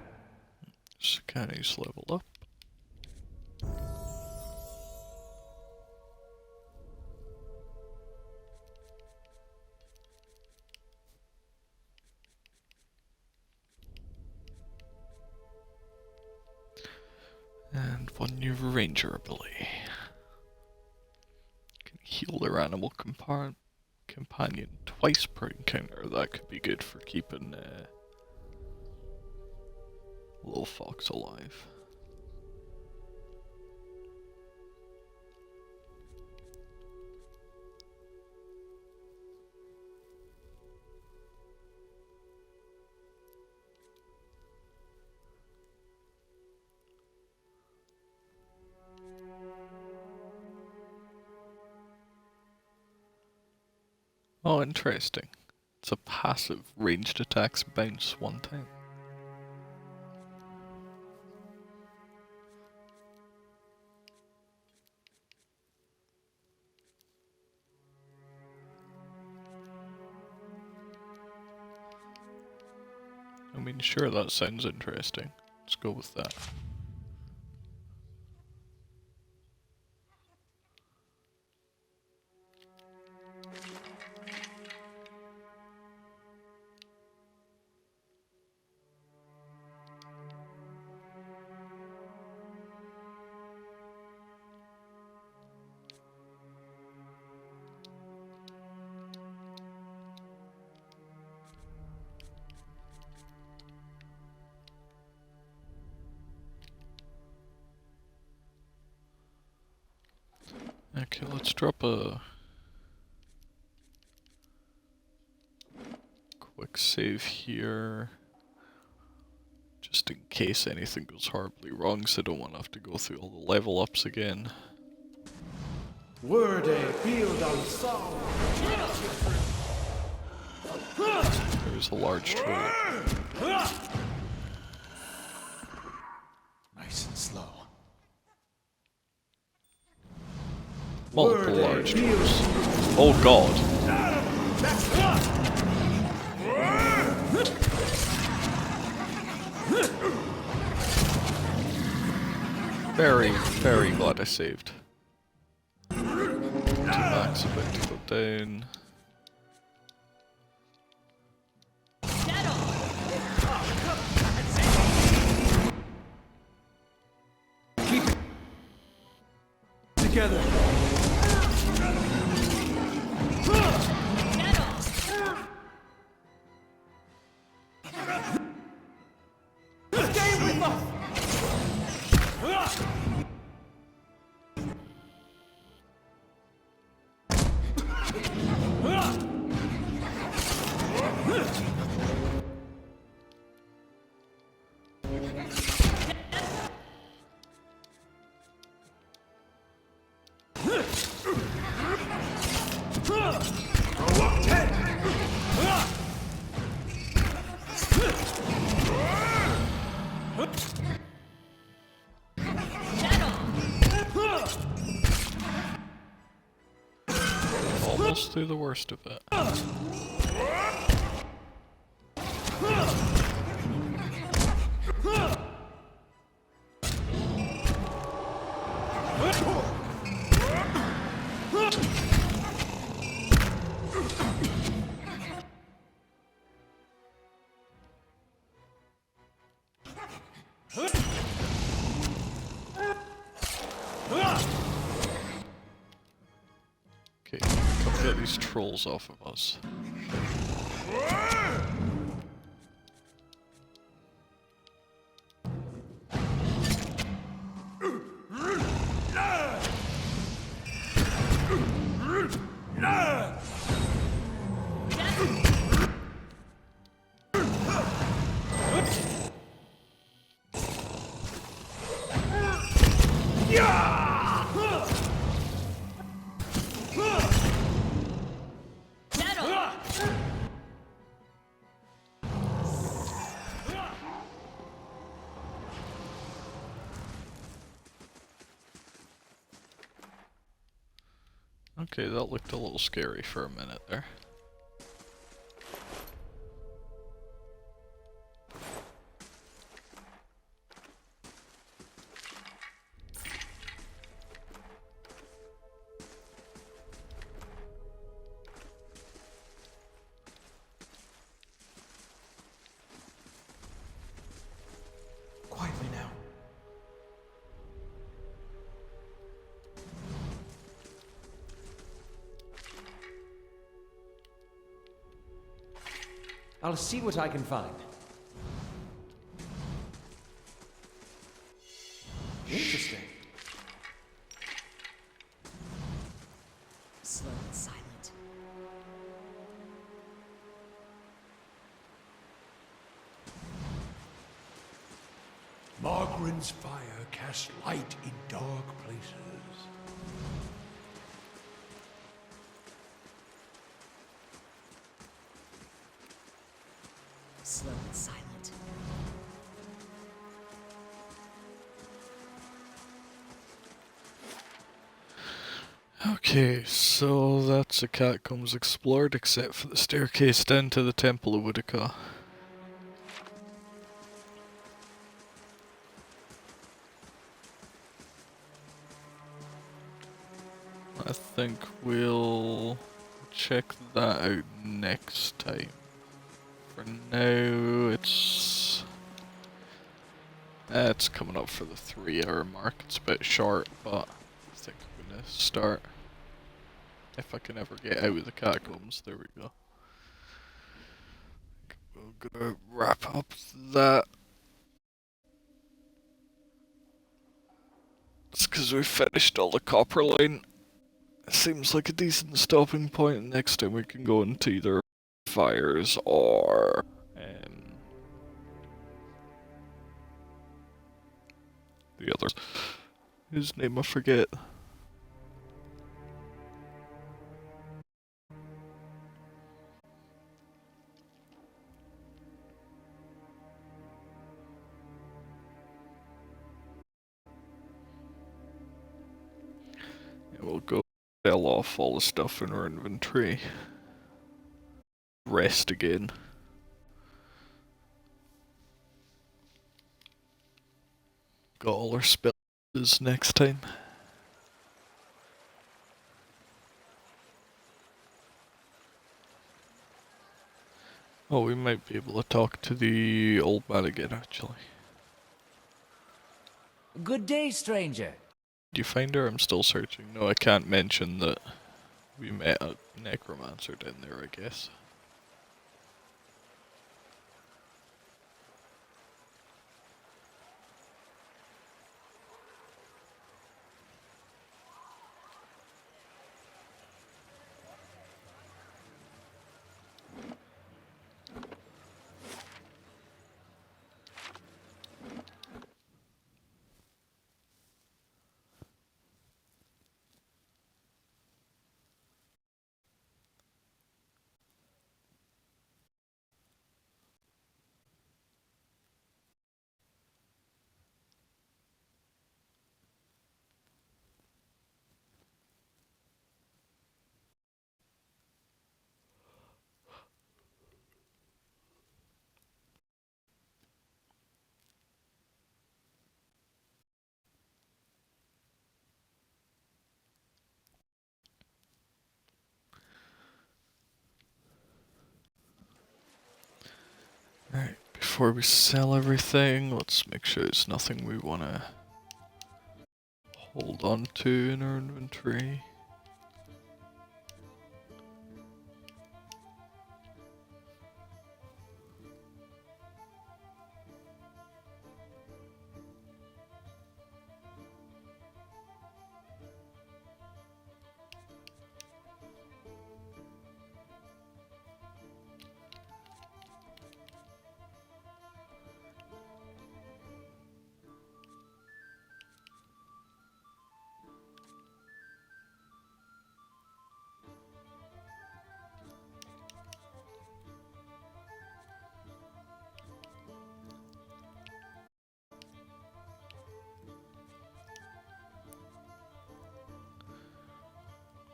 Scanny's level up. And one new ranger ability. Can heal their animal companion twice per encounter. That could be good for keeping little fox alive. Oh, interesting. It's a passive. Ranged attacks bounce one time. I mean, sure, that sounds interesting. Let's go with that. Okay, let's drop a quick save here. Just in case anything goes horribly wrong, so I don't want to have to go through all the level ups again. There's a large troll. Nice and slow. Multiple large trolls. Oh god. Very, very glad I saved. Max about to go down. Together. Almost through the worst of it. Okay, come get these trolls off of us. Okay, that looked a little scary for a minute there. Quietly now. I'll see what I can find. Interesting. Slow and silent. Margren's fire casts light in dark places. Slow and silent. Okay, so that's the catacombs explored, except for the staircase down to the Temple of Utica. I think we'll check that out next time. For now, it's coming up for the 3-hour mark. It's a bit short, but I think I'm gonna start. If I can ever get out of the catacombs, there we go. We're gonna wrap up that. It's because we finished all the copper line. It seems like a decent stopping point. Next time we can go into either fires or the others. Whose name I forget. Yeah, we'll go sell off all the stuff in our inventory. Rest again. Got all our spells next time. Oh, we might be able to talk to the old man again, actually. Good day, stranger. Did you find her? I'm still searching. No, I can't mention that we met a necromancer down there, I guess. Alright, before we sell everything, let's make sure there's nothing we want to hold on to in our inventory.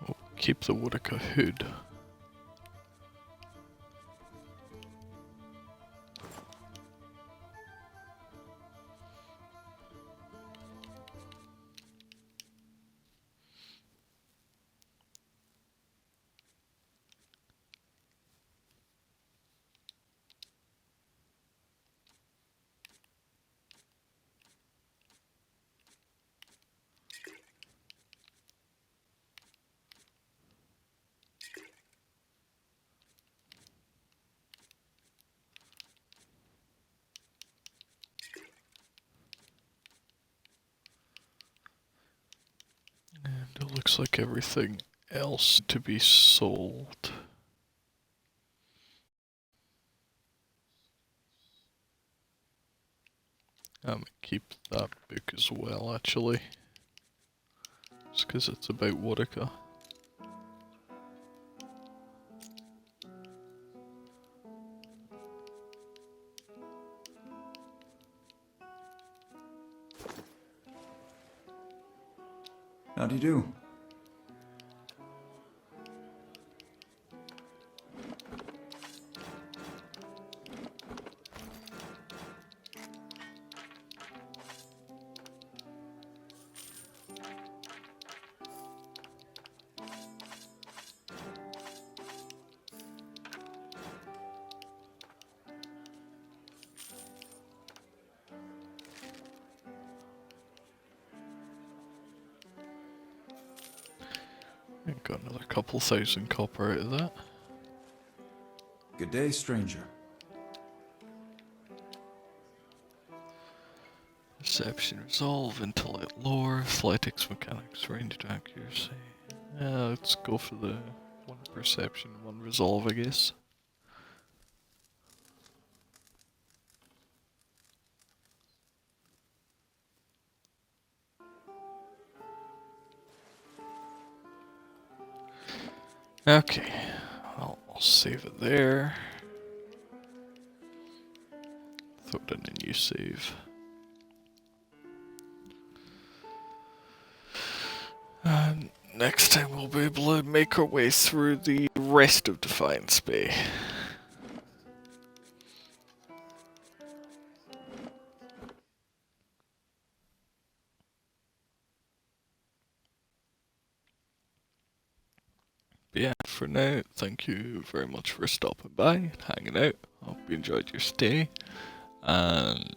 Oh, keep the Woodica hood. looks like everything else to be sold. I'm gonna keep that book as well, actually. Just because it's about Woodica. How do you do? And got another couple thousand copper out of that. Good day, stranger. Perception, resolve, intellect, lore, athletics, mechanics, ranged accuracy. Let's go for the one perception, one resolve, I guess. Okay, I'll save it there. Throw it in a new save. And next time we'll be able to make our way through the rest of Defiance Bay. But yeah, for now, thank you very much for stopping by and hanging out. Hope you enjoyed your stay. And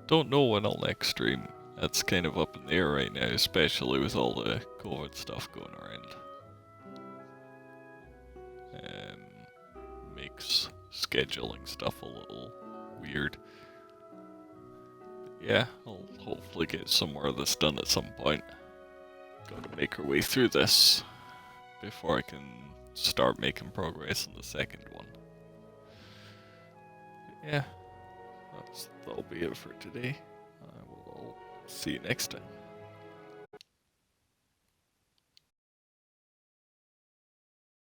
don't know when I'll next stream. That's kind of up in the air right now, especially with all the COVID stuff going around. Makes scheduling stuff a little weird. But yeah, I'll hopefully get some more of this done at some point. Gotta make our way through this before I can start making progress on the second one. But yeah, that'll be it for today. I will see you next time.